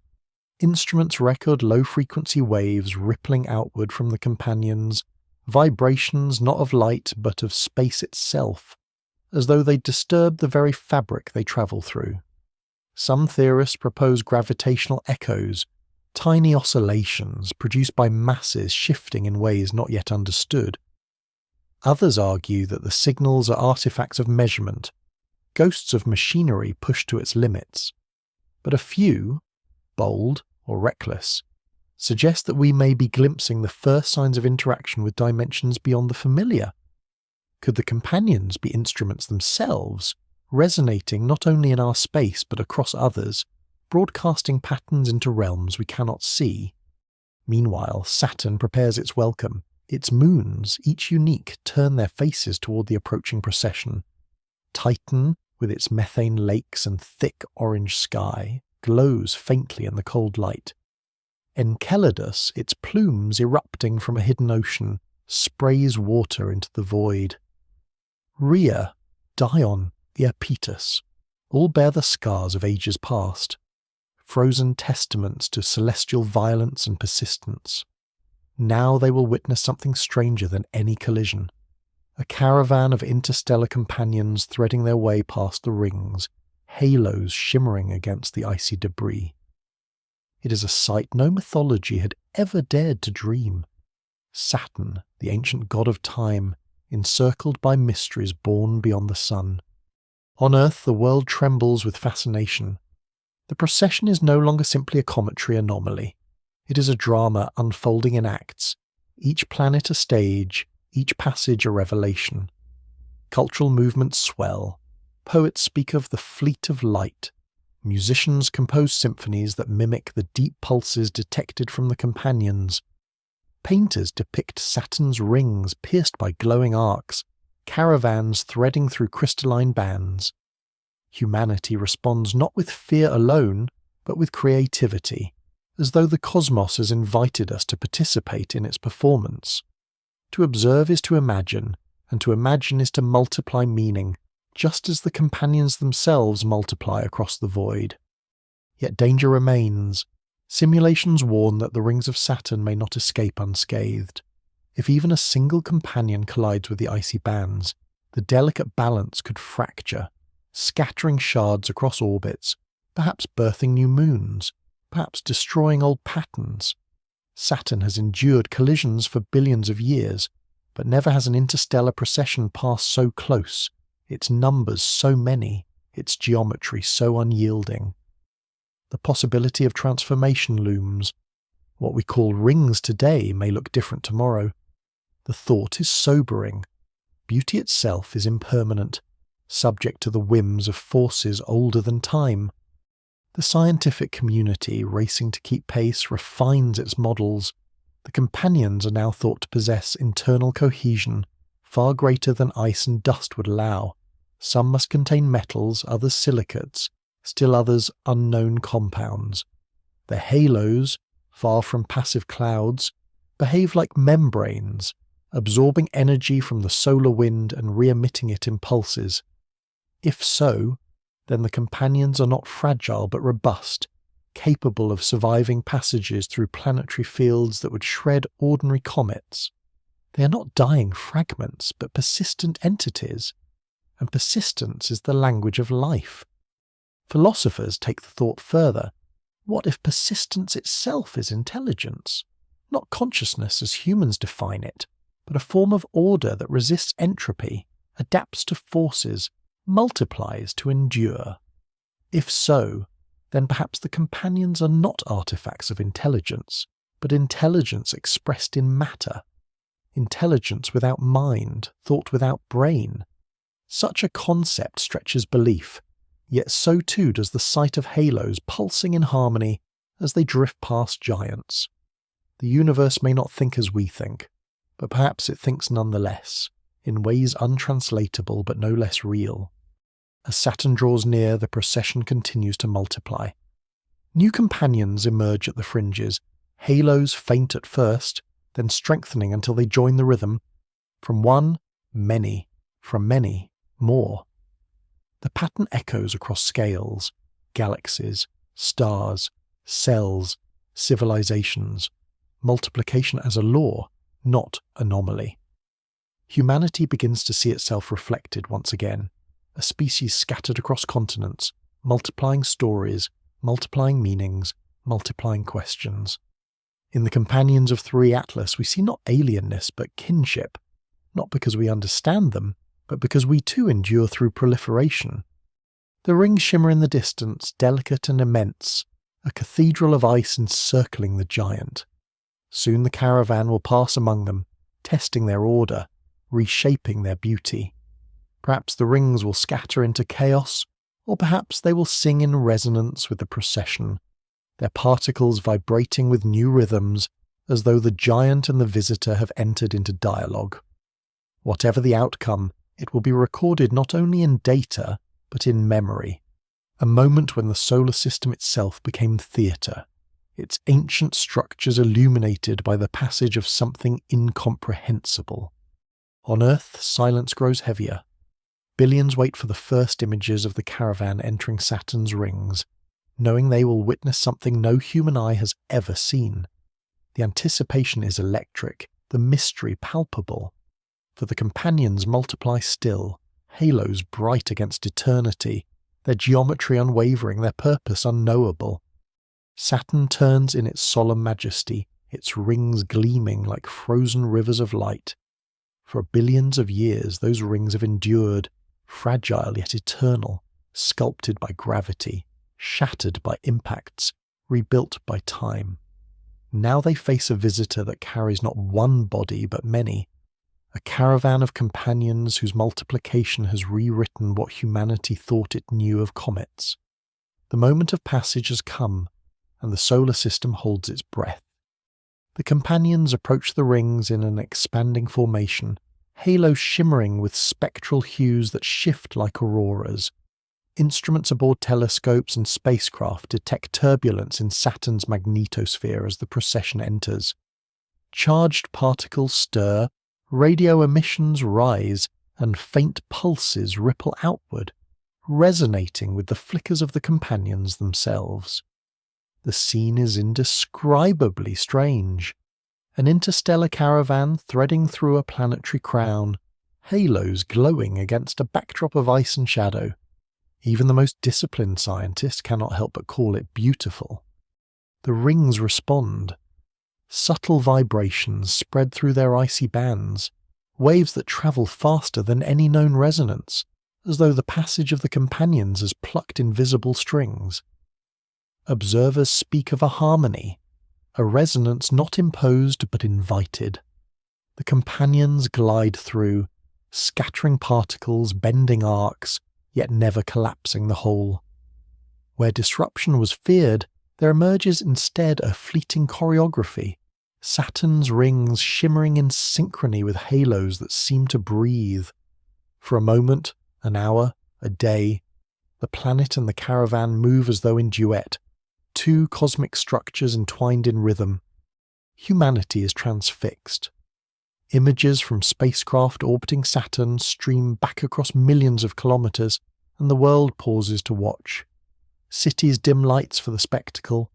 Instruments record low-frequency waves rippling outward from the companions, vibrations not of light but of space itself, as though they disturb the very fabric they travel through. Some theorists propose gravitational echoes, tiny oscillations produced by masses shifting in ways not yet understood. Others argue that the signals are artifacts of measurement, ghosts of machinery pushed to its limits. But a few, bold or reckless, suggest that we may be glimpsing the first signs of interaction with dimensions beyond the familiar. Could the companions be instruments themselves, resonating not only in our space but across others, broadcasting patterns into realms we cannot see? Meanwhile, Saturn prepares its welcome. Its moons, each unique, turn their faces toward the approaching procession. Titan, with its methane lakes and thick orange sky, glows faintly in the cold light. Enceladus, its plumes erupting from a hidden ocean, sprays water into the void. Rhea, Dion, Iapetus, all bear the scars of ages past, frozen testaments to celestial violence and persistence. Now they will witness something stranger than any collision. A caravan of interstellar companions threading their way past the rings, halos shimmering against the icy debris. It is a sight no mythology had ever dared to dream. Saturn, the ancient god of time, encircled by mysteries born beyond the sun. On Earth the world trembles with fascination. The procession is no longer simply a cometary anomaly. It is a drama unfolding in acts, each planet a stage, each passage a revelation. Cultural movements swell. Poets speak of the fleet of light. Musicians compose symphonies that mimic the deep pulses detected from the companions. Painters depict Saturn's rings pierced by glowing arcs, caravans threading through crystalline bands. Humanity responds not with fear alone, but with creativity, as though the cosmos has invited us to participate in its performance. To observe is to imagine, and to imagine is to multiply meaning, just as the companions themselves multiply across the void. Yet danger remains. Simulations warn that the rings of Saturn may not escape unscathed. If even a single companion collides with the icy bands, the delicate balance could fracture, scattering shards across orbits, perhaps birthing new moons, perhaps destroying old patterns. Saturn has endured collisions for billions of years, but never has an interstellar procession passed so close, its numbers so many, its geometry so unyielding. The possibility of transformation looms. What we call rings today may look different tomorrow. The thought is sobering. Beauty itself is impermanent, subject to the whims of forces older than time. The scientific community, racing to keep pace, refines its models. The companions are now thought to possess internal cohesion, far greater than ice and dust would allow. Some must contain metals, others silicates, still others unknown compounds. The halos, far from passive clouds, behave like membranes, absorbing energy from the solar wind and re-emitting it in pulses. If so, then the companions are not fragile but robust, capable of surviving passages through planetary fields that would shred ordinary comets. They are not dying fragments, but persistent entities, and persistence is the language of life. Philosophers take the thought further. What if persistence itself is intelligence? Not consciousness as humans define it, but a form of order that resists entropy, adapts to forces, multiplies to endure. If so, then perhaps the companions are not artifacts of intelligence, but intelligence expressed in matter. Intelligence without mind, thought without brain. Such a concept stretches belief, yet so too does the sight of halos pulsing in harmony as they drift past giants. The universe may not think as we think, but perhaps it thinks nonetheless, in ways untranslatable but no less real. As Saturn draws near, the procession continues to multiply. New companions emerge at the fringes, halos faint at first, then strengthening until they join the rhythm. From one, many. From many, more. The pattern echoes across scales, galaxies, stars, cells, civilizations. Multiplication as a law, not anomaly. Humanity begins to see itself reflected once again, a species scattered across continents, multiplying stories, multiplying meanings, multiplying questions. In the companions of 3 Atlas we see not alienness but kinship, not because we understand them, but because we too endure through proliferation. The rings shimmer in the distance, delicate and immense, a cathedral of ice encircling the giant. Soon the caravan will pass among them, testing their order, reshaping their beauty. Perhaps the rings will scatter into chaos, or perhaps they will sing in resonance with the procession, their particles vibrating with new rhythms, as though the giant and the visitor have entered into dialogue. Whatever the outcome, it will be recorded not only in data, but in memory, a moment when the solar system itself became theatre, its ancient structures illuminated by the passage of something incomprehensible. On Earth, silence grows heavier. Billions wait for the first images of the caravan entering Saturn's rings, knowing they will witness something no human eye has ever seen. The anticipation is electric, the mystery palpable. For the companions multiply still, halos bright against eternity, their geometry unwavering, their purpose unknowable. Saturn turns in its solemn majesty, its rings gleaming like frozen rivers of light. For billions of years those rings have endured, fragile yet eternal, sculpted by gravity, shattered by impacts, rebuilt by time. Now they face a visitor that carries not one body but many, a caravan of companions whose multiplication has rewritten what humanity thought it knew of comets. The moment of passage has come, and the solar system holds its breath. The companions approach the rings in an expanding formation, halos shimmering with spectral hues that shift like auroras. Instruments aboard telescopes and spacecraft detect turbulence in Saturn's magnetosphere as the procession enters. Charged particles stir, radio emissions rise, and faint pulses ripple outward, resonating with the flickers of the companions themselves. The scene is indescribably strange. An interstellar caravan threading through a planetary crown, halos glowing against a backdrop of ice and shadow. Even the most disciplined scientist cannot help but call it beautiful. The rings respond. Subtle vibrations spread through their icy bands, waves that travel faster than any known resonance, as though the passage of the companions has plucked invisible strings. Observers speak of a harmony, a resonance not imposed but invited. The companions glide through, scattering particles, bending arcs, yet never collapsing the whole. Where disruption was feared, there emerges instead a fleeting choreography, Saturn's rings shimmering in synchrony with halos that seem to breathe. For a moment, an hour, a day, the planet and the caravan move as though in duet, two cosmic structures entwined in rhythm. Humanity is transfixed. Images from spacecraft orbiting Saturn stream back across millions of kilometers, and the world pauses to watch. Cities dim lights for the spectacle.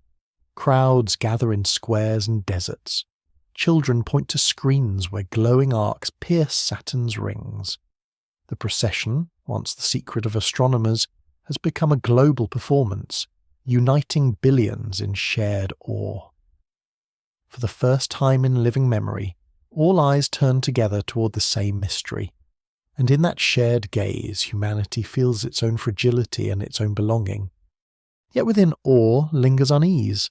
Crowds gather in squares and deserts. Children point to screens where glowing arcs pierce Saturn's rings. The procession, once the secret of astronomers, has become a global performance, uniting billions in shared awe. For the first time in living memory, all eyes turn together toward the same mystery, and in that shared gaze humanity feels its own fragility and its own belonging. Yet within awe lingers unease.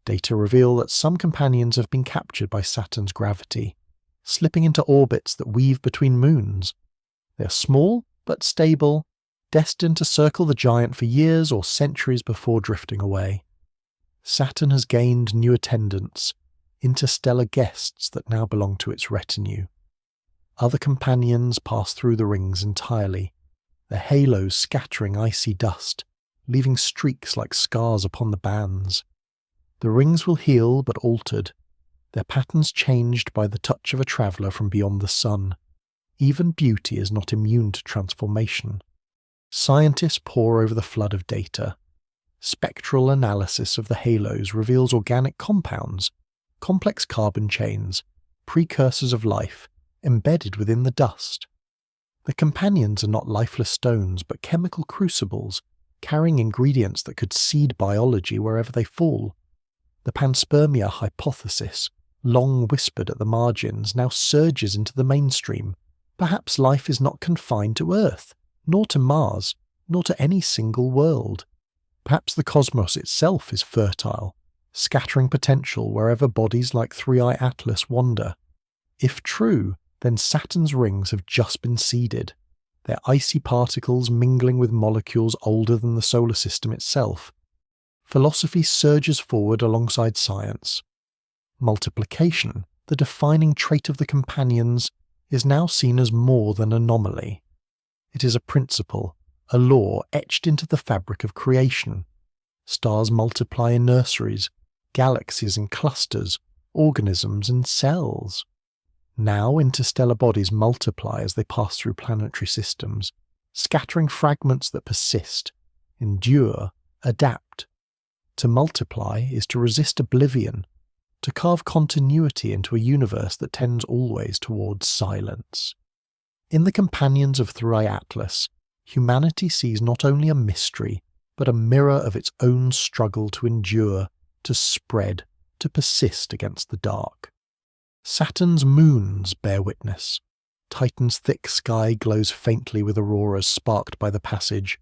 Data reveal that some companions have been captured by Saturn's gravity, slipping into orbits that weave between moons. They are small but stable, destined to circle the giant for years or centuries before drifting away. Saturn has gained new attendants, interstellar guests that now belong to its retinue. Other companions pass through the rings entirely, their halos scattering icy dust, leaving streaks like scars upon the bands. The rings will heal but altered, their patterns changed by the touch of a traveller from beyond the sun. Even beauty is not immune to transformation. Scientists pore over the flood of data. Spectral analysis of the halos reveals organic compounds, complex carbon chains, precursors of life, embedded within the dust. The companions are not lifeless stones but chemical crucibles, carrying ingredients that could seed biology wherever they fall. The panspermia hypothesis, long whispered at the margins, now surges into the mainstream. Perhaps life is not confined to Earth, nor to Mars, nor to any single world. Perhaps the cosmos itself is fertile, scattering potential wherever bodies like Three-Eye Atlas wander. If true, then Saturn's rings have just been seeded, their icy particles mingling with molecules older than the solar system itself. Philosophy surges forward alongside science. Multiplication, the defining trait of the companions, is now seen as more than an anomaly. It is a principle, a law etched into the fabric of creation. Stars multiply in nurseries, galaxies in clusters, organisms in cells. Now interstellar bodies multiply as they pass through planetary systems, scattering fragments that persist, endure, adapt. To multiply is to resist oblivion, to carve continuity into a universe that tends always towards silence. In the companions of Three-Eye Atlas, humanity sees not only a mystery, but a mirror of its own struggle to endure, to spread, to persist against the dark. Saturn's moons bear witness. Titan's thick sky glows faintly with auroras sparked by the passage.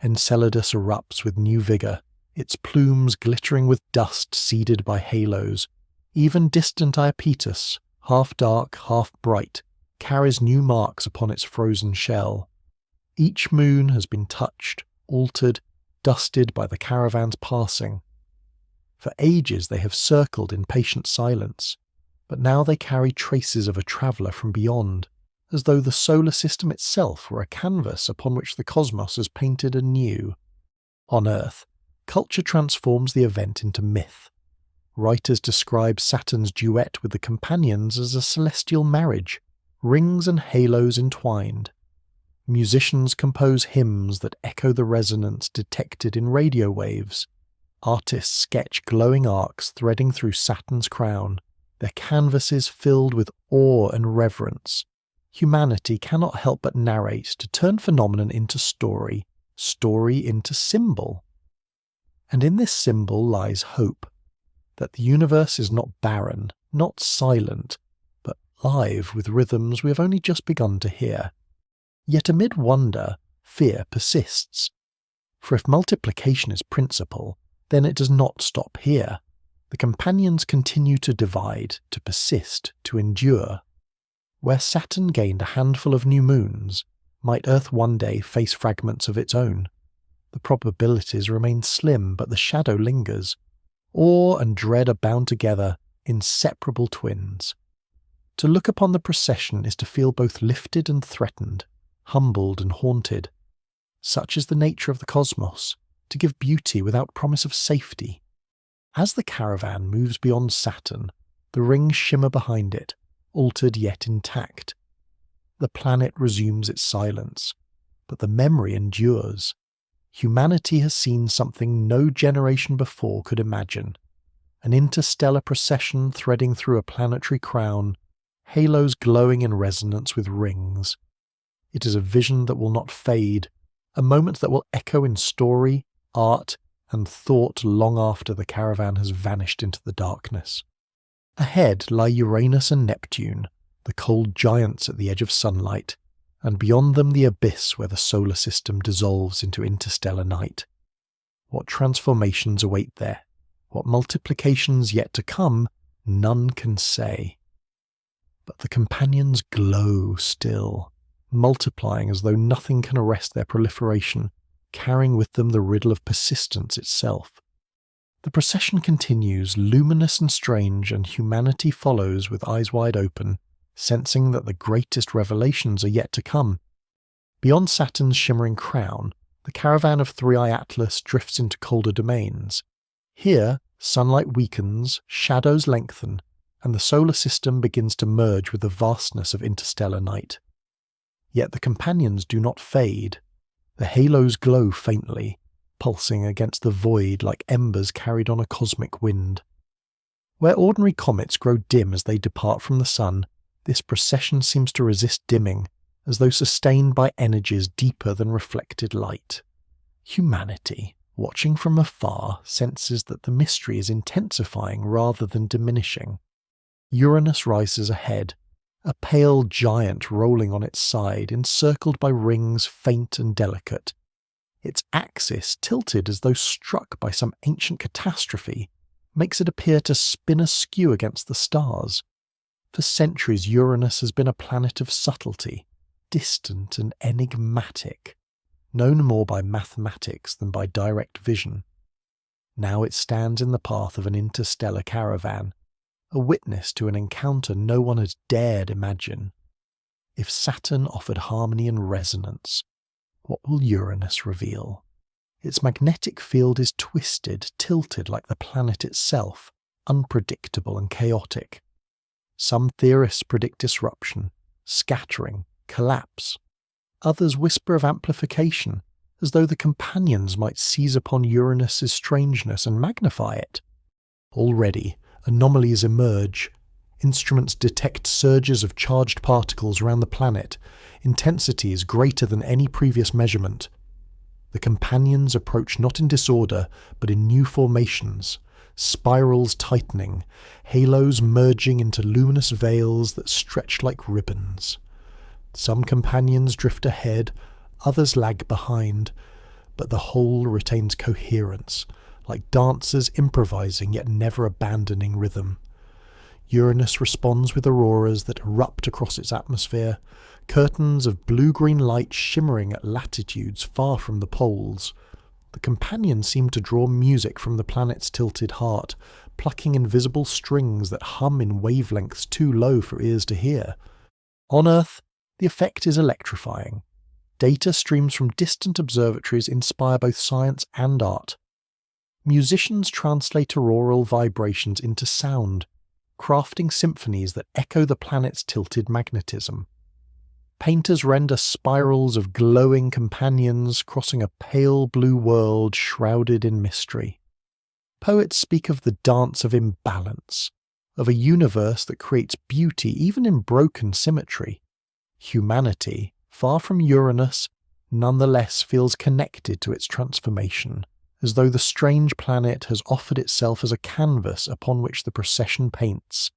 Enceladus erupts with new vigour, its plumes glittering with dust seeded by halos. Even distant Iapetus, half dark, half bright, carries new marks upon its frozen shell. Each moon has been touched, altered, dusted by the caravan's passing. For ages they have circled in patient silence, but now they carry traces of a traveller from beyond, as though the solar system itself were a canvas upon which the cosmos has painted anew. On Earth, culture transforms the event into myth. Writers describe Saturn's duet with the companions as a celestial marriage, rings and halos entwined. Musicians compose hymns that echo the resonance detected in radio waves. Artists sketch glowing arcs threading through Saturn's crown, their canvases filled with awe and reverence. Humanity cannot help but narrate to turn phenomenon into story, story into symbol. And in this symbol lies hope, that the universe is not barren, not silent, but live with rhythms we have only just begun to hear. Yet amid wonder, fear persists. For if multiplication is principle, then it does not stop here. The companions continue to divide, to persist, to endure. Where Saturn gained a handful of new moons, might Earth one day face fragments of its own? The probabilities remain slim, but the shadow lingers. Awe and dread are bound together, inseparable twins. To look upon the procession is to feel both lifted and threatened, humbled and haunted. Such is the nature of the cosmos, to give beauty without promise of safety. As the caravan moves beyond Saturn, the rings shimmer behind it, altered yet intact. The planet resumes its silence, but the memory endures. Humanity has seen something no generation before could imagine. An interstellar procession threading through a planetary crown, halos glowing in resonance with rings. It is a vision that will not fade, a moment that will echo in story, art, and thought long after the caravan has vanished into the darkness. Ahead lie Uranus and Neptune, the cold giants at the edge of sunlight, and beyond them the abyss where the solar system dissolves into interstellar night. What transformations await there, what multiplications yet to come, none can say. But the companions glow still, multiplying as though nothing can arrest their proliferation, carrying with them the riddle of persistence itself. The procession continues, luminous and strange, and humanity follows with eyes wide open, sensing that the greatest revelations are yet to come. Beyond Saturn's shimmering crown, the caravan of Three-Eye Atlas drifts into colder domains. Here, sunlight weakens, shadows lengthen, and the solar system begins to merge with the vastness of interstellar night. Yet the companions do not fade. The halos glow faintly, pulsing against the void like embers carried on a cosmic wind. Where ordinary comets grow dim as they depart from the sun, this procession seems to resist dimming, as though sustained by energies deeper than reflected light. Humanity, watching from afar, senses that the mystery is intensifying rather than diminishing. Uranus rises ahead, a pale giant rolling on its side, encircled by rings faint and delicate. Its axis tilted as though struck by some ancient catastrophe, makes it appear to spin askew against the stars. For centuries, Uranus has been a planet of subtlety, distant and enigmatic, known more by mathematics than by direct vision. Now it stands in the path of an interstellar caravan, a witness to an encounter no one had dared imagine. If Saturn offered harmony and resonance, what will Uranus reveal? Its magnetic field is twisted, tilted like the planet itself, unpredictable and chaotic. Some theorists predict disruption, scattering, collapse. Others whisper of amplification, as though the companions might seize upon Uranus's strangeness and magnify it. Already, anomalies emerge. Instruments detect surges of charged particles around the planet, intensities greater than any previous measurement. The companions approach not in disorder, but in new formations, spirals tightening, halos merging into luminous veils that stretch like ribbons. Some companions drift ahead, others lag behind, but the whole retains coherence, like dancers improvising yet never abandoning rhythm. Uranus responds with auroras that erupt across its atmosphere, curtains of blue-green light shimmering at latitudes far from the poles. The companions seem to draw music from the planet's tilted heart, plucking invisible strings that hum in wavelengths too low for ears to hear. On Earth, the effect is electrifying. Data streams from distant observatories inspire both science and art. Musicians translate auroral vibrations into sound, crafting symphonies that echo the planet's tilted magnetism. Painters render spirals of glowing companions crossing a pale blue world shrouded in mystery. Poets speak of the dance of imbalance, of a universe that creates beauty even in broken symmetry. Humanity, far from Uranus, nonetheless feels connected to its transformation, as though the strange planet has offered itself as a canvas upon which the procession paints.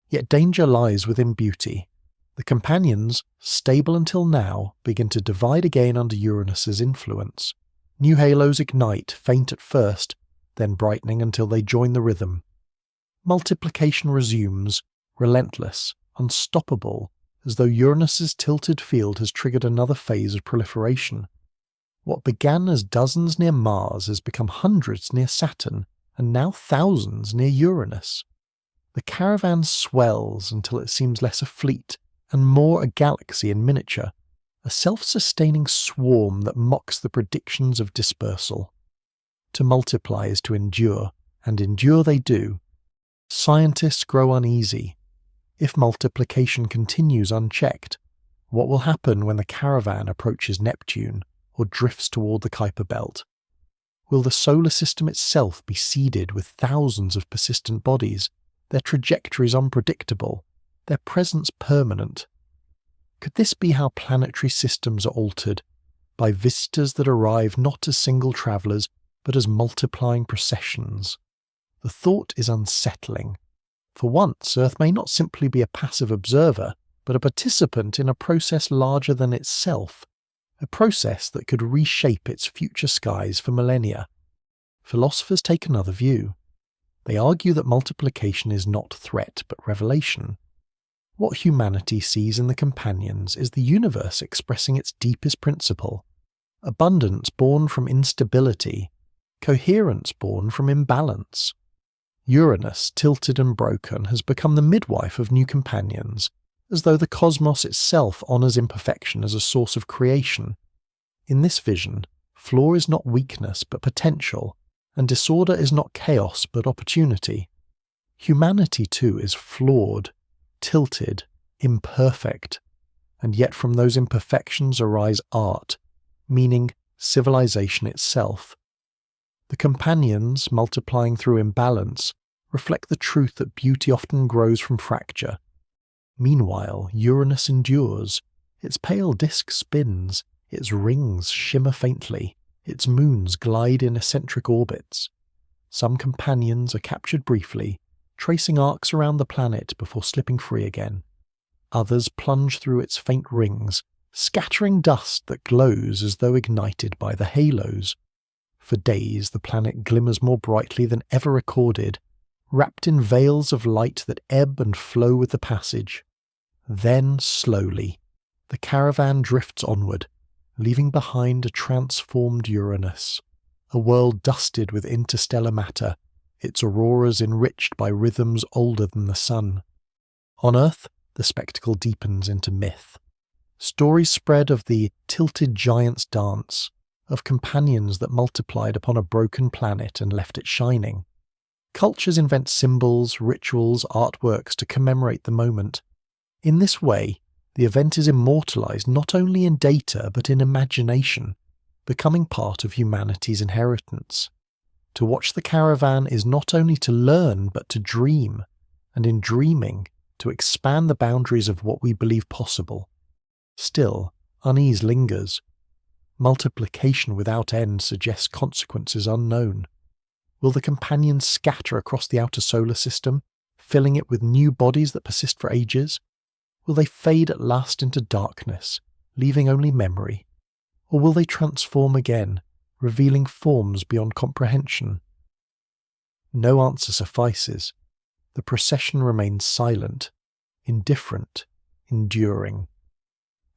Yet danger lies within beauty. The companions, stable until now, begin to divide again under Uranus's influence. New halos ignite, faint at first, then brightening until they join the rhythm. Multiplication resumes, relentless, unstoppable, as though Uranus's tilted field has triggered another phase of proliferation. What began as dozens near Mars has become hundreds near Saturn, and now thousands near Uranus. The caravan swells until it seems less a fleet, and more a galaxy in miniature, a self-sustaining swarm that mocks the predictions of dispersal. To multiply is to endure, and endure they do. Scientists grow uneasy. If multiplication continues unchecked, what will happen when the caravan approaches Neptune or drifts toward the Kuiper Belt? Will the solar system itself be seeded with thousands of persistent bodies, their trajectories unpredictable, their presence permanent? Could this be how planetary systems are altered, by visitors that arrive not as single travellers, but as multiplying processions? The thought is unsettling. For once, Earth may not simply be a passive observer, but a participant in a process larger than itself, a process that could reshape its future skies for millennia. Philosophers take another view. They argue that multiplication is not threat but revelation. What humanity sees in the companions is the universe expressing its deepest principle, abundance born from instability, coherence born from imbalance. Uranus, tilted and broken, has become the midwife of new companions, as though the cosmos itself honours imperfection as a source of creation. In this vision, flaw is not weakness but potential, and disorder is not chaos but opportunity. Humanity too is flawed, tilted, imperfect, and yet from those imperfections arise art, meaning civilization itself. The companions, multiplying through imbalance, reflect the truth that beauty often grows from fracture. Meanwhile, Uranus endures. Its pale disk spins, its rings shimmer faintly, its moons glide in eccentric orbits. Some companions are captured briefly, tracing arcs around the planet before slipping free again. Others plunge through its faint rings, scattering dust that glows as though ignited by the halos. For days the planet glimmers more brightly than ever recorded, wrapped in veils of light that ebb and flow with the passage. Then, slowly, the caravan drifts onward, leaving behind a transformed Uranus, a world dusted with interstellar matter, its auroras enriched by rhythms older than the sun. On Earth, the spectacle deepens into myth. Stories spread of the tilted giant's dance, of companions that multiplied upon a broken planet and left it shining. Cultures invent symbols, rituals, artworks to commemorate the moment. In this way, the event is immortalized not only in data but in imagination, becoming part of humanity's inheritance. To watch the caravan is not only to learn but to dream, and in dreaming, to expand the boundaries of what we believe possible. Still, unease lingers. Multiplication without end suggests consequences unknown. Will the companions scatter across the outer solar system, filling it with new bodies that persist for ages? Will they fade at last into darkness, leaving only memory? Or will they transform again, revealing forms beyond comprehension? No answer suffices. The procession remains silent, indifferent, enduring.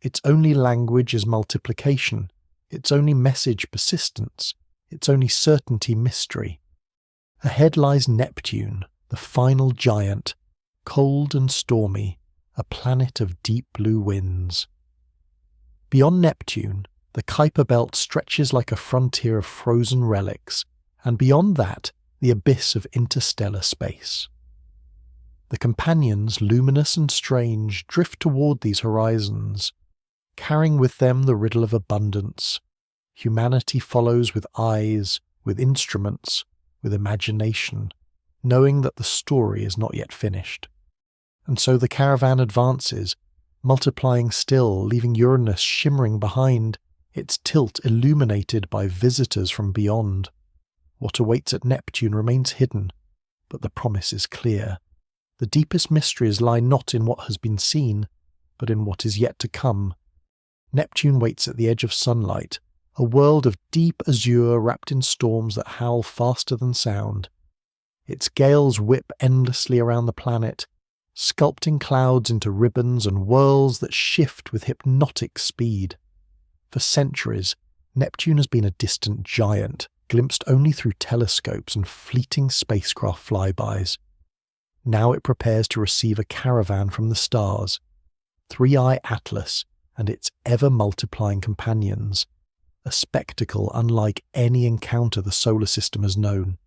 Its only language is multiplication, its only message persistence, its only certainty mystery. Ahead lies Neptune, the final giant, cold and stormy, a planet of deep blue winds. Beyond Neptune, the Kuiper belt stretches like a frontier of frozen relics, and beyond that, the abyss of interstellar space. The companions, luminous and strange, drift toward these horizons, carrying with them the riddle of abundance. Humanity follows with eyes, with instruments, with imagination, knowing that the story is not yet finished. And so the caravan advances, multiplying still, leaving Uranus shimmering behind, its tilt illuminated by visitors from beyond. What awaits at Neptune remains hidden, but the promise is clear. The deepest mysteries lie not in what has been seen, but in what is yet to come. Neptune waits at the edge of sunlight, a world of deep azure wrapped in storms that howl faster than sound. Its gales whip endlessly around the planet, sculpting clouds into ribbons and whirls that shift with hypnotic speed. For centuries, Neptune has been a distant giant, glimpsed only through telescopes and fleeting spacecraft flybys. Now it prepares to receive a caravan from the stars, Three-Eye Atlas and its ever-multiplying companions, a spectacle unlike any encounter the solar system has known.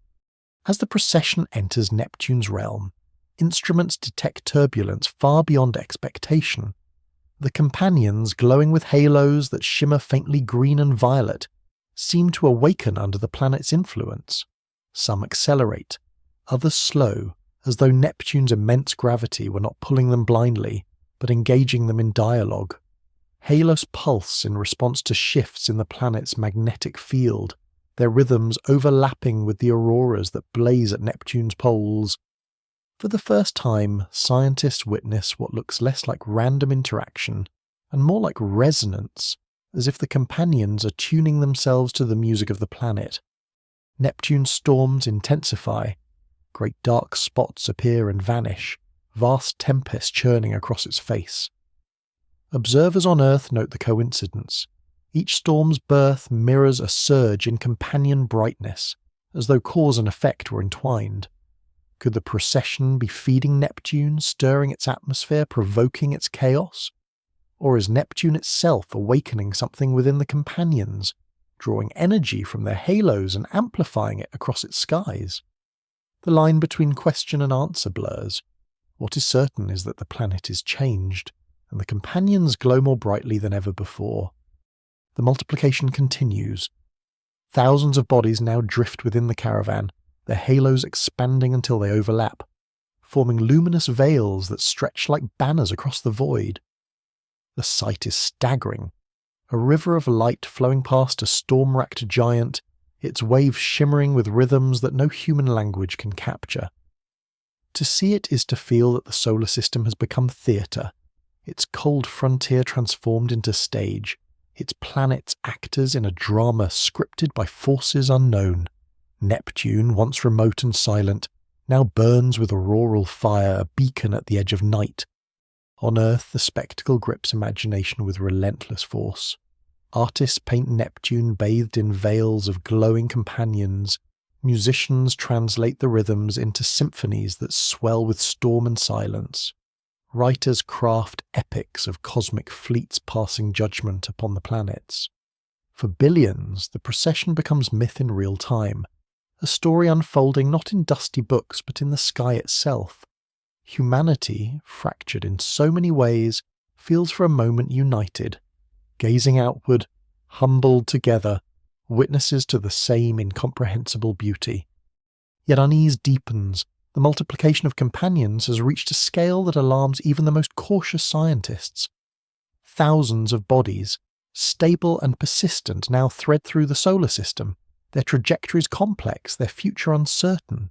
As the procession enters Neptune's realm, instruments detect turbulence far beyond expectation. The companions, glowing with halos that shimmer faintly green and violet, seem to awaken under the planet's influence. Some accelerate, others slow, as though Neptune's immense gravity were not pulling them blindly, but engaging them in dialogue. Halos pulse in response to shifts in the planet's magnetic field, their rhythms overlapping with the auroras that blaze at Neptune's poles. For the first time, scientists witness what looks less like random interaction and more like resonance, as if the companions are tuning themselves to the music of the planet. Neptune's storms intensify. Great dark spots appear and vanish, vast tempests churning across its face. Observers on Earth note the coincidence. Each storm's birth mirrors a surge in companion brightness, as though cause and effect were entwined. Could the procession be feeding Neptune, stirring its atmosphere, provoking its chaos? Or is Neptune itself awakening something within the companions, drawing energy from their halos and amplifying it across its skies? The line between question and answer blurs. What is certain is that the planet is changed, and the companions glow more brightly than ever before. The multiplication continues. Thousands of bodies now drift within the caravan, their halos expanding until they overlap, forming luminous veils that stretch like banners across the void. The sight is staggering. A river of light flowing past a storm-racked giant, its waves shimmering with rhythms that no human language can capture. To see it is to feel that the solar system has become theatre, its cold frontier transformed into stage, its planets actors in a drama scripted by forces unknown. Neptune, once remote and silent, now burns with auroral fire, a beacon at the edge of night. On Earth, the spectacle grips imagination with relentless force. Artists paint Neptune bathed in veils of glowing companions. Musicians translate the rhythms into symphonies that swell with storm and silence. Writers craft epics of cosmic fleets passing judgment upon the planets. For billions, the procession becomes myth in real time, a story unfolding not in dusty books but in the sky itself. Humanity, fractured in so many ways, feels for a moment united, gazing outward, humbled together, witnesses to the same incomprehensible beauty. Yet unease deepens. The multiplication of companions has reached a scale that alarms even the most cautious scientists. Thousands of bodies, stable and persistent, now thread through the solar system, their trajectories complex, their future uncertain.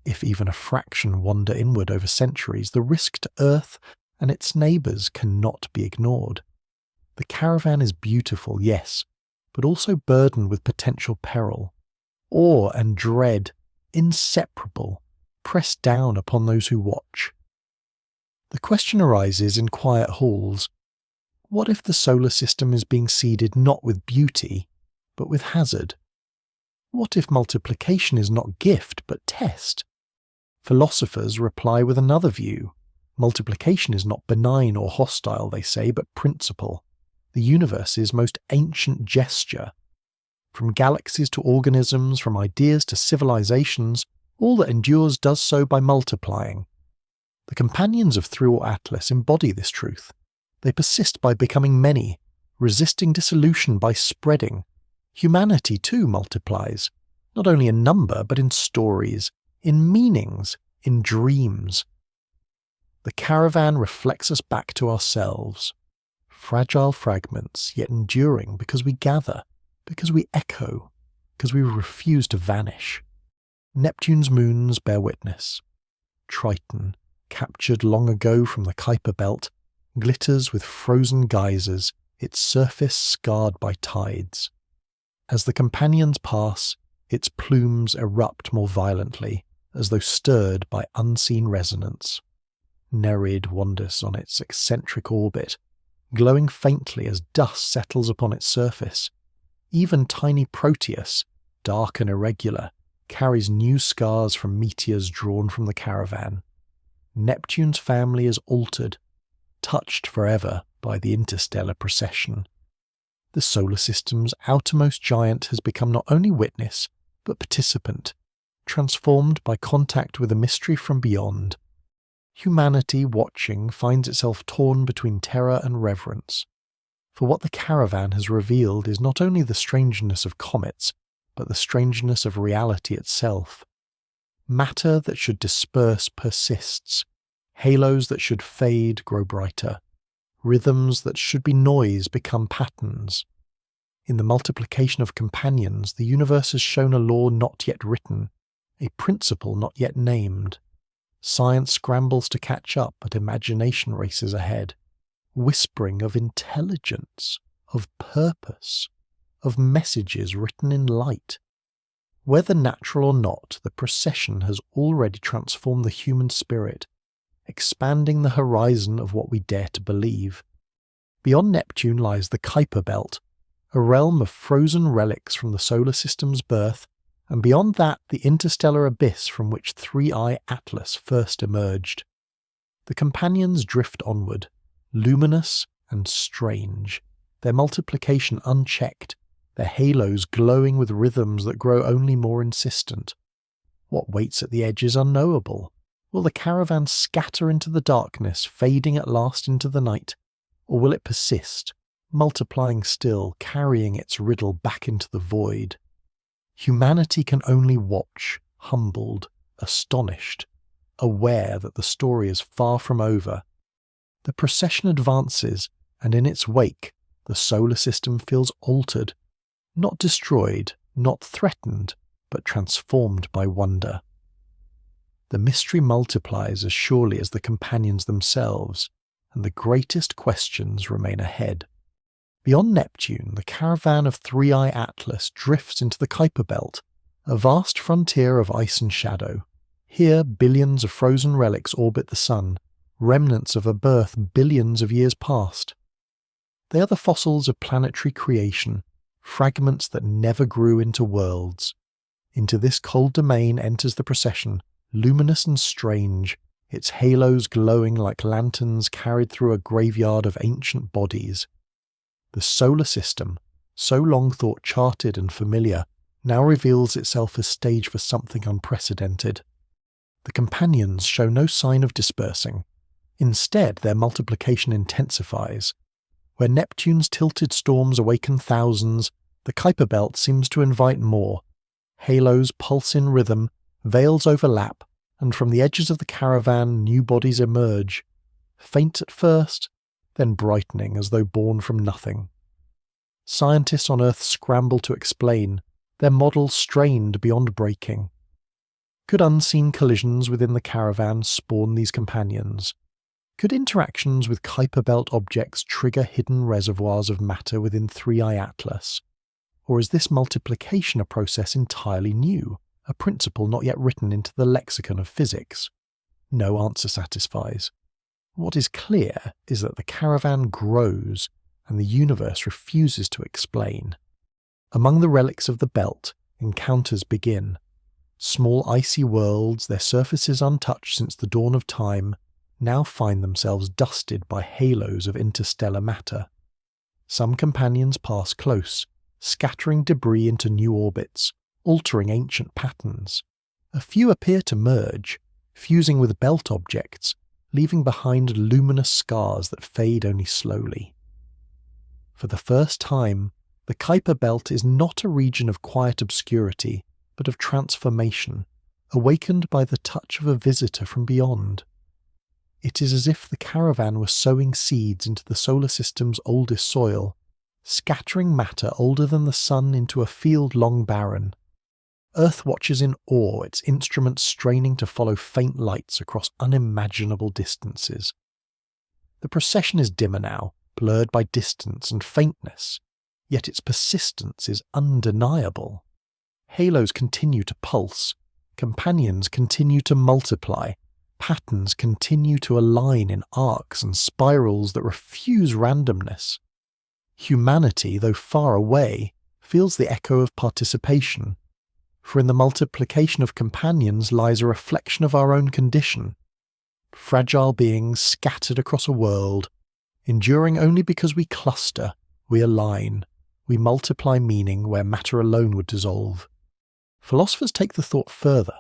If even a fraction wander inward over centuries, the risk to Earth and its neighbours cannot be ignored. The caravan is beautiful, yes, but also burdened with potential peril. Awe and dread, inseparable, press down upon those who watch. The question arises in quiet halls. What if the solar system is being seeded not with beauty, but with hazard? What if multiplication is not gift, but test? Philosophers reply with another view. Multiplication is not benign or hostile, they say, but principle, the universe's most ancient gesture. From galaxies to organisms, from ideas to civilizations, all that endures does so by multiplying. The companions of Through or Atlas embody this truth. They persist by becoming many, resisting dissolution by spreading. Humanity too multiplies, not only in number but in stories, in meanings, in dreams. The caravan reflects us back to ourselves. Fragile fragments, yet enduring because we gather, because we echo, because we refuse to vanish. Neptune's moons bear witness. Triton, captured long ago from the Kuiper belt, glitters with frozen geysers, its surface scarred by tides. As the companions pass, its plumes erupt more violently, as though stirred by unseen resonance. Nereid wanders on its eccentric orbit, glowing faintly as dust settles upon its surface. Even tiny Proteus, dark and irregular, carries new scars from meteors drawn from the caravan. Neptune's family is altered, touched forever by the interstellar procession. The solar system's outermost giant has become not only witness, but participant, transformed by contact with a mystery from beyond. Humanity, watching, finds itself torn between terror and reverence. For what the caravan has revealed is not only the strangeness of comets, but the strangeness of reality itself. Matter that should disperse persists. Halos that should fade grow brighter. Rhythms that should be noise become patterns. In the multiplication of companions, the universe has shown a law not yet written, a principle not yet named. Science scrambles to catch up, but imagination races ahead, whispering of intelligence, of purpose, of messages written in light. Whether natural or not, the procession has already transformed the human spirit, expanding the horizon of what we dare to believe. Beyond Neptune lies the Kuiper belt, a realm of frozen relics from the solar system's birth, and beyond that the interstellar abyss from which 3i Atlas first emerged. The companions drift onward, luminous and strange, their multiplication unchecked, their halos glowing with rhythms that grow only more insistent. What waits at the edge is unknowable. Will the caravan scatter into the darkness, fading at last into the night? Or will it persist, multiplying still, carrying its riddle back into the void? Humanity can only watch, humbled, astonished, aware that the story is far from over. The procession advances, and in its wake, the solar system feels altered, not destroyed, not threatened, but transformed by wonder. The mystery multiplies as surely as the companions themselves, and the greatest questions remain ahead. Beyond Neptune, the caravan of 3i Atlas drifts into the Kuiper belt, a vast frontier of ice and shadow. Here, billions of frozen relics orbit the sun, remnants of a birth billions of years past. They are the fossils of planetary creation, fragments that never grew into worlds. Into this cold domain enters the procession, luminous and strange, its halos glowing like lanterns carried through a graveyard of ancient bodies. The solar system, so long thought charted and familiar, now reveals itself as stage for something unprecedented. The companions show no sign of dispersing. Instead, their multiplication intensifies. Where Neptune's tilted storms awaken thousands, the Kuiper belt seems to invite more. Halos pulse in rhythm, veils overlap, and from the edges of the caravan new bodies emerge, faint at first, then brightening as though born from nothing. Scientists on Earth scramble to explain, their models strained beyond breaking. Could unseen collisions within the caravan spawn these companions? Could interactions with Kuiper belt objects trigger hidden reservoirs of matter within 3i Atlas? Or is this multiplication a process entirely new, a principle not yet written into the lexicon of physics? No answer satisfies. What is clear is that the caravan grows, and the universe refuses to explain. Among the relics of the belt, encounters begin. Small icy worlds, their surfaces untouched since the dawn of time, now find themselves dusted by halos of interstellar matter. Some companions pass close, scattering debris into new orbits, altering ancient patterns. A few appear to merge, fusing with belt objects, leaving behind luminous scars that fade only slowly. For the first time, the Kuiper belt is not a region of quiet obscurity, but of transformation, awakened by the touch of a visitor from beyond. It is as if the caravan were sowing seeds into the solar system's oldest soil, scattering matter older than the sun into a field long barren. Earth watches in awe, its instruments straining to follow faint lights across unimaginable distances. The procession is dimmer now, blurred by distance and faintness, yet its persistence is undeniable. Halos continue to pulse, companions continue to multiply, patterns continue to align in arcs and spirals that refuse randomness. Humanity, though far away, feels the echo of participation, for in the multiplication of companions lies a reflection of our own condition. Fragile beings scattered across a world, enduring only because we cluster, we align, we multiply meaning where matter alone would dissolve. Philosophers take the thought further.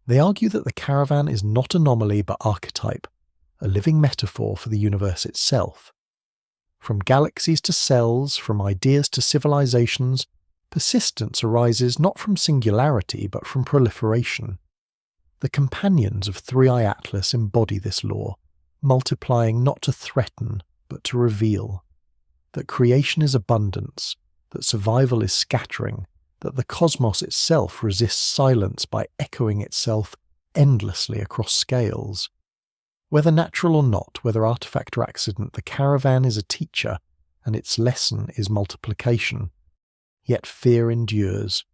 They argue that the caravan is not anomaly but archetype, a living metaphor for the universe itself. From galaxies to cells, from ideas to civilizations, persistence arises not from singularity but from proliferation. The companions of 3i Atlas embody this law, multiplying not to threaten but to reveal. That creation is abundance, that survival is scattering, that the cosmos itself resists silence by echoing itself endlessly across scales. Whether natural or not, whether artifact or accident, the caravan is a teacher, and its lesson is multiplication. Yet fear endures.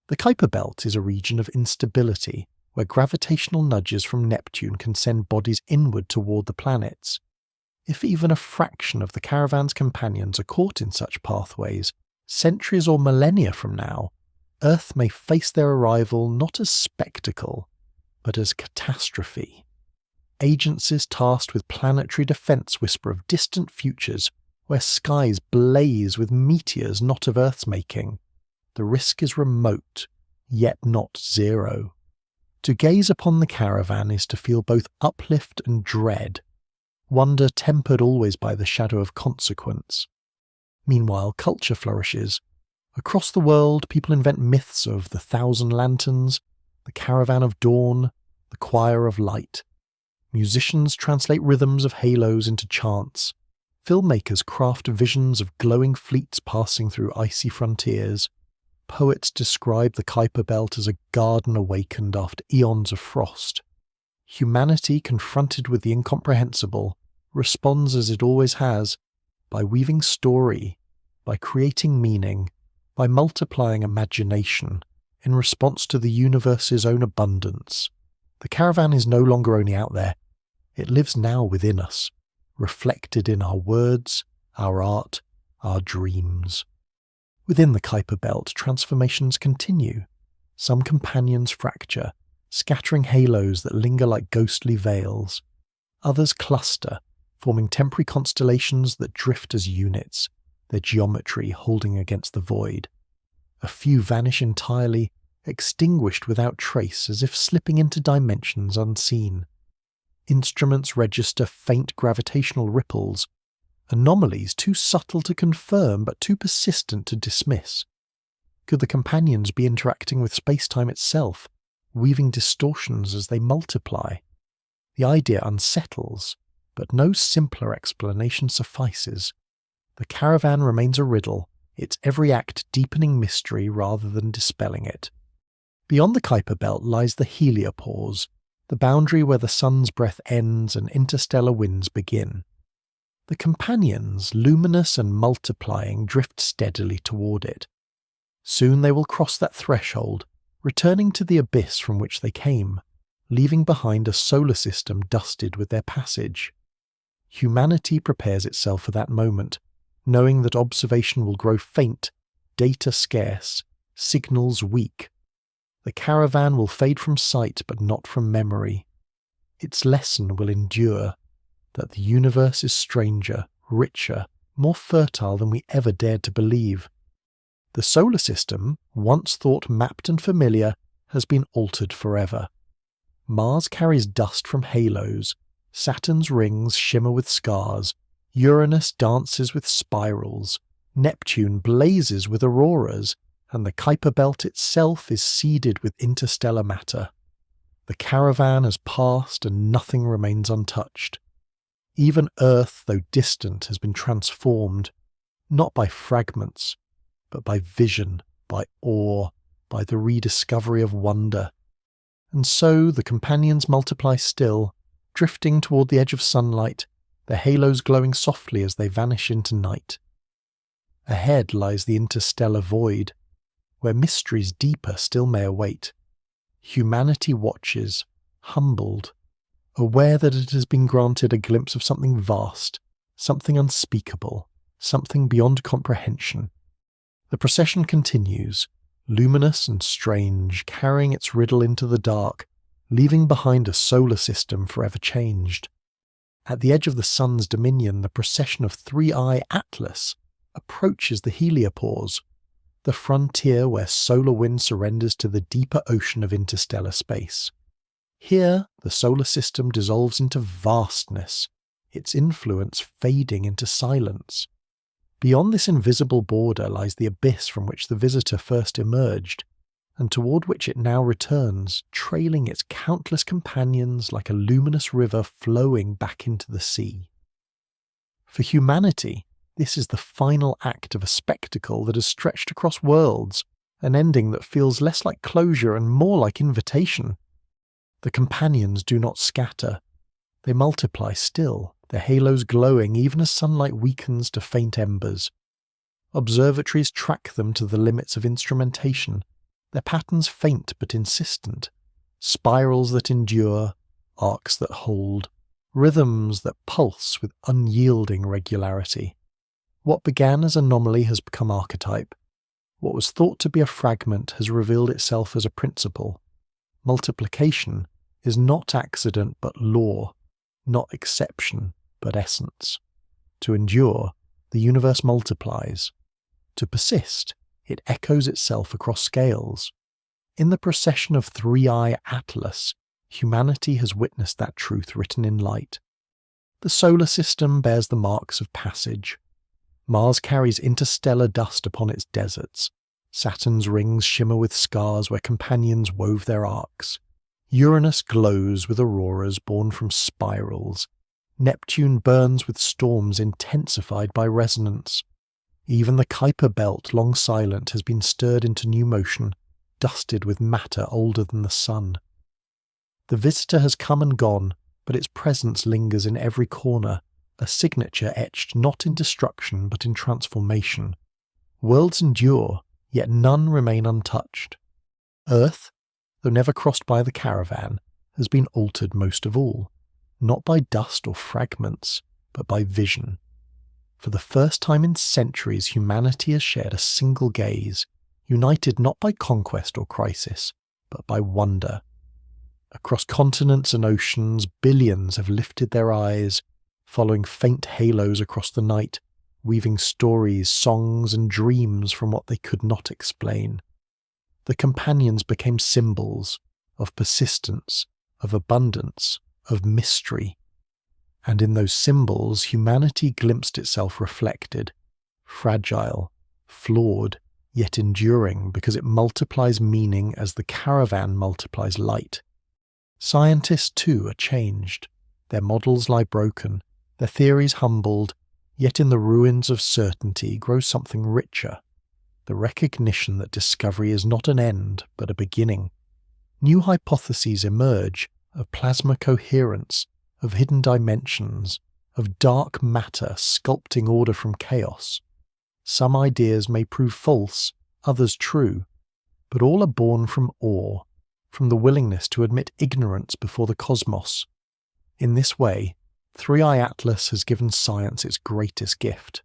The Kuiper belt is a region of instability, where gravitational nudges from Neptune can send bodies inward toward the planets. If even a fraction of the caravan's companions are caught in such pathways, centuries or millennia from now, Earth may face their arrival not as spectacle, but as catastrophe. Agencies tasked with planetary defense whisper of distant futures where skies blaze with meteors not of Earth's making. The risk is remote, yet not zero. To gaze upon the caravan is to feel both uplift and dread, wonder tempered always by the shadow of consequence. Meanwhile, culture flourishes. Across the world, people invent myths of the 1,000 lanterns, the caravan of dawn, the choir of light. Musicians translate rhythms of halos into chants. Filmmakers craft visions of glowing fleets passing through icy frontiers. Poets describe the Kuiper belt as a garden awakened after eons of frost. Humanity, confronted with the incomprehensible, responds as it always has, by weaving story, by creating meaning, by multiplying imagination in response to the universe's own abundance. The caravan is no longer only out there, it lives now within us, reflected in our words, our art, our dreams. Within the Kuiper Belt, transformations continue. Some companions fracture, scattering halos that linger like ghostly veils. Others cluster, forming temporary constellations that drift as units, their geometry holding against the void. A few vanish entirely, extinguished without trace, as if slipping into dimensions unseen. Instruments register faint gravitational ripples, anomalies too subtle to confirm but too persistent to dismiss. Could the companions be interacting with space-time itself, weaving distortions as they multiply? The idea unsettles, but no simpler explanation suffices. The caravan remains a riddle, its every act deepening mystery rather than dispelling it. Beyond the Kuiper Belt lies the heliopause, the boundary where the sun's breath ends and interstellar winds begin. The companions, luminous and multiplying, drift steadily toward it. Soon they will cross that threshold, returning to the abyss from which they came, leaving behind a solar system dusted with their passage. Humanity prepares itself for that moment, knowing that observation will grow faint, data scarce, signals weak. The caravan will fade from sight but not from memory. Its lesson will endure, that the universe is stranger, richer, more fertile than we ever dared to believe. The solar system, once thought mapped and familiar, has been altered forever. Mars carries dust from halos, Saturn's rings shimmer with scars, Uranus dances with spirals, Neptune blazes with auroras, and the Kuiper Belt itself is seeded with interstellar matter. The caravan has passed and nothing remains untouched. Even Earth, though distant, has been transformed, not by fragments, but by vision, by awe, by the rediscovery of wonder. And so the companions multiply still, drifting toward the edge of sunlight, their halos glowing softly as they vanish into night. Ahead lies the interstellar void, where mysteries deeper still may await. Humanity watches, humbled, aware that it has been granted a glimpse of something vast, something unspeakable, something beyond comprehension. The procession continues, luminous and strange, carrying its riddle into the dark, leaving behind a solar system forever changed. At the edge of the sun's dominion, the procession of Three-Eye Atlas approaches the heliopause, the frontier where solar wind surrenders to the deeper ocean of interstellar space. Here, the solar system dissolves into vastness, its influence fading into silence. Beyond this invisible border lies the abyss from which the visitor first emerged, and toward which it now returns, trailing its countless companions like a luminous river flowing back into the sea. For humanity, this is the final act of a spectacle that has stretched across worlds, an ending that feels less like closure and more like invitation. The companions do not scatter. They multiply still, their halos glowing even as sunlight weakens to faint embers. Observatories track them to the limits of instrumentation, their patterns faint but insistent, spirals that endure, arcs that hold, rhythms that pulse with unyielding regularity. What began as anomaly has become archetype. What was thought to be a fragment has revealed itself as a principle. Multiplication is not accident but law, not exception but essence. To endure, the universe multiplies. To persist, it echoes itself across scales. In the procession of Three-Eye Atlas, humanity has witnessed that truth written in light. The solar system bears the marks of passage. Mars carries interstellar dust upon its deserts. Saturn's rings shimmer with scars where companions wove their arcs. Uranus glows with auroras born from spirals. Neptune burns with storms intensified by resonance. Even the Kuiper Belt, long silent, has been stirred into new motion, dusted with matter older than the sun. The visitor has come and gone, but its presence lingers in every corner, a signature etched not in destruction but in transformation. Worlds endure, yet none remain untouched. Earth, though never crossed by the caravan, has been altered most of all, not by dust or fragments, but by vision. For the first time in centuries, humanity has shared a single gaze, united not by conquest or crisis, but by wonder. Across continents and oceans, billions have lifted their eyes, following faint halos across the night, weaving stories, songs, and dreams from what they could not explain. The companions became symbols of persistence, of abundance, of mystery. And in those symbols, humanity glimpsed itself reflected, fragile, flawed, yet enduring because it multiplies meaning as the caravan multiplies light. Scientists too are changed. Their models lie broken, their theories humbled, yet in the ruins of certainty grows something richer. The recognition that discovery is not an end, but a beginning. New hypotheses emerge of plasma coherence, of hidden dimensions, of dark matter sculpting order from chaos. Some ideas may prove false, others true, but all are born from awe, from the willingness to admit ignorance before the cosmos. In this way, 3i Atlas has given science its greatest gift,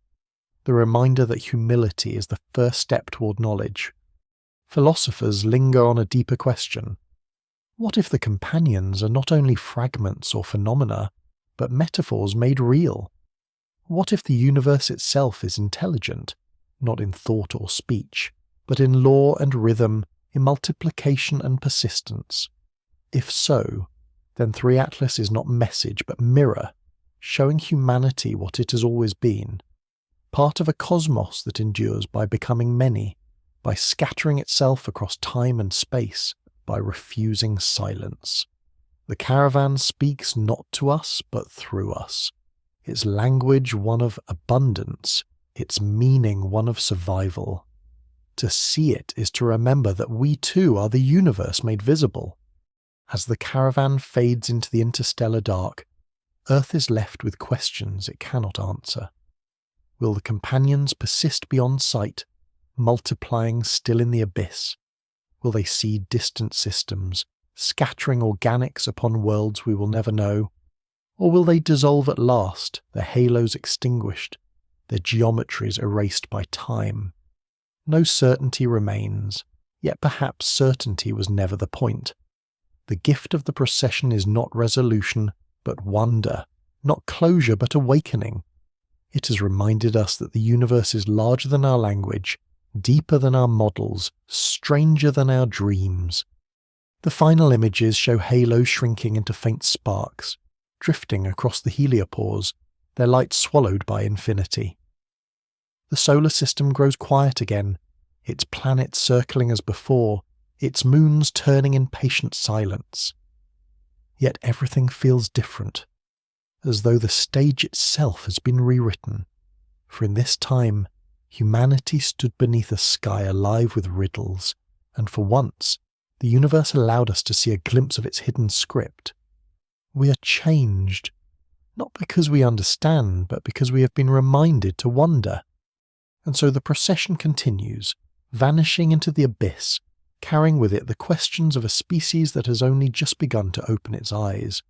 the reminder that humility is the first step toward knowledge. Philosophers linger on a deeper question. What if the companions are not only fragments or phenomena, but metaphors made real? What if the universe itself is intelligent, not in thought or speech, but in law and rhythm, in multiplication and persistence? If so, then 3 Atlas is not message but mirror, showing humanity what it has always been, part of a cosmos that endures by becoming many, by scattering itself across time and space, by refusing silence. The caravan speaks not to us but through us, its language one of abundance, its meaning one of survival. To see it is to remember that we too are the universe made visible. As the caravan fades into the interstellar dark, Earth is left with questions it cannot answer. Will the companions persist beyond sight, multiplying still in the abyss? Will they see distant systems, scattering organics upon worlds we will never know? Or will they dissolve at last, their halos extinguished, their geometries erased by time? No certainty remains, yet perhaps certainty was never the point. The gift of the procession is not resolution, but wonder, not closure, but awakening. It has reminded us that the universe is larger than our language, deeper than our models, stranger than our dreams. The final images show halos shrinking into faint sparks, drifting across the heliopause, their light swallowed by infinity. The solar system grows quiet again, its planets circling as before, its moons turning in patient silence. Yet everything feels different, as though the stage itself has been rewritten, for in this time, humanity stood beneath a sky alive with riddles, and for once, the universe allowed us to see a glimpse of its hidden script. We are changed, not because we understand, but because we have been reminded to wonder. And so the procession continues, vanishing into the abyss, carrying with it the questions of a species that has only just begun to open its eyes.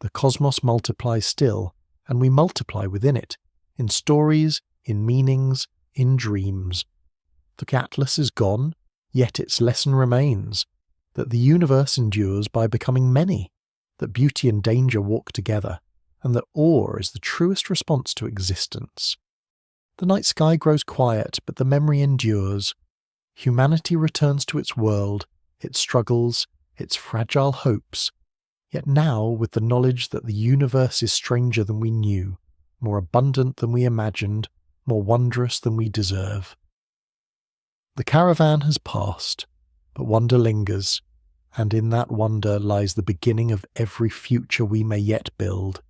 The cosmos multiplies still, and we multiply within it, in stories, in meanings, in dreams. The Atlas is gone, yet its lesson remains, that the universe endures by becoming many, that beauty and danger walk together, and that awe is the truest response to existence. The night sky grows quiet, but the memory endures. Humanity returns to its world, its struggles, its fragile hopes, yet now with the knowledge that the universe is stranger than we knew, more abundant than we imagined, more wondrous than we deserve. The caravan has passed, but wonder lingers, and in that wonder lies the beginning of every future we may yet build.